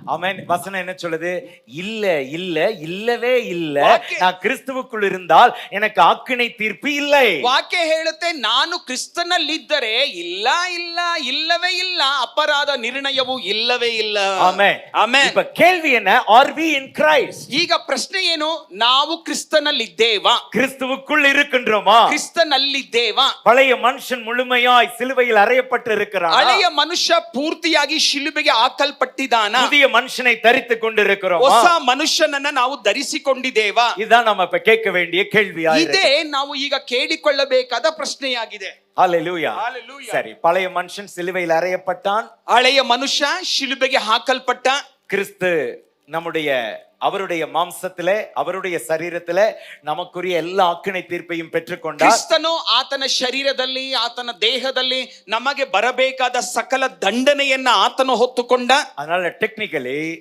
ஆமென். வசனம் என்ன சொல்லுது? இல்ல இல்ல இல்லவே இல்ல, வாக்கிய- நான் கிறிஸ்துவுக்குள் இருந்தால் எனக்கு ஆக்கினை தீர்ப்பு இல்லை. ವಾಕ್ಯ ಹೇಳುತ್ತೆ ನಾನು ಕ್ರಿಸ್ತನಲ್ಲಿದ್ದರೆ ಇಲ್ಲ ಇಲ್ಲ ಇಲ್ಲವೇ ಇಲ್ಲ, ಅಪರಾಧ ನಿರ್ಣಯವು ಇಲ್ಲವೇ ಇಲ್ಲ. ஆமென். ಆಮೆನ್. இப்ப கேள்வி என்ன? Are we in Christ? ಈಗ ಪ್ರಶ್ನೆ ಏನು? ನಾವು ಕ್ರಿಸ್ತನಲ್ಲಿದ್ದೇವಾ? கிறிஸ்துவுக்குள் இருக்கின்றோமா? ಕ್ರಿಸ್ತನಲ್ಲಿದ್ದೇವಾ? பழைய மனுஷன் முழுமையாய் சிலுவையில் அறையப்பட்டு இருக்கிறான். ಹಳೆಯ ಮನುಷ್ಯ ಪೂರ್ತಿಯಾಗಿ ಶಿಲುಬೆಗೆ ಹಾಕಲ್ಪಟ್ಟಿದ್ದಾನ? புதிய மனுஷனை தரித்துக் கொண்டிருக்கிறோமா? ಹೊಸ ಮನುಷ್ಯನನ್ನ ನಾವು ಧರಿಸಿಕೊಂಡಿದ್ದೇವಾ? இதுதான் நம்ம இப்ப கேட்க வேண்டிய கேள்வியா ಇದೇ இருக்கு. ನಾವು ಈಗ ಕೇಳಿಕೊಳ್ಳಬೇಕಾದ ಪ್ರಶ್ನೆಯಾಗಿದೆ. ஹalleluya. Hallelujah. சரி, பழைய மனுஷன் சிலுவையில் அறையப்பட்டான். ಹಳೆಯ ಮನುಷ್ಯ ಶಿಲುಬೆಗೆ ಹಾಕಲ್ಪಟ್ಟ. கிறிஸ்து நம்முடைய அவருடைய மாம்சத்திலே, அவருடைய சரீரத்திலே நமக்குரிய எல்லா ஆக்கினை தீர்ப்பையும் பெற்றுக்கொண்டார். ಕ್ರಿಸ್ತನು ಆತನ ಶರೀರದಲ್ಲಿ, ಆತನ ದೇಹದಲ್ಲಿ ನಮಗೆ ಬರಬೇಕಾದ ಸಕಲ ದಂಡನೆಯನ್ನ ಆತನು ಹೊತ್ತುಕೊಂಡ. அதனால டெக்னிக்கலி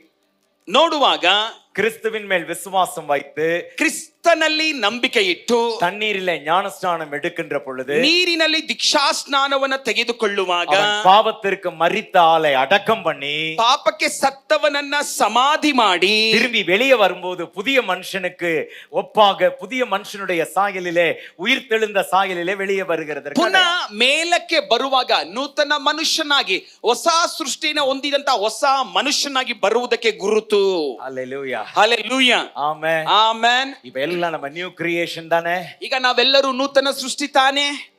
ನೋಡುವಾಗ கிறிஸ்துவின் மேல் விசுவாசம் வைத்து ಕ್ರಿಸ್ತನಲ್ಲಿ ನಂಬಿಕೆ ಇಟ್ಟು தண்ணீரிலே ஞானஸ்நானம் எடுக்கின்ற பொழுது, ನೀರಿನಲ್ಲಿ ದೀಕ್ಷಾಸ್ನಾನವನ್ನ ತೆಗೆದುಕೊಳ್ಳುವಾಗ, அவன் பாவத்திற்கு மரித்த ஆளை அடக்கம் பண்ணி ಪಾಪಕ್ಕೆ ಸತ್ತವನನ್ನ ಸಮಾಧಿ ಮಾಡಿ திரும்பி வெளியே வரும்போது புதிய மனுஷனுக்கு ஒப்பாக, புதிய மனுஷனுடைய சாயலிலே, உயிர்த்தெழுந்த சாயலிலே வெளியே வருகிறது. ಪುನಃ ಮೇಲಕ್ಕೆ ಬರುವಾಗ ನೂತನ ಮನುಷ್ಯನಾಗಿ, ಹೊಸ ಸೃಷ್ಟಿನ ಹೊಂದಿದಂತ ಹೊಸ ಮನುಷ್ಯನಾಗಿ ಬರುವುದಕ್ಕೆ ಗುರುತು. அல்லேலூயா. ಹಲ್ಲೆಲೂಯಾ. ஆமென். ಆಮೆನ್. இப்ப எல்லாம் நம்ம நியூ கிரியேஷன் தானே. ಈಗ ನಾವೆಲ್ಲರೂ ನೂತನ ಸೃಷ್ಟಿ ತಾನೆ.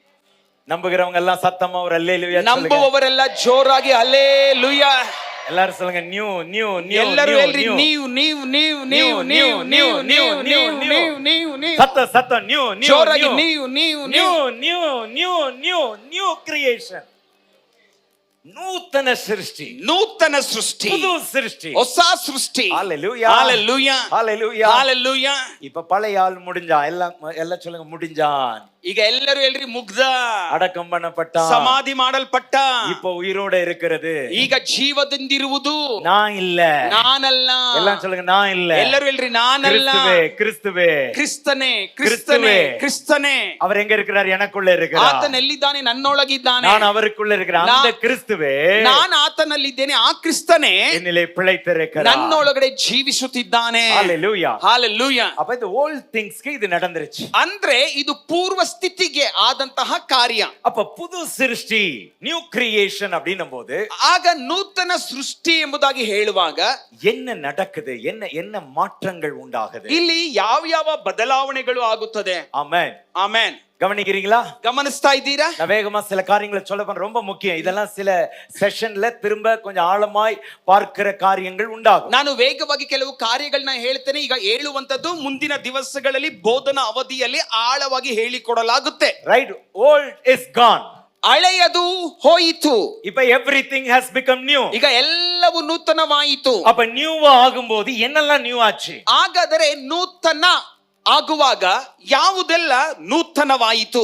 நம்புகிறவங்க எல்லாம் சத்தமா ஒரு அல்லேலூயா சொல்லுங்க. ನಂಬುವವರೆಲ್ಲ ಜೋರಾಗಿ ಹಲ್ಲೆಲೂಯಾ. எல்லாரும் சொல்லுங்க, நியூ நியூ நியூ ಎಲ್ಲರೂ நியூ ಹೇಳ್ರಿ நியூ. ನೀವು ನೀವು ನೀವು ನೀವು ನೀವು ನೀವು ನೀವು ನೀವು ನೀವು ನೀವು ನೀವು சத்தம் சத்தம் நியூ நியூ ಜೋರಾಗಿ நியூ ನೀವು ನೀವು நியூ ನೀವು new new new new creation. நூத்தன சிருஷ்டி, ನೂತನ ಸೃಷ್ಟಿ, புது சிருஷ்டி, ಹೊಸ ಸೃಷ್ಟಿ. ஹalleluya ஹalleluya. ஹalleluya ஹalleluya. இப்ப பழைய ஆள் முடிஞ்சான். எல்லாம் சொல்லுங்க, முடிஞ்சான். ಈಗ ಎಲ್ಲರೂ ಹೇಳ್ರಿ ಮುಗ್ಧ, அடக்கம் பண்ணப்பட்டான், ಸಮಾಧಿ ಮಾಡಲ್ಪಟ್ಟ, இப்போ உயிரோட இருக்கிறது. ಈಗ ಜೀವದಿಂದಿರುವುದು நான் இல்ல. ನಾನಲ್ಲ. எல்லாம் சொல்லுங்க, நான் இல்ல. ಎಲ್ಲರೂ ಹೇಳ್ರಿ ನಾನಲ್ಲ. கிறிஸ்துவே கிறிஸ்துவே ಕ್ರಿಸ್ತನೇ ಕ್ರಿಸ್ತನೇ ಕ್ರಿಸ್ತನೇ. அவர் எங்க இருக்கிறார்? எனக்குள்ள இருக்கிறார். ಆತನ ಎಲ್ಲಿದ್ದಾನೆ? ನನ್ನೊಳಗಿದ್ದಾನೆ. நான் அவருக்குள்ள இருக்கிறேன். அந்த கிறிஸ்துவே ನಾನು ಆತನಲ್ಲಿದ್ದೇನೆ. ಆ ಕ್ರಿಸ್ತನೇ என்னிலே பிழைத்திருக்கிறார். ನನ್ನೊಳಗಡೆ ಜೀವಿಸುತ್ತಿದ್ದಾನೆ. ஹalleluya. ஹalleluya. அப்ப இந்த ஓல்ட் திங்ஸ்க்கு இது நடந்துருச்சு. ಅಂದ್ರೆ ಇದು ಪೂರ್ವ ಸ್ಥಿತಿಗೆ ಆದಂತಹ ಕಾರ್ಯ. அப்ப புது சிருஷ்டி, நியூ கிரியேஷன் அப்படின்னும் போது ಆಗ ನೂತನ ಸೃಷ್ಟಿ ಎಂಬುದಾಗಿ ಹೇಳುವಾಗ என்ன நடக்குது, என்ன என்ன மாற்றங்கள் உண்டாகுது? ಇಲ್ಲಿ ಯಾವ ಬದಲಾವಣೆಗಳು ಆಗುತ್ತದೆ. ஆமென். ಆಮೆನ್. கவனிக்கிறீங்களா? ಗಮನಿಸ್ತಾ ಇದ್ದೀರಾ? நான் வேகமா சில காரியங்களை சொல்ல போறேன், ரொம்ப முக்கியம். இதெல்லாம் சில செஷன்ல திரும்ப கொஞ்சம் ஆழமாய் பார்க்கிற காரியங்கள் உண்டாகும். ನಾನು ವೇಗವಾಗಿ ಕೆಲವು ಕಾರ್ಯಗಳನ್ನ ಹೇಳ್ತೇನೆ. ಈಗ ಹೇಳುವಂತದ್ದು ಮುಂದಿನ ದಿವಸಗಳಲ್ಲಿ ಬೋಧನಾ ಅವಧಿಯಲ್ಲಿ ಆಳವಾಗಿ ಹೇಳಿಕೊಡಲಾಗುತ್ತೆ. Right, old is gone. ಹಳೆಯದು ಹೋಯಿತು, இப்ப எவ்ரிதிங் ஹஸ் பிகம் நியூ. ಈಗ ಎಲ್ಲವೂ ನೂತನವಾಯಿತು. அப்ப நியூவா ஆகும்போது என்னெல்லாம் நியூ ஆச்சு? ಹಾಗಾದರೆ ನೂತನ ಆಗುವಾಗ ಯಾವುದೆಲ್ಲ ನೂತನವಾಯಿತು?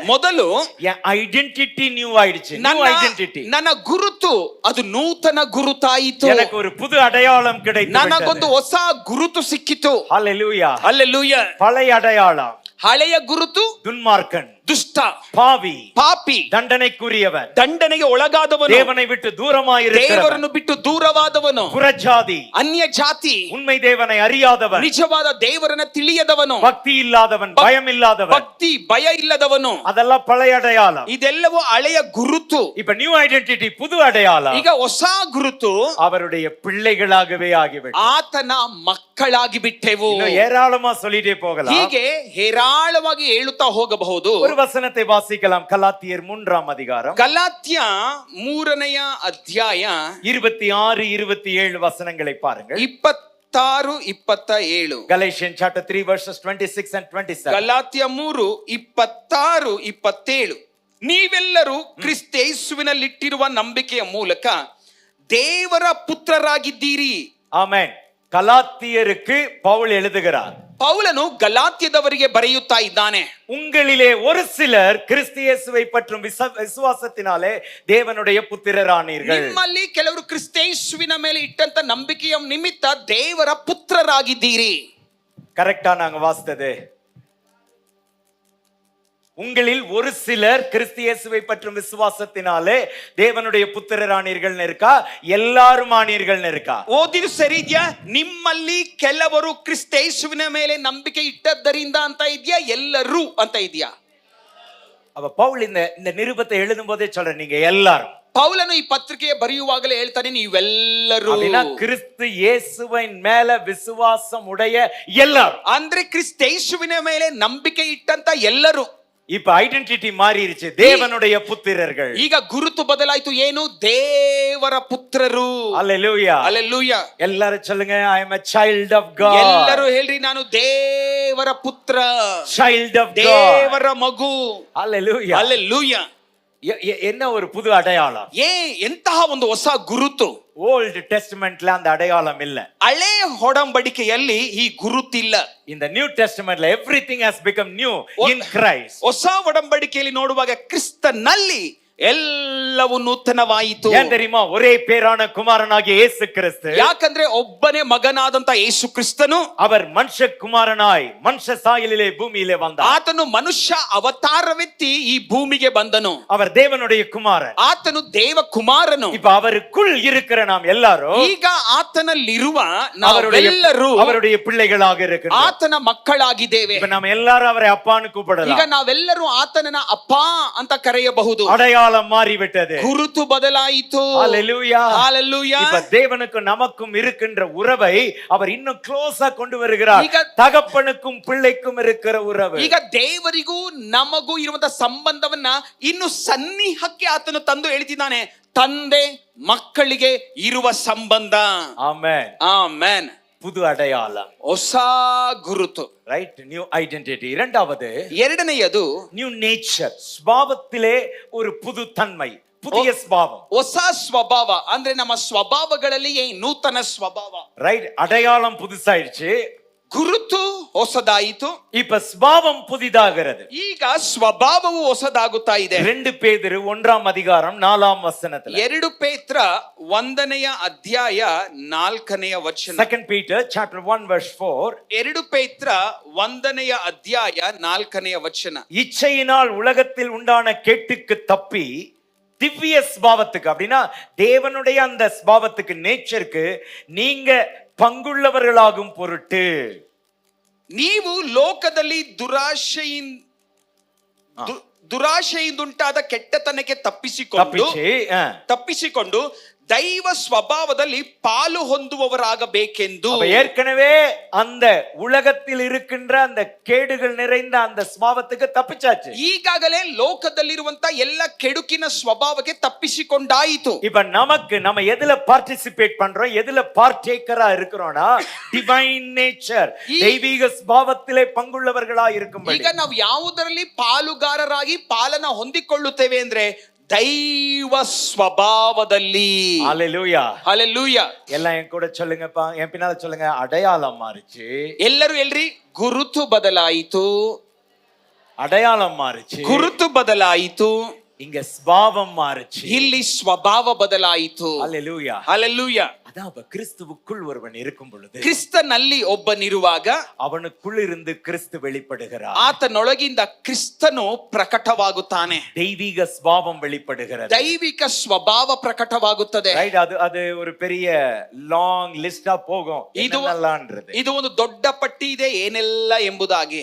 ಮೊದಲು என் ஐடென்டிட்டி நியூ ஆயிடுச்சு. நியூ ஐடென்டிட்டி, ನನ್ನ ಗುರುತು ಅದು ನೂತನ ಗುರುತಾಯಿತು. எனக்கு ஒரு புது அடையாளம் கிடைத்தது. ನನಗೊಂದು ಹೊಸ ಗುರುತು ಸಿಕ್ಕಿತು. ஹalleluya. ಹಲ್ಲೆಲೂಯಾ. பழைய அடையாளம் ಹಳೆಯ ಗುರುತು துன்மார்க்கன், ದುಷ್ಟ, பாவி, ಪಾಪಿ, தண்டனைக்குரியவன், ದಂಡನೆಗೆ ಒಳಗಾದವನು, தேவனை விட்டு தூரமாயிருக்கிறவன், ದೇವರನ್ನು ಬಿಟ್ಟು ದೂರವಾದವನು, புறஜாதி, ಅನ್ಯ ಜಾತಿ, உண்மை தேவனை அறியாதவன், ನಿಜವಾದ ದೇವರನ್ನ ತಿಳಿಯದವನು, பக்தி இல்லாதவன், பயம் இல்லாதவன், ಭಕ್ತಿ ಭಯ ಇಲ್ಲದವನು, அதெல்லாம் பழைய அடையாளம். ಇದೆಲ್ಲವೂ ಹಳೆಯ ಗುರುತು. இப்ப நியூ ஐடென்டிட்டி, புது அடையாளம். ಈಗ ಹೊಸ ಗುರುತು அவருடைய பிள்ளைகளாகவே ஆகிவிட்டோம். ಆತನ ಮಕ್ಕಳಾಗಿ ಬಿಟ್ಟೆವು. இன்னும் ஏராளமா சொல்லிட்டே போகலாம். ಹೀಗೆ ಹೇರಾಳವಾಗಿ ಹೇಳುತ್ತಾ ಹೋಗಬಹುದು. ஒரு வசனத்தை வாசிக்கலாம். கலாத்தியர் 3ஆம் அதிகாரம், ಗಲಾತ್ಯ 3ನೆಯ ಅಧ್ಯಾಯ 26, 27 வசனங்களை பாருங்கள். 26, 27. Galatians chapter 3 verses 26 and 27. Galatia 3, 26, 27. ನೀವೆಲ್ಲರೂ ಕ್ರಿಸ್ತೇಸುವಿನಲ್ಲಿಟ್ಟಿರುವ ನಂಬಿಕೆಯ ಮೂಲಕ ದೇವರ ಪುತ್ರರಾಗಿದ್ದೀರಿ. ஆமென். கலாத்தியருக்கு பவுல் எழுதுகிறார். ಪೌಲನು ಗಲಾತ್ಯದವರಿಗೆ ಬರೆಯುತ್ತಾ ಇದ್ದಾನೆ. உங்களிலே ஒரு சிலர் கிறிஸ்து இயேசுவை பற்றும் விசுவாசத்தினாலே தேவனுடைய புத்திரரானீர்கள். ನಿಮ್ಮಲ್ಲಿ ಕೆಲವರು ಕ್ರಿಸ್ತೇಸುವಿನ ಮೇಲೆ ಇಟ್ಟಂತ ನಂಬಿಕೆಯ ನಿಮಿತ್ತ ದೇವರ ಪುತ್ರರಾಗಿದ್ದೀರಿ. கரெக்டா நாங்க வாசித்தது? உங்களில் ஒரு சிலர் கிறிஸ்து இயேசுவை பற்றும் விசுவாசத்தினாலே தேவனுடைய புத்திரரானீர்கள் இருக்கா, எல்லாரும் ஆனீர்கள் இருக்கா? ಓದಿದು ಸರಿ ಇದೆಯಾ? ನಿಮ್ಮಲ್ಲಿ ಕೆಲವರು ಕ್ರಿಸ್ತೇಸುವಿನ ಮೇಲೆ ನಂಬಿಕೆ ಇಟ್ಟದ್ದರಿಂದ ಅಂತ ಇದೆಯಾ, ಎಲ್ಲರೂ ಅಂತ ಇದೆಯಾ? அப்ப பவுல் இந்த நிருபத்தை எழுதும் போதே சொல்ற, நீங்க எல்லாரும். ಪೌಲನು ಈ ಪತ್ರಿಕೆ ಬರೆಯುವಾಗಲೇ ಹೇಳ್ತಾನೆ, ನೀವೆಲ್ಲರೂ. அப்படின்னா கிறிஸ்து இயேசுவின் மேல விசுவாசம் உடைய எல்லாரும், ಅಂದ್ರೆ ಕ್ರಿಸ್ತೇಸುವಿನ ಮೇಲೆ ನಂಬಿಕೆ ಇಟ್ಟಂತ ಎಲ್ಲರೂ. இப்ப ஐடென்டிட்டி மாறிடுச்சு, தேவனுடைய புத்திரர்கள். ಈಗ ಗುರುತು ಬದಲಾಯಿತು. ಏನು? ದೇವರ ಪುತ್ರರು. அல்லேலூயா. அல்லேலೂಯಾ. எல்லாரும் சொல்லுங்க, I am a child of God. ಎಲ್ಲರೂ ಹೇಳ್ರಿ, ನಾನು ದೇವರ ಪುತ್ರ, child of God, ದೇವರ ಮಗು. அல்லேலூயா. அல்லேலೂಯಾ. என்ன ஒரு புது அடையாளம்! ಎಂತಹ ಒಂದು ಹೊಸ ಗುರುತು! ஓல்ட் டெஸ்டமென்ட்ல அந்த அடையாளம் இல்ல. ಹಳೆ ಒಡಂಬಡಿಕೆಯಲ್ಲಿ ಈ ಗುರುತಿಲ್ಲ. இந்த new டெஸ்டமென்ட்ல everything has become new in Christ. ಹೊಸ ಒಡಂಬಡಿಕೆಯಲ್ಲಿ ನೋಡುವಾಗ ಕ್ರಿಸ್ತನಲ್ಲಿ ಎಲ್ಲವೂ ನೂತನವಾಯಿತು. ஏன் தெரியுமா? ஒரே பேரான குமாரனாகிய இயேசு கிறிஸ்து, ಯಾಕಂದ್ರೆ ಒಬ್ಬನೇ ಮಗನಾದಂತ ಯೇಸು ಕ್ರಿಸ್ತನು, அவர் மனுஷ குமாரனாய் மனுஷ சாயலிலே பூமியிலே வந்தார். ಆತನು ಮನುಷ್ಯ ಅವತಾರವೆತ್ತಿ ಈ ಭೂಮಿಗೆ ಬಂದನು. அவர் தேவனுடைய குமாரன். ಆತನು ದೇವ ಕುಮಾರನು. இப்ப அவருக்குள் இருக்கிற நாம் எல்லாரும் ಈಗ ಆತನಲ್ಲಿರುವ ನಾವೆಲ್ಲರೂ அவருடைய பிள்ளைகளாக இருக்கிறோம். ಆತನ ಮಕ್ಕಳಾಗಿದ್ದೇವೆ. இப்ப நாம் எல்லாரும் அவரை அப்பான்னு கூப்பிடலாம். ಈಗ ನಾವೆಲ್ಲರೂ ಆತನನ್ನ ಅಪ್ಪ ಅಂತ ಕರೆಯಬಹುದು. அடையாளம் மாறிவிட்டது, ಗುರುತು ಬದಲಾಯಿತು. ஹalleluya. ஹalleluya. இப்ப தேவனுக்கும் நமக்கும் இருக்கின்ற உறவை அவர் இன்னும் க்ளோஸா கொண்டு வருகிறார். ಈಗ தகப்பனுக்கும் பிள்ளைக்கும் இருக்கிற உறவு, ಈಗ ದೇವರಿಗೂ ನಮಗೂ ಇರುವಂತ ಸಂಬಂಧವನ್ನ ಇನ್ನು ಸನ್ನಿಹಕ್ಕೆ ಆತನು ತಂದು ಎಳೆದಿದ್ದಾನೆ. ತಂದೆ ಮಕ್ಕಳಿಗೆ ಇರುವ ಸಂಬಂಧ. ஆமென். ಆಮೆನ್. புது அடையாளம், ಹೊಸ ಗುರುತು. Right, new identity. இரண்டாவது, ಎರಡನೆಯದು நியூ நேச்சர். ஸ்வபாவத்திலே ஒரு புது தன்மை, புதிய ஸ்வபாவம். ಹೊಸ ಸ್ವಭಾವ ಅಂದ್ರೆ ನಮ್ಮ ಸ್ವಭಾವಗಳಲ್ಲಿಯೇ ನೂತನ ಸ್ವಭಾವ. ரைட், அடையாளம் புதுசாயிடுச்சு, ಗುರುತು ಹೊಸದಾಯಿತು, இப்ப ஸ்வபாவம் புதிதாகிறது. ಈಗ ಸ್ವಭಾವವು ಹೊಸದಾಗುತ್ತಾ ಇದೆ. 2 பேதுரு 1ஆம் அதிகாரம் 4ஆம் வசனத்துல, 2 ಪೇತ್ರ 1ನೆಯ ಅಧ್ಯಾಯ 4ನೆಯ ವಚನ. 2 Peter chapter 1 verse 4, 2 ಪೇತ್ರ 1ನೆಯ ಅಧ್ಯಾಯ 4ನೆಯ ವಚನ. இச்சையினால் உலகத்தில் உண்டான கேட்டுக்கு தப்பி திவ்ய ஸ்வபாவத்துக்கு, அப்படின்னா தேவனுடைய அந்த ஸ்வபாவத்துக்கு, நேச்சருக்கு நீங்க பங்குள்ளவர்களாகும் பொருட்டு, ನೀವು ಲೋಕದಲ್ಲಿ ದುರಾಶೆಯಿಂದ ದುರಾಶೆಯಿಂದುಂಟಾದ ಕೆಟ್ಟತನಕ್ಕೆ ತಪ್ಪಿಸಿಕೊಂಡು தப்பிச்சு ತಪ್ಪಿಸಿಕೊಂಡು ದೈವ ಸ್ವಭಾವದಲ್ಲಿ ಪಾಲು ಹೊಂದುವವರಾಗಬೇಕೆಂದು. அப்ப ஏற்கனவே அந்த உலகத்தில் இருக்கின்ற அந்த கேடுகள் நிறைந்த அந்த ஸ்வபாவத்துக்கு தப்பிச்சாச்சு. ಈಗಾಗಲೇ ಲೋಕದಲ್ಲಿರುವಂತ ಎಲ್ಲ ಕೆಡುಕಿನ ಸ್ವಭಾವಕ್ಕೆ ತಪ್ಪಿಸಿಕೊಂಡಾಯಿತು. இப்ப நமக்கு நம்ம எதுல பார்ட்டிசிபேட் பண்றோம், எதுல பார்ட்டேக்கரா இருக்கிறோம்னா டிவைன் நேச்சர், தெய்வீக ஸ்வபாவத்திலே பங்குள்ளவர்களா இருக்கும்படி. ಈಗ ನಾವು ಯಾವುದರಲ್ಲಿ ಪಾಲುಗಾರರಾಗಿ ಪಾಲನ ಹೊಂದಿಕೊಳ್ಳುತ್ತೇವೆ ಅಂದ್ರೆ ದೈವ ಸ್ವಭಾವದಲ್ಲಿ. ஹalleluya ಹಲ್ಲೆಲೂಯಾ. எல்லாம் என் கூட சொல்லுங்கப்பா, என் பின்னால சொல்லுங்க. அடையாளம் மாறுச்சு. ಎಲ್ಲರೂ ಎಲ್ರಿ ಗುರುತು ಬದಲಾಯಿತು. அடையாளம் மாறுச்சு. ಗುರುತು ಬದಲಾಯಿತು. இங்க ஸ்வபாவம் மாறுச்சு. ಇಲ್ಲಿ ಸ್ವಭಾವ ಬದಲಾಯಿತು. ஹalleluya ಹಲ್ಲೆಲೂಯಾ. அதான் கிறிஸ்துவுக்குள் ஒருவன் இருக்கும் பொழுது, ಕ್ರಿಸ್ತನಲ್ಲಿ ಒಬ್ಬನಿರುವಾಗ அவனுக்குள் இருந்து கிறிஸ்து வெளிப்படுகிறார். ಆತನೊಳಗಿಂದ ಕ್ರಿಸ್ತನು ಪ್ರಕಟವಾಗುತ್ತಾನೆ. தெய்வீக ஸ்வபாவம் வெளிப்படுகிறது. ದೈವಿಕ ಸ್ವಭಾವ ಪ್ರಕಟವಾಗುತ್ತದೆ. ரைட். அது ஒரு பெரிய லாங் லிஸ்டா போகும். என்னென்னலாம்ன்றது ಇದು ಒಂದು ದೊಡ್ಡ ಪಟ್ಟಿ ಇದೆ ಏನೆಲ್ಲ ಎಂಬುದಾಗಿ.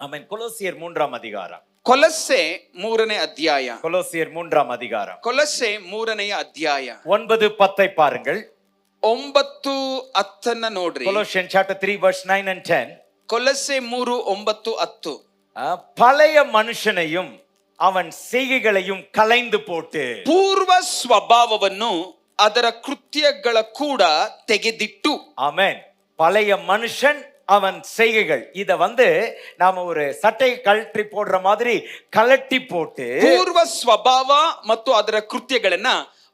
ஆமென். கொலோசியர் 3ஆம் அதிகாரம். ಕೊಲಸ್ಸೆ 3ನೇ ಅಧ್ಯಾಯ. கொலோசியர் 3ஆம் அதிகாரம். ಕೊಲಸ್ಸೆ 3ನೆಯ ಅಧ್ಯಾಯ 9:10 பாருங்கள். 9:10 ನೋಡ್ರಿ. Colossians chapter 3 verse 9 and 10. ಕೊಲಸ್ಸೆ 3:9-10. பழைய மனுஷனையும் அவன் செய்கைகளையும் களைந்து போட்டு ಪೂರ್ವ ಸ್ವಭಾವವನ್ನು ಅದರ ಕೃತ್ಯಗಳ ಕೂಡ ತೆಗೆದಿಟ್ಟು. ஆமென். பழைய மனுஷன் அவன் செய்கைகள், இத நாம ஒரு சட்டை கழட்டி போடுற மாதிரி கலட்டி போட்டு, ಪೂರ್ವ ಸ್ವಭಾವ ಮತ್ತು ಅದರ ಕೃತ್ಯಗಳನ್ನ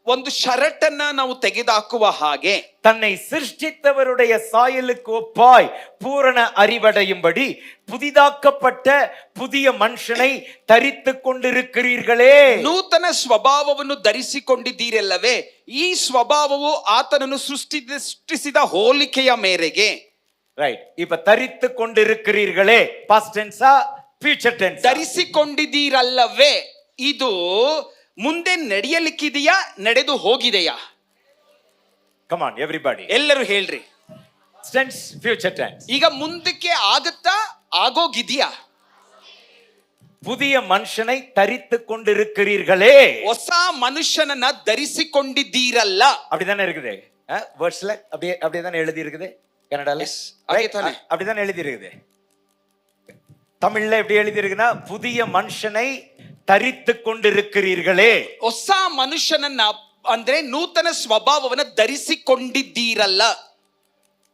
ಒಂದು ಷರಟನ್ನ ನಾವು ತೆಗೆದುಹಾಕುವ ಹಾಗೆ தன்னை சிருஷ்டித்தவருடைய சாயலுக்கு ஒப்பாய் பூரண அறிவடையும்படி புதிதாக்கப்பட்ட புதிய மனுஷனை தரித்து கொண்டிருக்கிறீர்களே. ನೂತನ ಸ್ವಭಾವವನ್ನು ಧರಿಸಿಕೊಂಡಿದ್ದೀರಲ್ಲವೇ? ಈ ಸ್ವಭಾವವು ಆತನನ್ನು ಸೃಷ್ಟಿಸಿದ ಹೋಲಿಕೆಯ ಮೇರೆಗೆ. ரைட். இப்ப தரித்து கொண்டிருக்கிறீர்களே பாஸ்ட் டென்ஸா ஃபியூச்சர் டென்ஸ்? ಧರಿಸಿಕೊಂಡಿದ್ದೀರಲ್ಲವೇ ಇದು ಮುಂದೆ ನಡೆಯಲಿಕ್ಕಿದೆಯಾ, ನಡೆದು ಹೋಗಿದೆಯಾ? கம் ಆನ್ ಎವ್ರಿಬಡಿ, ಎಲ್ಲರೂ ಹೇಳ್ರಿ. Tense future tense. ಈಗ ಮುಂದಕ್ಕೆ ಆಗುತ್ತಾ, ಆಗೋಗಿದೆಯಾ? புதிய மனுஷனை தரித்து கொண்டிருக்கிறீர்களே. ಹೊಸ ಮನುಷ್ಯನನ್ನ ಧರಿಸಿಕೊಂಡಿದ್ದೀರಲ್ಲ. அப்படிதானே இருக்குது வேர்ட்ஸ்ல. அப்படியே தானே எழுதி இருக்குது கன்னடால. அப்படிதான் எழுதி இருக்குது. தமிழ்ல எப்படி எழுதி இருக்குன்னா புதிய மனுஷனை தரித்து கொண்டிருக்கிறீர்களே. ಹೊಸ ಮನುಷ್ಯನನ್ನ ಅಂದ್ರೆ ನೂತನ ಸ್ವಭಾವವನ್ನ ಧರಿಸಿಕೊಂಡಿದ್ದೀರಲ್ಲ.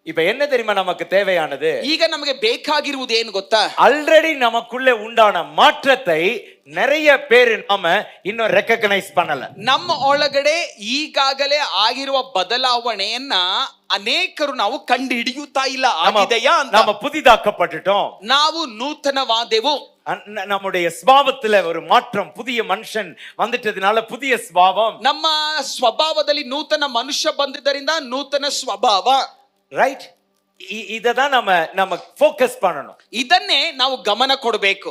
இப்ப என்ன தெரியுமா நமக்கு தேவையானது? ಈಗ ನಮಗೆ ಬೇಕಾಗಿರುವುದು ಏನು ಗೊತ್ತಾ? ஆல்ரெடி நமக்குள்ள உண்டான மாற்றத்தை நிறைய பேர் நாம இன்னும் ரெகக்னைஸ் பண்ணல. ನಮ್ಮ ಒಳಗಡೆ ಈಗಾಗಲೇ ಆಗಿರುವ ಬದಲಾವಣೆಯನ್ನ ಅನೇಕರು ನಾವು ಕಂಡು ಹಿಡಿಯುತ್ತಾ ಇಲ್ಲ. ಆಗಿದೆಯಾ ಅಂತ. நாம புதிதாக்கப்பட்டுட்டோம். ನಾವು ನೂತನವಾದೆವು. நம்முடைய ஸ்வபாவத்துல ஒரு மாற்றம், புதிய மனுஷன் வந்துட்டதுனால புதிய ஸ்வபாவம். ನಮ್ಮ ಸ್ವಭಾವದಲ್ಲಿ ನೂತನ ಮನುಷ್ಯ ಬಂದಿದ್ದರಿಂದ ನೂತನ ಸ್ವಭಾವ. ரைட். இததான் நம்ம ஃபோக்கஸ் பண்ணணும். ಇದನ್ನೇ ನಾವು ಗಮನ ಕೊಡಬೇಕು.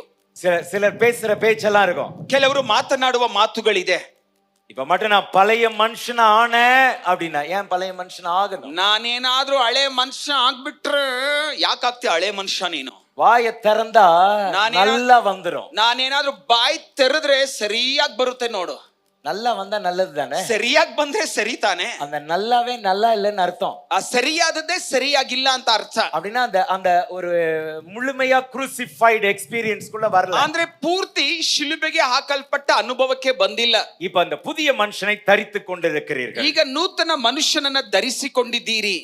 சிலர் பேசுற பேச்செல்லாம் இருக்கும். ಕೆಲವರು ಮಾತನಾಡುವ ಮಾತುಗಳಿದೆ. இப்ப மட்டும் நான் பழைய மனுஷனா ஆனேன் அப்படின்னா, ஏன் பழைய மனுஷனா ஆகணும்? ನಾನೇನಾದ್ರೂ ಹಳೆ ಮನುಷ್ಯ ಆಗ್ಬಿಟ್ರೆ ಯಾಕಾಗ್ತಿ ಹಳೆ ಮನುಷ್ಯ ನೀನು? வாயை திறந்தா நல்லா வந்துரும். ನಾನೇನಾದ್ರೂ ಬಾಯಿ ತೆರೆದ್ರೆ ಸರಿಯಾಗಿ ಬರುತ್ತೆ ನೋಡು. நல்லா வந்தா நல்லது தானே? ಸರಿಯಾಗಿ ಬಂದ್ರೆ ಸರಿ ತಾನೆ? அந்த நல்லாவே நல்லா இல்லைன்னு அர்த்தம். ಆ ಸರಿಯಾದದ್ದೇ ಸರಿಯಾಗಿಲ್ಲ ಅಂತ ಅರ್ಥ. அப்படின்னா அந்த ஒரு முழுமையா ಕ್ರೂಸಿಫೈಡ್ எக்ஸ்பீரியன்ஸ் குள்ள வரல. ಅಂದ್ರೆ ಪೂರ್ತಿ ಶಿಲುಬೆಗೆ ಹಾಕಲ್ಪಟ್ಟ ಅನುಭವಕ್ಕೆ ಬಂದಿಲ್ಲ. இப்ப அந்த புதிய மனுஷனை தரித்து கொண்டிருக்கிறீர்கள். ಈಗ ನೂತನ ಮನುಷ್ಯನನ್ನ ಧರಿಸಿಕೊಂಡಿದ್ದೀರಿ.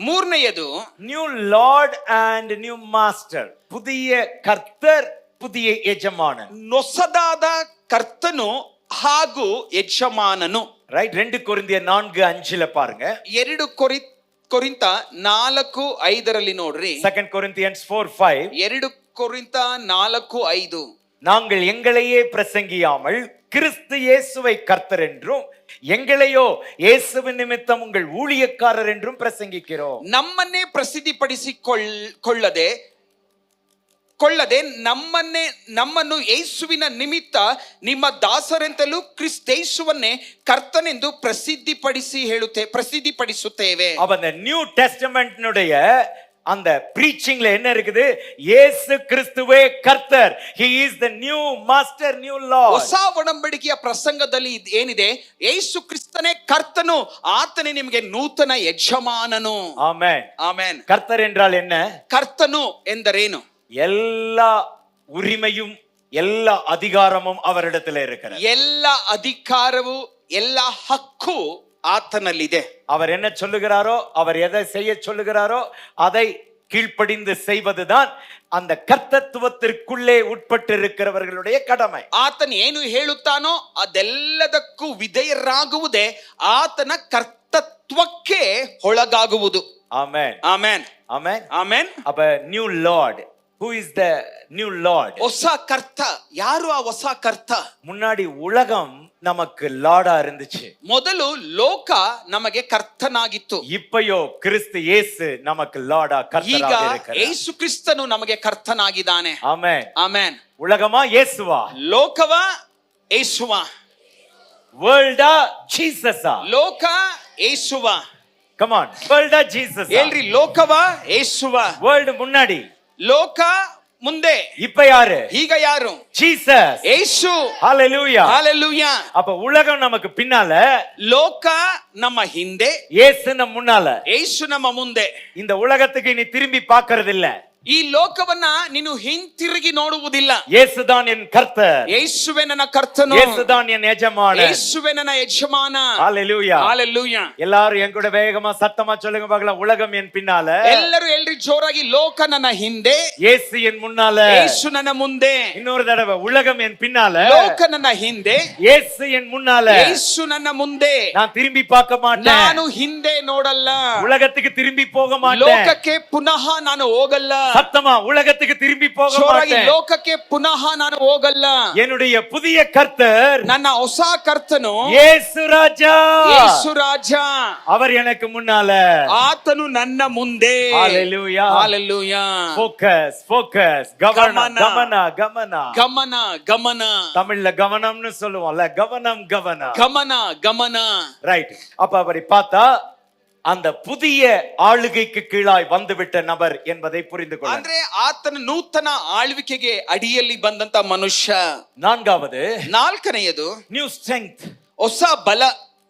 ಮೂರನೆಯದು new Lord and new master. புதிய கர்த்தர், புதிய எஜமானன். ಹೊಸದಾದ ಕರ್ತನು ಹಾಗೂ ಯಜಮಾನನು. ரைட். 2 கொரிந்தியர் 4:5 பாருங்க. 2 ಕೊರಿಂಥ 4:5 ನೋಡ್ರಿ. 2 Corinthians 4:5. 2 ಕೊರಿಂಥ 4:5. நாங்கள் எங்களையே பிரசங்கியாமல் கிறிஸ்து இயேசுவை கர்த்தர் என்றும் எங்களையோ இயேசுவின் நிமித்தம் உங்கள் ஊழியக்காரர் என்றும் பிரசங்கிக்கிறோம். ನಮ್ಮನ್ನೇ ಪ್ರಸಿದ್ಧಿಪಡಿಸಿಕೊಳ್ಳದೆ ನಮ್ಮನ್ನು ಯೇಸುವಿನ ನಿಮಿತ್ತ ನಿಮ್ಮ ದಾಸರೆಂತಲೂ ಕ್ರಿಸ್ತೇಸುವನ್ನೇ ಕರ್ತನೆಂದು ಪ್ರಸಿದ್ಧಿಪಡಿಸುತ್ತೇವೆ. அப்ப அந்த நியூ டெஸ்டமென்ட்னுடைய அந்த பிரீச்சிங்ல என்ன இருக்குது? இயேசு கிறிஸ்துவே கர்த்தர். He is the new master, new lord. ಹೊಸ ಒಡಂಬಡಿಕೆಯ ಪ್ರಸಂಗದಲ್ಲಿ ಏನಿದೆ? ಯೇಸು ಕ್ರಿಸ್ತನೇ ಕರ್ತನು, ಆತನೇ ನಿಮಗೆ ನೂತನ ಯಜಮಾನನು. ஆமென். ಆಮೆನ್. கர்த்தர் என்றால் என்ன? ಕರ್ತನು ಎಂದರೇನು? எல்லா உரிமையும் எல்லா அதிகாரமும் அவரிடத்தில் இருக்கிறது. ಎಲ್ಲ ಅಧಿಕಾರವು ಎಲ್ಲ ಹಕ್ಕು ಆತನಲ್ಲಿದೆ. அவர் என்ன சொல்லுகிறாரோ, அவர் எதை செய்ய சொல்லுகிறாரோ அதை கீழ்ப்படிந்து செய்வதுதான் அந்த கர்த்தத்துவத்திற்குள்ளே உட்பட்டு இருக்கிறவர்களுடைய கடமை. ಆತನ ಏನು ಹೇಳುತ್ತಾನೋ ಅದೆಲ್ಲದಕ್ಕೂ ವಿಧೇಯರಾಗುವುದೇ ಆತನ ಕರ್ತತ್ವಕ್ಕೆ ಒಳಗಾಗುವುದು. ஆமென். ಆಮೆನ್. ஆமென். ಆಮೆನ್. அப்ப new Lord. Who is the new lord? ಹೊಸ ಕರ್ತ. ಯಾರು ಆ ಹೊಸ ಕರ್ತ? முன்னாடி உலகம் நமக்கு லார்டா இருந்துச்சு. ಮೊದಲು ಲೋಕ ನಮಗೆ ಕರ್ತನಾಗಿತ್ತು. இப்பயோ கிறிஸ்து இயேசு நமக்கு லார்டா ಈಗ கர்த்தராக இருக்கிறார். ಯೇಸು ಕ್ರಿಸ್ತನು ನಮಗೆ ಕರ್ತನಾಗಿದ್ದಾನೆ. ஆமென். ಆಮೆನ್. உலகமா இயேசுவா? ಲೋಕವ ಯೇಸುವ. வேர்ல்டா ஜீசஸா? ಲೋಕ ಯೇಸುವ. Come on. வேர்ல்டா ஜீசஸா? ಹೇಳ್ರಿ, ಲೋಕವ ಯೇಸುವ. வேர்ல்ட் முன்னாடி, ಲೋಕ ಮುಂದೆ, இப்ப யாரு? ಈಗ ಯಾರು? ஜீசஸ். ಯೇಸು. ஹalleluya. ஹalleluya. அப்ப உலகம் நமக்கு பின்னால, ಲೋಕ ನಮ್ಮ ಹಿಂದೆ, இயேசு நம்ம முன்னால. ಯೇಸು ನಮ್ಮ ಮುಂದೆ. இந்த உலகத்துக்கு இனி திரும்பி பார்க்கிறது இல்ல. ಈ ಲೋಕವನ್ನ ನೀನು ಹಿಂತಿರುಗಿ ನೋಡುವುದಿಲ್ಲ. இயேசுதான் என் கர்த்தர். ಯೇಸುವೆ ನನ್ನ ಕರ್ತನು. இயேசுதான் என் எஜமானன். ಯೇಸುವೆ ನನ್ನ ಯಜಮಾನ. ஹalleluya. ஹalleluya. எல்லாரும் என் கூட வேகமா சத்தமா சொல்லுங்க பார்க்கலாம். உலகம் என் பின்னால, ಎಲ್ಲರೂ ಹೇಳ್ರಿ ಜೋರಾಗಿ, ಲೋಕ ನನ್ನ ಹಿಂದೆ, இயேசு என் முன்னால. ಯೇಸು ನನ್ನ ಮುಂದೆ. இன்னொரு தடவை, உலகம் என் பின்னால, ಲೋಕ ನನ್ನ ಹಿಂದೆ, இயேசு என் முன்னால. ಯೇಸು ನನ್ನ ಮುಂದೆ. நான் திரும்பி பார்க்க மாட்டேன். ನಾನು ಹಿಂದೆ ನೋಡಲ್ಲ. உலகத்துக்கு திரும்பி போக மாட்டேன். ಲೋಕಕ್ಕೆ ಪುನಃ ನಾನು ಹೋಗಲ್ಲ. சத்தமா, உலகத்துக்கு திரும்பி போக ಜೋರಾಗಿ, மாட்டேன். ಲೋಕಕ್ಕೆ ಪುನಃ ನಾನು ಹೋಗಲ್ಲ. என்னுடைய புதிய கர்த்தர், ನನ್ನ ಹೊಸ ಕರ್ತನು இயேசு ராஜா. ಯೇಸು ರಾಜ. அவர் எனக்கு முன்னால. ಆತನು ನನ್ನ ಮುಂದೆ. ஹalleluya. ஹalleluya. Focus, focus. கவனம், கமன. கவனம். ಗಮನ, ಗಮನ. தமிழ்ல கவனம்னு சொல்லுவோம்ல. கவனம், கவனம். ಗಮನ, ಗಮನ. ரைட். அப்ப அப்படி பார்த்தா அந்த புதிய ஆளுகைக்கு கீழாய் வந்துவிட்ட நபர் என்பதை புரிந்து கொள்ள. ಅಂದ್ರೆ ಆತನ ನೂತನ ಆಳ್ವಿಕೆಗೆ ಅಡಿಯಲ್ಲಿ ಬಂದಂತ ಮನುಷ್ಯ. நான்காவது, ನಾಲ್ಕನೆಯದು நியூ ஸ்ட்ரெங்த். ಹೊಸ ಬಲ.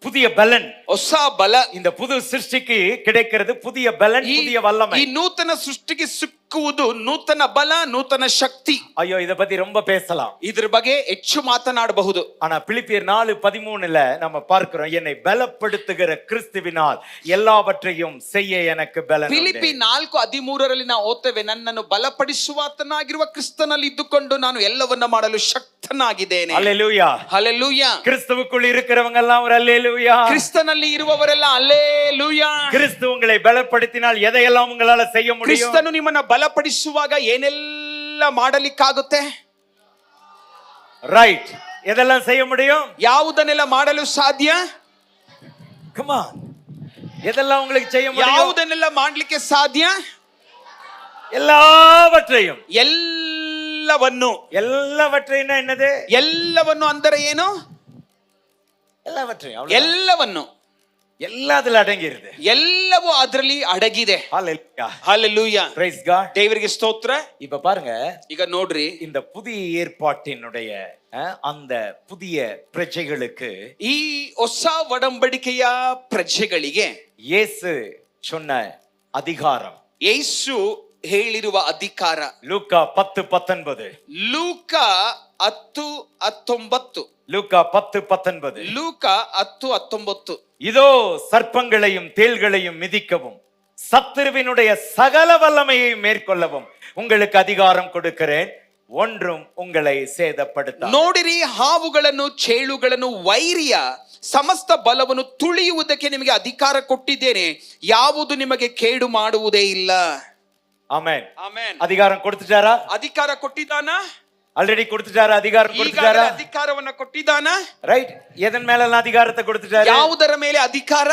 புதிய பலன். ಹೊಸ ಬಲ. இந்த புது சிருஷ்டிக்கு கிடைக்கிறது புதிய பலன், புதிய வல்லமை. ಈ ನೂತನ ಸೃಷ್ಟಿಗೆ ಸಿಕ್ಕುವುದು ನೂತನ ಬಲ, ನೂತನ ಶಕ್ತಿ. ஐயோ, இத பத்தி ரொம்ப பேசலாம். ಇದ್ರ ಬಗ್ಗೆ ಹೆಚ್ಚು ಮಾತನಾಡಬಹುದು. ஆனா பிலிப்பியர் 4:13 நம்ம பார்க்கிறோம், என்னை பலப்படுத்துகிற கிறிஸ்துவினால் எல்லாவற்றையும் செய்ய எனக்கு பலன். ಫಿಲಿಪ್ಪಿ 4:13 ನಾವು ಓದ್ತೇವೆ, ನನ್ನನ್ನು ಬಲಪಡಿಸುವಾತನಾಗಿರುವ ಕ್ರಿಸ್ತನಲ್ಲಿ ಇದ್ದುಕೊಂಡು ನಾನು ಎಲ್ಲವನ್ನ ಮಾಡಲು ಶಕ್ತನಾಗಿದ್ದೇನೆ. அல்லேலூயா. ಹಲ್ಲೆಲೂಯಾ. கிறிஸ்துவுக்குள் இருக்கிறவங்க எல்லாம் ஒரு அல்லேலூயா. ಕ್ರಿಸ್ತನಲ್ಲಿ ಇರುವವರೆಲ್ಲ ಹಲ್ಲೆಲೂಯಾ. கிறிஸ்து உங்களை பலப்படுத்தினால் எதையெல்லாம் உங்களால செய்ய முடியும்? ಕ್ರಿಸ್ತನು ನಿಮ್ಮನ್ನ ಬಲಪಡಿಸುವಾಗ ಏನೆಲ್ಲ ಮಾಡಲಿಕ್ಕಾಗುತ್ತೆ? ரைட். எதெல்லாம் செய்ய முடியும்? ಯಾವುದನ್ನೆಲ್ಲ ಮಾಡಲು ಸಾಧ್ಯ? Come on. எதெல்லாம் உங்களுக்கு செய்ய முடியும்? ಯಾವುದನ್ನೆಲ್ಲ ಮಾಡ್ಲಿಕ್ಕೆ ಸಾಧ್ಯ? எல்லாவற்றையும். ಎಲ್ಲವನ್ನು. எல்லாவற்றையும் என்னது? ಎಲ್ಲವನ್ನು ಅಂದರೆ ಏನು? எல்லாவற்றையும். ಎಲ್ಲವನ್ನು. எல்லாத்துல அடங்கிருது. ಎಲ್ಲವೂ ಅದರಲ್ಲಿ ಅಡಗಿದೆ. ஹalleluya. ಹಲ್ಲೆಲೂಯಾ. Praise God. ದೇವರಿಗೆ ಸ್ತೋತ್ರ. இப்ப பாருங்க, ಈಗ ನೋಡ್ರಿ, இந்த புதிய ஏற்பாட்டினுடைய அந்த புதிய பிரஜைகளுக்கு, ಈ ಹೊಸ ಒಡಂಬಡಿಕೆಯ ಪ್ರಜೆಗಳಿಗೆ இயேசு சொன்ன அதிகாரம், ಯೇಸು ಹೇಳಿರುವ ಅಧಿಕಾರ. லூக்கா 10:19. ಲೂಕ 10:19. லூக்கா 10:19. ಲೂಕ 10:19. இதோ சர்ப்பங்களையும் தேள்களையும் மிதிக்கவும் சத்துருவினுடைய சகல வல்லமையை மேற்கொள்ளவும் உங்களுக்கு அதிகாரம் கொடுக்கிறேன், ஒன்றும் உங்களை சேதப்படுத்த. ನೋಡಿರಿ, ಹಾವುಗಳನ್ನು, ಚೇಳುಗಳನ್ನು, ವೈರಿಯ ಸಮಸ್ತ ಬಲವನ್ನು ತುಳಿಯುವುದಕ್ಕೆ ನಿಮಗೆ ಅಧಿಕಾರ ಕೊಟ್ಟಿದ್ದೇನೆ, ಯಾವುದು ನಿಮಗೆ ಕೇಡು ಮಾಡುವುದೇ ಇಲ್ಲ. ஆமென். ಆಮೆನ್. அதிகாரம் கொடுத்துட்டாரா? ಅಧಿಕಾರ ಕೊಟ್ಟಿದ್ದಾನ? ஆல்ரெடி கொடுத்துட்டாரா? அதிகாரம் கொடுத்துட்டாரா? ಅಧಿಕಾರವನ್ನ ಕೊಟ್ಟಿದ್ದಾನ? ரைட். எதன் மேல அதிகாரத்தை கொடுத்துட்டாரு? ಯಾವುದರ ಮೇಲೆ ಅಧಿಕಾರ?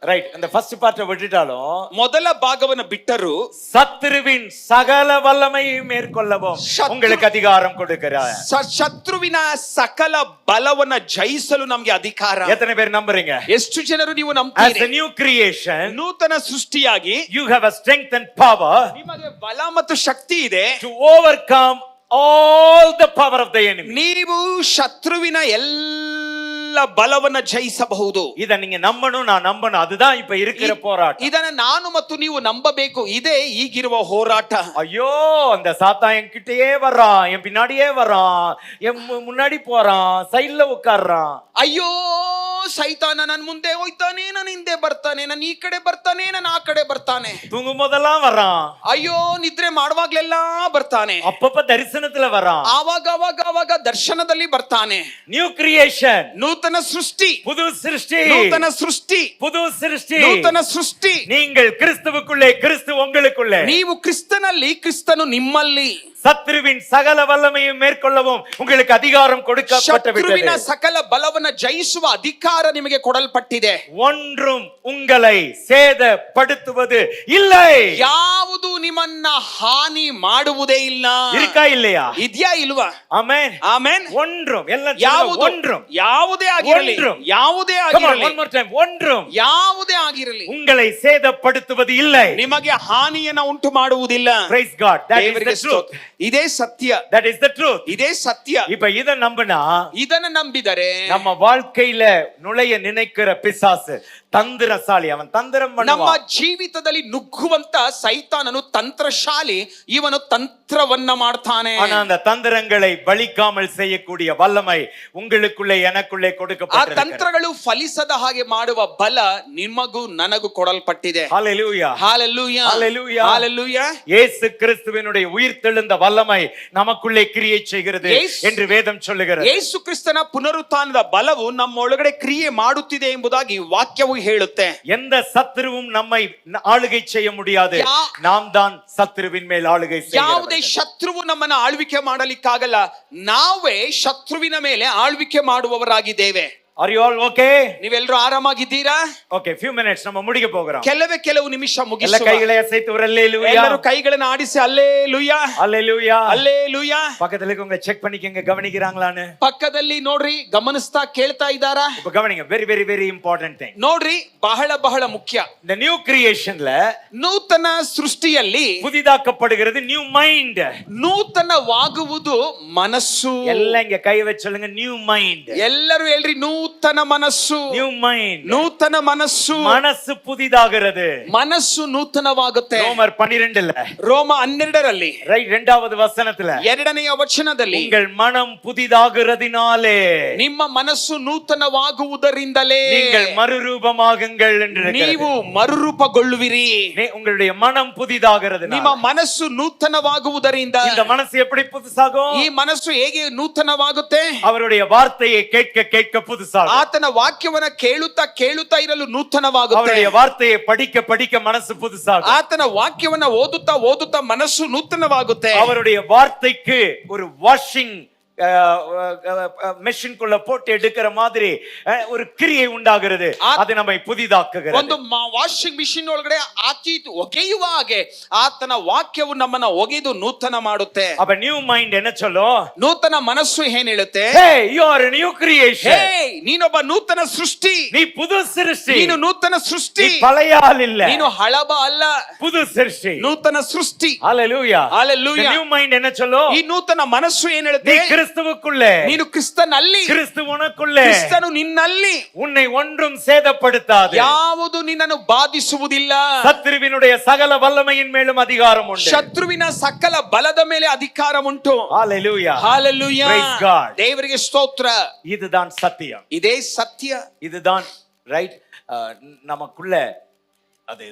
ரைட் அந்த ஃபர்ஸ்ட் பார்ட்ட விட்டுட்டாலும் ಮೊದಲ ಭಾಗವನ್ನು ಬಿಟ್ಟರು சத்துருவின் சகல வல்லமையை மேற்கொள்ளவும் சத்ரு- உங்களுக்கு அதிகாரம் கொடுக்கிறார். ಶತ್ರುವಿನ ಸಕಲ ಬಲವನ್ನ ಜಯಿಸಲು ನಮ್ಗೆ ಅಧಿಕಾರ. எத்தனை பேர் நம்புறீங்க? ಎಷ್ಟು ಜನರು ನೀವು As a ನಂಬ್ತೀರಿ? new creation, ನೂತನ ಸೃಷ್ಟಿಯಾಗಿ you have a strength and power ನಿಮಗೆ ಬಲ ಮತ್ತು ಶಕ್ತಿ ಇದೆ. to overcome all the power of the enemy. ನೀವು ಶತ್ರುವಿನ ಎಲ್ಲ ಬಲವನ್ನ ಜಯಿಸಬಹುದು. இத நீங்க நம்பணும், நான் நம்பணும். அதுதான் இப்ப இருக்கிற போராட்டம். ಇದನ್ನ ನಾನು ಮತ್ತು ನೀವು ನಂಬಬೇಕು. ಇದೇ ಈಗಿರುವ ಹೋರಾಟ. ஐயோ அந்த சாத்தான் என்கிட்டயே வர்றான், என் பின்னாடியே வர்றான், என் முன்னாடி போறான், சைடுல உட்கார்றான். ಅಯ್ಯೋ ಸೈತಾನ ನನ್ ಮುಂದೆ ಹೋಯ್ತಾನೆ, ನನ್ನ ಹಿಂದೆ ಬರ್ತಾನೆ, ನನ್ನ ಈ ಕಡೆ ಬರ್ತಾನೆ, ನನ್ನ ಆ ಕಡೆ ಬರ್ತಾನೆ. தூங்கும் போதெல்லாம் வர்றான், ಅಯ್ಯೋ ನಿದ್ರೆ ಮಾಡುವಾಗ್ಲೆಲ್ಲ ಬರ್ತಾನೆ. அப்பப்ப தரிசனத்துல வர்றான். ಆವಾಗ ದರ್ಶನದಲ್ಲಿ ಬರ್ತಾನೆ. நியூ கிரியேஷன், ನೂತನ ಸೃಷ್ಟಿ, புது சிருஷ்டி, ನೂತನ ಸೃಷ್ಟಿ, புது சிருஷ்டி. ನೂತನ ಸೃಷ್ಟಿ. நீங்கள் கிறிஸ்துவுக்குள்ளே, கிறிஸ்து உங்களுக்குள்ளே. ನೀವು ಕ್ರಿಸ್ತನಲ್ಲಿ, ಕ್ರಿಸ್ತನು ನಿಮ್ಮಲ್ಲಿ. சத்ருவின் சகல வல்லமையை மேற்கொள்ளவும் உங்களுக்கு அதிகாரம் கொடுக்கப்பட்டு ಶತ್ರುವಿನ விட்டது. ಸಕಲ ಬಲವನ್ನ ಜಯಿಸುವ ಅಧಿಕಾರ ನಿಮಗೆ ಕೊಡಲ್ಪಟ್ಟಿದೆ. ஒன்றும் உங்களை சேதப்படுத்துவது இல்லை. ಯಾವುದು ನಿಮ್ಮನ್ನ ಹಾನಿ ಮಾಡುವುದೇ ಇಲ್ಲ. இருக்கா இல்லையா? ಇದ್ಯಾ ಇಲ್ವಾ? ஆமென். ಆಮೆನ್. ஒன்றும் எல்லாம் ಯಾವುದು ஒன்றும் ಯಾವುದೇ ಆಗಿರಲಿ, ஒன்றும். ಯಾವುದೇ Come on, ಆಗಿರಲಿ, one more time. ஒன்றும் ಯಾವುದೇ ಆಗಿರಲಿ உங்களை சேதப்படுத்துவது இல்லை. ನಿಮಗೆ ಹಾನಿಯನ್ನ ಉಂಟು ಮಾಡುವುದಿಲ್ಲ. Praise God. That is ದೇವರಿಗೆ the truth. ಸ್ತೋತ್ರ. ಇದೇ ಸತ್ಯ. That is the truth. ಇದೇ ಸತ್ಯ. இப்ப இத நம்பினா ಇದನ್ನ ನಂಬಿದರೆ நம்ம வாழ்க்கையில நுழைய நினைக்கிற பிசாசு தந்திரசாலி, அவன் தந்திரம் ನಮ್ಮ பண்ணுவான். ಜೀವಿತದಲ್ಲಿ ನುಗ್ಗುವಂತ ಸೈತಾನನು ತಂತ್ರಶಾಲಿ, ಇವನು ತಂತ್ರವನ್ನ ಮಾಡ್ತಾನೆ. ஆனா அந்த தந்திரங்களை பலிக்காமல் செய்யக்கூடிய வல்லமை உங்களுக்குள்ளே எனக்குள்ளே ಆ கொடுக்கப்பட்டிருக்கிறது. ತಂತ್ರಗಳು ಫಲಿಸದ ಹಾಗೆ ಮಾಡುವ ಬಲ ನಿಮಗೂ ನನಗೂ ಕೊಡಲ್ಪಟ್ಟಿದೆ. Hallelujah. Hallelujah, Hallelujah. ಹಾಲೆಲೂಯಾ. இயேசு கிறிஸ்துவினுடைய உயிர்த்தெழுந்த வல்லமை நமக்குள்ளே கிரியை செய்கிறது இயேசு- என்று வேதம் சொல்லுகிறது. ಯೇಸು ಕ್ರಿಸ್ತನ ಪುನರುತ್ಥಾನದ ಬಲವು ನಮ್ಮೊಳಗಡೆ ಕ್ರಿಯೆ ಮಾಡುತ್ತಿದೆ ಎಂಬುದಾಗಿ ವಾಕ್ಯವು ಹೇಳುತ್ತೆ. எந்த சத்துருவும் நம்மை ஆளுகை செய்ய முடியாது. நாம் தான் சத்துருவின் மேல் ஆளுகை ಯಾವುದೇ செய்கிறவர்கள். ಶತ್ರುವು ನಮ್ಮನ್ನ ಆಳ್ವಿಕೆ ಮಾಡಲಿಕ್ಕಾಗಲ್ಲ. ನಾವೇ ಶತ್ರುವಿನ ಮೇಲೆ ಆಳ್ವಿಕೆ ಮಾಡುವವರಾಗಿದ್ದೇವೆ. Are you all okay? ನೀವೆಲ್ಲರೂ ಆರಾಮಾಗಿದ್ದೀರಾ? Okay, few minutes நம்ம முடிக்க போகிறோம். ಕೆಲವು ನಿಮಿಷ எல்லா ಮುಗಿಸುವ. கைகளை அசைத்து ஒரு அல்லேலூயா. ಎಲ್ಲರೂ ಕೈಗಳನ್ನು ಆಡಿಸಿ ಅಲ್ಲೇಲೂಯಾ, அல்லேலூயா. ಅಲ್ಲೇಲೂಯಾ. பக்கத்துல இருக்கவங்க செக் பண்ணிக்கங்க, கவனிக்கிறாங்களான்னு. ಪಕ್ಕದಲ್ಲಿ ನೋಡ್ರಿ, ಗಮನಿಸ್ತಾ ಕೇಳ್ತಾ ಇದ್ದಾರಾ? இப்ப கவனிங்க, very very very important thing. ನೋಡ್ರಿ, ಬಹಳ ಬಹಳ ಮುಖ್ಯ. இந்த நியூ கிரியேஷன்ல ನೂತನ ಸೃಷ್ಟಿಯಲ್ಲಿ புதிதாக்கப்படுகிறது நியூ மைண்ட். ನೂತನವಾಗುವುದು ಮನಸ್ಸು. எல்லாம் இங்க கை வச்சு சொல்லுங்க, நியூ மைண்ட். ಎಲ್ಲರೂ ಹೇಳ್ರಿ, ನೂತನ ಮನಸ್ಸು, நியூ மைண்ட். ನೂತನ ಮನಸ್ಸು. மனசு புதிதாகிறது. ಮನಸ್ಸು ನೂತನವಾಗುತ್ತೆ. ரோமர் 12ல ರೋಮ 12ರಲ್ಲಿ ரைட் 2வது வசனத்துல 2ನೇ ವಚನದಲ್ಲಿ உங்கள் மனம் புதிதாகிறதினாலே ನಿಮ್ಮ ಮನಸ್ಸು ನೂತನವಾಗುವುದರಿಂದಲೇ நீங்கள் மறுரூபமாகுங்கள் என்று ನೀವು இருக்கிறது. ಮರುರೂಪಗೊಳ್ಳುವಿರಿ. உங்களுடைய மனம் புதிதாகிறது. ನಿಮ್ಮ ಮನಸ್ಸು ನೂತನವಾಗುವುದರಿಂದ. இந்த மனசு எப்படி புதுசாகும்? ಈ ಮನಸ್ಸು ಹೇಗೆ ನೂತನವಾಗುತ್ತೆ? அவருடைய வார்த்தையை கேட்க கேட்க புதுசாகும். ಆತನ ವಾಕ್ಯವನ್ನ ಕೇಳುತ್ತಾ ಕೇಳುತ್ತಾ ಇರಲು ನೂತನವಾಗುತ್ತೆ. அவருடைய வார்த்தையை படிக்க படிக்க மனசு புதுசாகும். ಆತನ ವಾಕ್ಯವನ್ನ ಓದುತ್ತಾ ಓದುತ್ತಾ ಮನಸ್ಸು ನೂತನವಾಗುತ್ತೆ. அவருடைய வார்த்தைக்கு ஒரு வாஷிங் மெஷின்குள்ள போட்டு எடுக்கிற மாதிரி ஒரு கிரியை உண்டாகிறது. அது நம்மை புதிதாக்குகிறது. ಒಂದು ವಾಷಿಂಗ್ ಮಿಷಿನ್ ಒಳಗಡೆ ಹಾಕಿ ಒಗೆಯುವ ಹಾಗೆ ಆತನ ವಾಕ್ಯವು ನಮ್ಮನ್ನ ಒಗೆದು ನೂತನ ಮಾಡುತ್ತೆ. அப்ப நியூ மைண்ட் என்ன சொல்லும்? ನೂತನ ಮನಸ್ಸು ಏನ್ ಹೇಳುತ್ತೆ? Hey, you are a new creation. ಹೇ, ನೀನೊಬ್ಬ ನೂತನ ಸೃಷ್ಟಿ. நீ புது சிருஷ்டி. ನೀನು ನೂತನ ಸೃಷ್ಟಿ. நீ பழைய ஆள் இல்ல. ನೀನು ಹಳಬ ಅಲ್ಲ, புது சிருஷ்டி. ನೂತನ ಸೃಷ್ಟಿ. ஹalleluya. Hallelujah. The new mind என்ன சொல்லும்? ಈ ನೂತನ ಮನಸ್ಸು ಏನ್ நீ ಹೇಳುತ್ತೆ? கிறிஸ்துவுக்குள்ளே, ನೀನು ಕ್ರಿಸ್ತನಲ್ಲಿ, கிறிஸ்து உனக்குள்ளே, ಕ್ರಿಸ್ತನು ನಿನ್ನಲ್ಲಿ. உன்னை ஒன்றும் சேதப்படுத்தாது. ಯಾವುದು ನಿನ್ನನ್ನು ಬಾಧಿಸುವುದಿಲ್ಲ. சத்துருவினுடைய சகல வல்லமையின் மேலும் அதிகாரம் உண்டு. ಶತ್ರುವಿನ ಸಕಲ ಬಲದ ಮೇಲೆ ಅಧಿಕಾರ ಉಂಟು. ஹalleluya. ಹಾಲೆಲೂಯಾ. Praise God. ದೇವರಿಗೆ ಸ್ತೋತ್ರ. இதுதான் சத்தியம். ಇದೇ ಸತ್ಯ. இதுதான் ரைட். நமக்குள்ள அது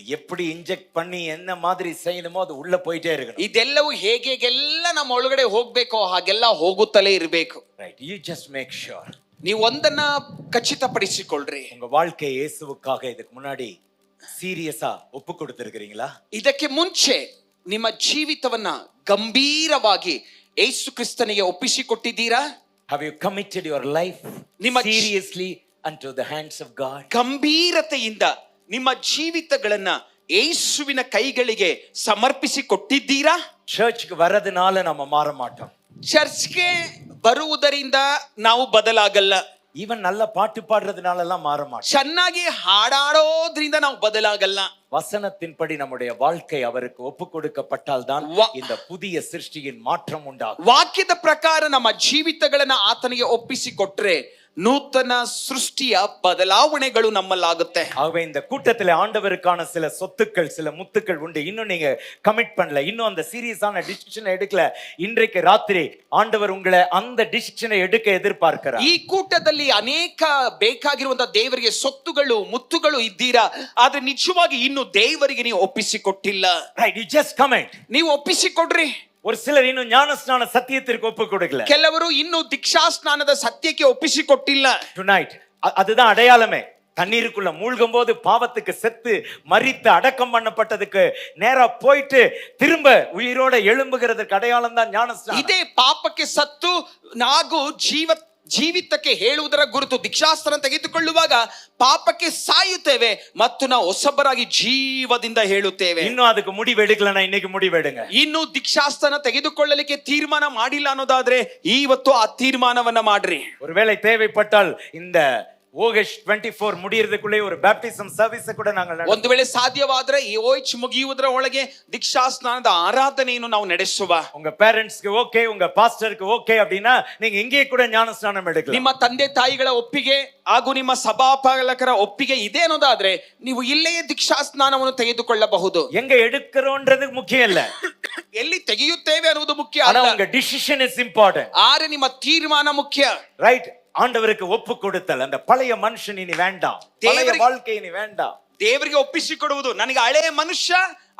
எப்படி இன்ஜெக்ட் பண்ணி என்ன மாதிரி செய்யணுமோ அது உள்ள போயிட்டே இருக்கணும். ಇದೆಲ್ಲವೂ ಹೇಗೆಲ್ಲ ನಮ್ಮ ಒಳಗಡೆ ಹೋಗ್ಬೇಕೋ ಹಾಗೆಲ್ಲ ಹೋಗುತ್ತಲೇ ಇರಬೇಕು. Right. You just make sure. ನೀವು ಒಂದನ್ನ ಖಚಿತಪಡಿಸಿಕೊಳ್ಳ್ರಿ. உங்க வாழ்க்கை இயேசுவுக்காக இதுக்கு முன்னாடி சீரியஸா ஒப்பு கொடுத்திருக்கீங்களா? ಇದಕ್ಕೆ ಮುಂಚೆ ನಿಮ್ಮ ಜೀವಿತವನ್ನ ಗಂಭೀರವಾಗಿ ಯೇಸು ಕ್ರಿಸ್ತನಿಗೆ ಒಪ್ಪಿಸಿಕೊಟ್ಟಿದ್ದೀರಾ? Have you committed your life ನಿಮ್ಮ seriously unto the hands of God? ಗಂಭೀರತೆಯಿಂದ ನಿಮ್ಮ ಜೀವಿತಗಳನ್ನ ಯೇಸುವಿನ ಕೈಗಳಿಗೆ ಸಮರ್ಪಿಸಿ ಕೊಟ್ಟಿದ್ದೀರಾ? சர்ச்சுக்கு வர்றதுனால நம்ம மாற மாட்டோம். ಚರ್ಚ್ಗೆ ಬರುವುದರಿಂದ ನಾವು ಬದಲಾಗಲ್ಲ. ஈவன் நல்ல பாட்டு பாடுறதுனால எல்லாம் மாற மாட்டோம். ಚೆನ್ನಾಗಿ ಹಾಡಾಡೋದ್ರಿಂದ ನಾವು ಬದಲಾಗಲ್ಲ. வசனத்தின்படி நம்முடைய வாழ்க்கை அவருக்கு ஒப்பு கொடுக்கப்பட்டால் தான் இந்த புதிய சிருஷ்டியின் மாற்றம் உண்டாகும். ವಾಕ್ಯದ ಪ್ರಕಾರ ನಮ್ಮ ಜೀವಿತಗಳನ್ನ ಆತನಿಗೆ ಒಪ್ಪಿಸಿ ಕೊಟ್ರೆ ನೂತನ ಸೃಷ್ಟಿಯ ಬದಲಾವಣೆಗಳು ನಮ್ಮಲ್ಲಾಗುತ್ತೆ. ஆகவே இந்த கூட்டத்தில் ஆண்டவருக்கான சில சொத்துக்கள், சில முத்துக்கள் உண்டு. இன்னும் நீங்க கமிட் பண்ணல, இன்னும் அந்த சீரியஸான டிசிஷன் எடுக்கல. இன்றைக்கு ராத்திரி ஆண்டவர் உங்களை அந்த டிசிஷனை எடுக்க எதிர்பார்க்கிறார். ಈ ಕೂಟದಲ್ಲಿ ಅನೇಕ ಬೇಕಾಗಿರುವಂತ ದೇವರಿಗೆ ಸೊತ್ತುಗಳು ಮುತ್ತುಗಳು ಇದ್ದೀರಾ, ಆದ್ರೆ ನಿಜವಾಗಿ ಇನ್ನು ದೇವರಿಗೆ ನೀವು ಒಪ್ಪಿಸಿಕೊಟ್ಟಿಲ್ಲ. Right, you just commit. ನೀವು ಒಪ್ಪಿಸಿಕೊಡ್ರಿ. ஒரு சிலர் இன்னும் ஞானஸ்நான சத்தியத்திற்கு ஒப்பு கொடுக்கல. ಕೆಲವರು ಇನ್ನು ದೀಕ್ಷಾ ಸ್ನಾನದ ಸತ್ಯಕ್ಕೆ ಒಪ್ಪಿಸಿಕೊಟ್ಟಿಲ್ಲ. Tonight அதுதான் அடையாளமே. தண்ணீருக்குள்ள மூழ்கும் போது பாவத்துக்கு செத்து மரித்து அடக்கம் பண்ணப்பட்டதுக்கு நேரா போயிட்டு திரும்ப உயிரோட எழும்புகிறதுக்கு அடையாளம் தான் ஞானஸ்நானம். ಇದೇ ಪಾಪಕ್ಕೆ ಸತ್ತು ನಾವು ಜೀವಿತಕ್ಕೆ ಹೇಳುವುದರ ಗುರುತು. ದೀಕ್ಷಾಸ್ನಾನ ತೆಗೆದುಕೊಳ್ಳುವಾಗ ಪಾಪಕ್ಕೆ ಸಾಯುತ್ತೇವೆ ಮತ್ತು ನಾವು ಹೊಸಬರಾಗಿ ಜೀವದಿಂದ ಹೇಳುತ್ತೇವೆ. ಇನ್ನು ಅದಕ್ಕೆ முடிவு எடுக்கலனா இன்னைக்கு முடிவு எடுங்க. ಇನ್ನು ದೀಕ್ಷಾಸ್ನಾನ ತೆಗೆದುಕೊಳ್ಳಲಿಕ್ಕೆ ತೀರ್ಮಾನ ಮಾಡಿಲ್ಲ ಅನ್ನೋದಾದ್ರೆ ಇವತ್ತು ಆ ತೀರ್ಮಾನವನ್ನ ಮಾಡ್ರಿ. ஒருவேளை தேவைப்பட்டால் இந்த August 24 முடியறதுக்குள்ளே ஒரு பேப்டிசம் சர்வீஸ் கூட நாங்கள் ಒಂದು ವೇಳೆ ಸಾಧ್ಯವಾದ್ರೆ ಈ OH ಮುಗಿಯುವುದರ ಒಳಗೆ ದೀಕ್ಷಾ ಸ್ನಾನದ ಆರಾಧನೆಯನ್ನು ನಾವು ನಡೆಸುವ. உங்க பேரண்ட்ஸ்க்கு ஓகே, உங்க பாஸ்டருக்கு ஓகே அப்படினா நீங்க இங்கேயே கூட ஞானஸ்நானம் எடுக்கலாம். ನಿಮ್ಮ ತಂದೆ ತಾಯಿಗಳ ಒಪ್ಪಿಗೆ ಹಾಗೂ ನಿಮ್ಮ ಸಭಾಪಾಲಕರ ಒಪ್ಪಿಗೆ ಇದೆ ಅನ್ನೋದಾದ್ರೆ ನೀವು ಇಲ್ಲೇ ದೀಕ್ಷಾ ಸ್ನಾನವನ್ನು ತೆಗೆದುಕೊಳ್ಳಬಹುದು. எங்க எடுக்கறோம்ன்றது முக்கியம் இல்ல, ಎಲ್ಲಿ ತೆಗೆಯುತ್ತೇವೆ ಅನ್ನೋದು ಮುಖ್ಯ ஆனா ಅಲ್ಲ. உங்க டிசிஷன் இஸ் இம்பார்ட்டன்ட். ಆದ್ರೆ ನಿಮ್ಮ ತೀರ್ಮಾನ ಮುಖ್ಯ. ரைட், ஆண்டவருக்கு ஒப்பு கொடுத்தல். அந்த பழைய மனுஷன் இனி வேண்டாம், பழைய வாழ்க்கை இனி வேண்டாம். ದೇವರಿಗೆ ಒಪ್ಪಿಸಿಕೊಡುವುದು. ನನಗೆ ಹಳೆಯ ಮನುಷ್ಯ,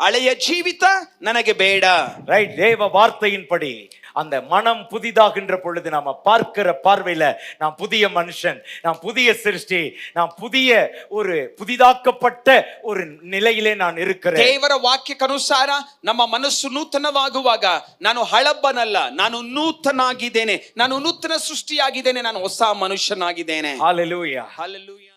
ಹಳೆಯ ಜೀವಿತ ನನಗೆ ಬೇಡ. ரைட், தேவ வார்த்தையின்படி அந்த மனம் புதிதாகின்ற பொழுது நாம பார்க்கிற பார்வையில நான் புதிய மனுஷன், நான் புதிய சிருஷ்டி, நான் புதிய ஒரு புதிதாக்கப்பட்ட ஒரு நிலையிலே நான் இருக்கிறேன். ದೇವರ ವಾಕ್ಯಕ್ಕನುಸಾರ ನಮ್ಮ ಮನಸ್ಸು ನೂತನವಾಗುವಾಗ ನಾನು ಹಳಬನಲ್ಲ, ನಾನು ನೂತನಾಗಿದ್ದೇನೆ, ನಾನು ನೂತನ ಸೃಷ್ಟಿಯಾಗಿದ್ದೇನೆ, ನಾನು ಹೊಸ ಮನುಷ್ಯನಾಗಿದ್ದೇನೆ. ஹalleluya. Hallelujah.